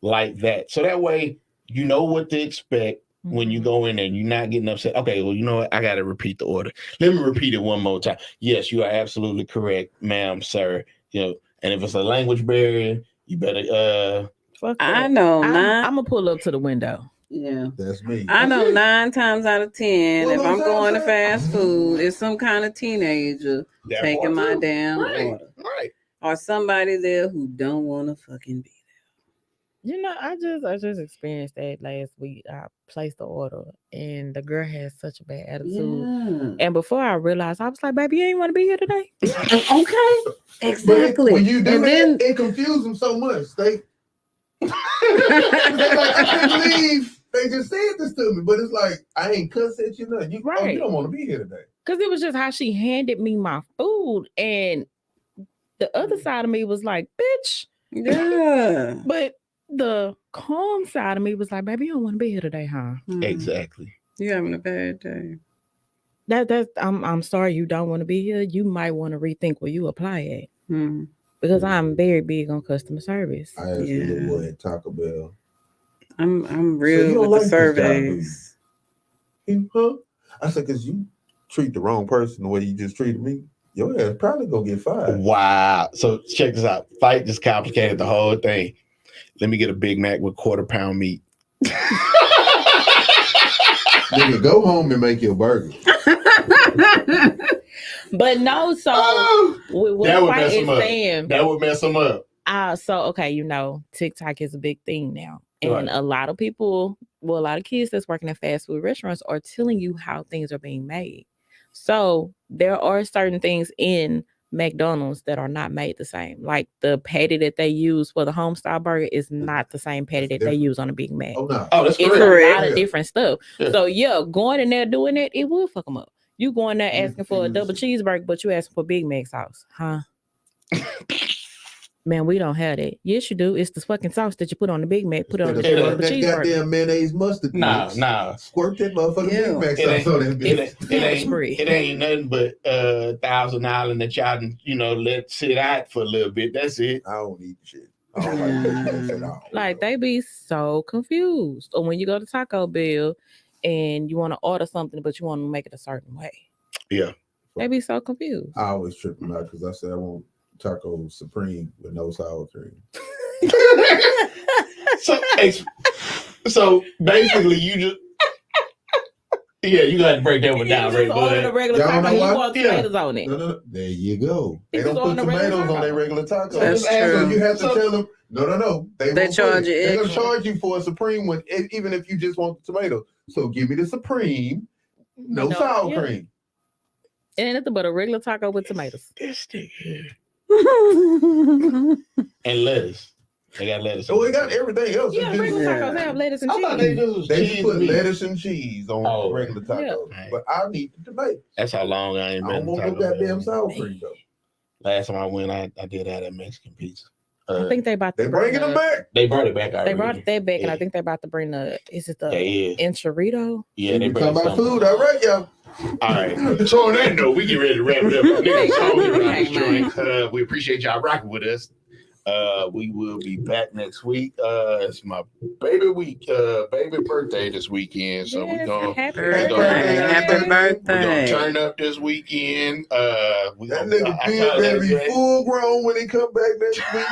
Speaker 1: like that. So that way you know what to expect when you go in there and you're not getting upset. Okay, well, you know what? I got to repeat the order. Let me repeat it one more time. Yes, you are absolutely correct, ma'am, sir. You know, and if it's a language barrier, you better
Speaker 3: Fuck
Speaker 6: I
Speaker 3: that.
Speaker 6: know
Speaker 3: I'm
Speaker 6: nine.
Speaker 3: gonna pull up to the window.
Speaker 6: Yeah.
Speaker 7: That's me.
Speaker 6: I know 9 times out of 10,
Speaker 7: Well,
Speaker 6: if I'm
Speaker 7: that's
Speaker 6: going to
Speaker 7: outside.
Speaker 6: fast food, it's some kind of teenager
Speaker 1: that
Speaker 6: taking
Speaker 1: part
Speaker 6: my
Speaker 1: too.
Speaker 6: damn
Speaker 1: Right.
Speaker 6: order.
Speaker 1: Right.
Speaker 6: Or somebody there who don't want to fucking be
Speaker 3: You know, I just experienced that last week. I placed the order and the girl had such a bad
Speaker 6: there.
Speaker 3: attitude. And before I realized, I was like, baby, you ain't want to be here today.
Speaker 6: Okay.
Speaker 2: But
Speaker 6: Exactly.
Speaker 2: when you do
Speaker 6: And
Speaker 2: that,
Speaker 6: then
Speaker 2: it confused them so much. They like, I can't believe they just said this to me, but it's like I ain't cuss at you nothing. You, oh,
Speaker 3: Right.
Speaker 2: you don't want to be here today.
Speaker 3: Because it was just how she handed me my food. And the other side of me was like, bitch.
Speaker 6: yeah.
Speaker 3: But the calm side of me was like, baby, you don't want to be here today, huh?
Speaker 1: Exactly.
Speaker 6: You having a bad day.
Speaker 3: I'm sorry you don't want to be here. You might want to rethink where you apply at.
Speaker 6: Hmm.
Speaker 3: Because I'm very big on customer service.
Speaker 7: I asked the little boy at Taco Bell.
Speaker 6: I'm
Speaker 2: you
Speaker 6: real
Speaker 2: don't
Speaker 6: with the
Speaker 2: like this job, do you?
Speaker 6: surveys.
Speaker 7: Huh? I said, because you treat the wrong person the way you just treated me, your ass probably gonna get fired.
Speaker 1: Wow. So check this out. Fight just complicated the whole thing. Let me get a Big Mac with 1/4 pound meat.
Speaker 7: Nigga, go home and make your burger.
Speaker 3: But no, so with what
Speaker 1: That would
Speaker 3: Fight
Speaker 1: mess
Speaker 3: is
Speaker 1: him up.
Speaker 3: saying,
Speaker 1: That would mess them up.
Speaker 3: so okay, you know, TikTok is a big thing now. And
Speaker 1: Right.
Speaker 3: a lot of people well, a lot of kids that's working at fast food restaurants are telling you how things are being made. So there are certain things in McDonald's that are not made the same. Like the patty that they use for the homestyle burger is not the same patty that they use on a Big Mac.
Speaker 2: Oh no.
Speaker 1: Oh, that's
Speaker 3: It's
Speaker 1: correct.
Speaker 3: a lot of different stuff.
Speaker 1: Yeah.
Speaker 3: So yeah, going in there doing that, it will fuck them up. You going there asking for a
Speaker 2: Confusing.
Speaker 3: double cheeseburger, but you asking for Big Mac sauce, huh? Man, we don't have that. Yes, you do. It's the fucking sauce that you put on the Big Mac. Put it on the
Speaker 1: Yeah.
Speaker 3: double
Speaker 2: that
Speaker 3: cheeseburger.
Speaker 2: goddamn mayonnaise mustard.
Speaker 1: Nah,
Speaker 2: mix.
Speaker 1: nah.
Speaker 2: Squirt that motherfucking
Speaker 4: Yeah.
Speaker 2: Big Mac
Speaker 1: It ain't,
Speaker 2: sauce on that
Speaker 1: it,
Speaker 2: bitch.
Speaker 1: it ain't nothing but Thousand Island that y'all let sit out for a little bit. That's it.
Speaker 2: I don't eat shit. I don't like Big Macs at all.
Speaker 3: Like they be so confused. Or when you go to Taco Bell and you want to order something, but you want to make it a certain way.
Speaker 1: Yeah.
Speaker 3: They be so confused.
Speaker 2: I always trip them out because I say I want taco supreme with no sour cream.
Speaker 1: So basically, you just you got to break that one down, right,
Speaker 3: order the
Speaker 1: bud?
Speaker 3: regular
Speaker 2: Y'all
Speaker 3: taco.
Speaker 2: know
Speaker 3: You
Speaker 2: what?
Speaker 3: want
Speaker 1: Yeah.
Speaker 3: tomatoes on it.
Speaker 2: No. There you go. They
Speaker 3: You
Speaker 2: don't
Speaker 3: just
Speaker 2: put
Speaker 3: order the regular
Speaker 2: tomatoes on
Speaker 3: taco.
Speaker 2: their regular tacos.
Speaker 4: That's
Speaker 2: So
Speaker 4: true.
Speaker 2: you have to
Speaker 1: So-
Speaker 2: tell them, no. They won't
Speaker 4: charge
Speaker 2: put it.
Speaker 4: you
Speaker 2: They're gonna
Speaker 4: extra.
Speaker 2: charge you for a supreme one, even if you just want the tomato. So give me the supreme, no
Speaker 3: No,
Speaker 2: sour
Speaker 3: yeah.
Speaker 2: cream.
Speaker 3: It ain't nothing but a regular taco with tomatoes.
Speaker 1: This thing here. And lettuce. They got lettuce.
Speaker 2: So we got everything else.
Speaker 3: Yeah,
Speaker 2: It's just-
Speaker 3: regular
Speaker 4: Yeah.
Speaker 3: tacos have lettuce and
Speaker 1: I thought they
Speaker 3: cheese.
Speaker 1: just was
Speaker 2: They
Speaker 1: cheese
Speaker 2: put
Speaker 1: meat.
Speaker 2: lettuce and cheese on
Speaker 1: Oh.
Speaker 2: regular tacos,
Speaker 1: Yeah.
Speaker 2: but I need the tomato.
Speaker 1: That's how long I ain't
Speaker 2: I
Speaker 1: been.
Speaker 2: don't
Speaker 1: to
Speaker 2: want no
Speaker 1: Taco
Speaker 2: goddamn
Speaker 1: Bell.
Speaker 2: sour cream though.
Speaker 1: Last time I went, I did have that Mexican pizza.
Speaker 3: I think they about to
Speaker 2: They bringing them back.
Speaker 1: They brought it back already.
Speaker 3: They brought that back, and I
Speaker 1: Yeah.
Speaker 3: think they're about to bring the. Is it the
Speaker 1: They is.
Speaker 3: enchilada?
Speaker 1: Yeah, they
Speaker 2: We
Speaker 1: brought
Speaker 2: talking about
Speaker 1: something.
Speaker 2: food, all right, y'all.
Speaker 1: All right. So on that note, we get ready to wrap it up. Niggas, so we around this
Speaker 3: Okay,
Speaker 1: joint. We appreciate y'all rocking with us. We will be back next week. It's my baby week, baby birthday this weekend. So
Speaker 3: Yes,
Speaker 1: we're gonna
Speaker 3: happy
Speaker 4: Birthday.
Speaker 3: birthday.
Speaker 4: Happy
Speaker 1: we're gonna
Speaker 4: birthday.
Speaker 1: turn up this weekend. We
Speaker 2: That
Speaker 1: gonna,
Speaker 2: nigga
Speaker 1: I
Speaker 2: Bill
Speaker 1: kinda
Speaker 2: better be
Speaker 1: let Jay-
Speaker 2: full grown when he come back next week.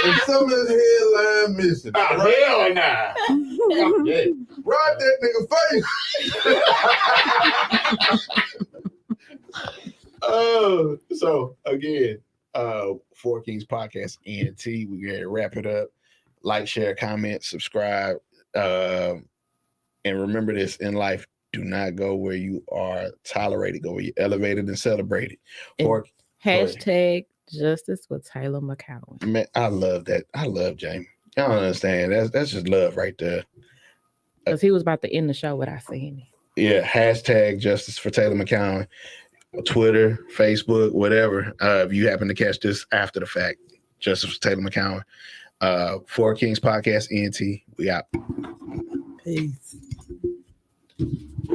Speaker 2: And some of his headline missing.
Speaker 1: Oh, hell nah. Fuck that.
Speaker 2: Ride that nigga face.
Speaker 1: So again, Four Kings Podcast ENT. We're gonna wrap it up. Like, share, comment, subscribe. And remember this in life: do not go where you are tolerated, go where you're elevated and celebrated.
Speaker 3: And
Speaker 1: Four,
Speaker 3: Hashtag justice with Taylor McCowan.
Speaker 1: man, I love that. I love Jamie. I don't understand. That's just love right there.
Speaker 3: Because he was about to end the show without saying it.
Speaker 1: Yeah, hashtag justice for Taylor McCowan. Twitter, Facebook, whatever. If you happen to catch this after the fact, justice for Taylor McCowan. Four Kings Podcast ENT. We out.
Speaker 6: Peace.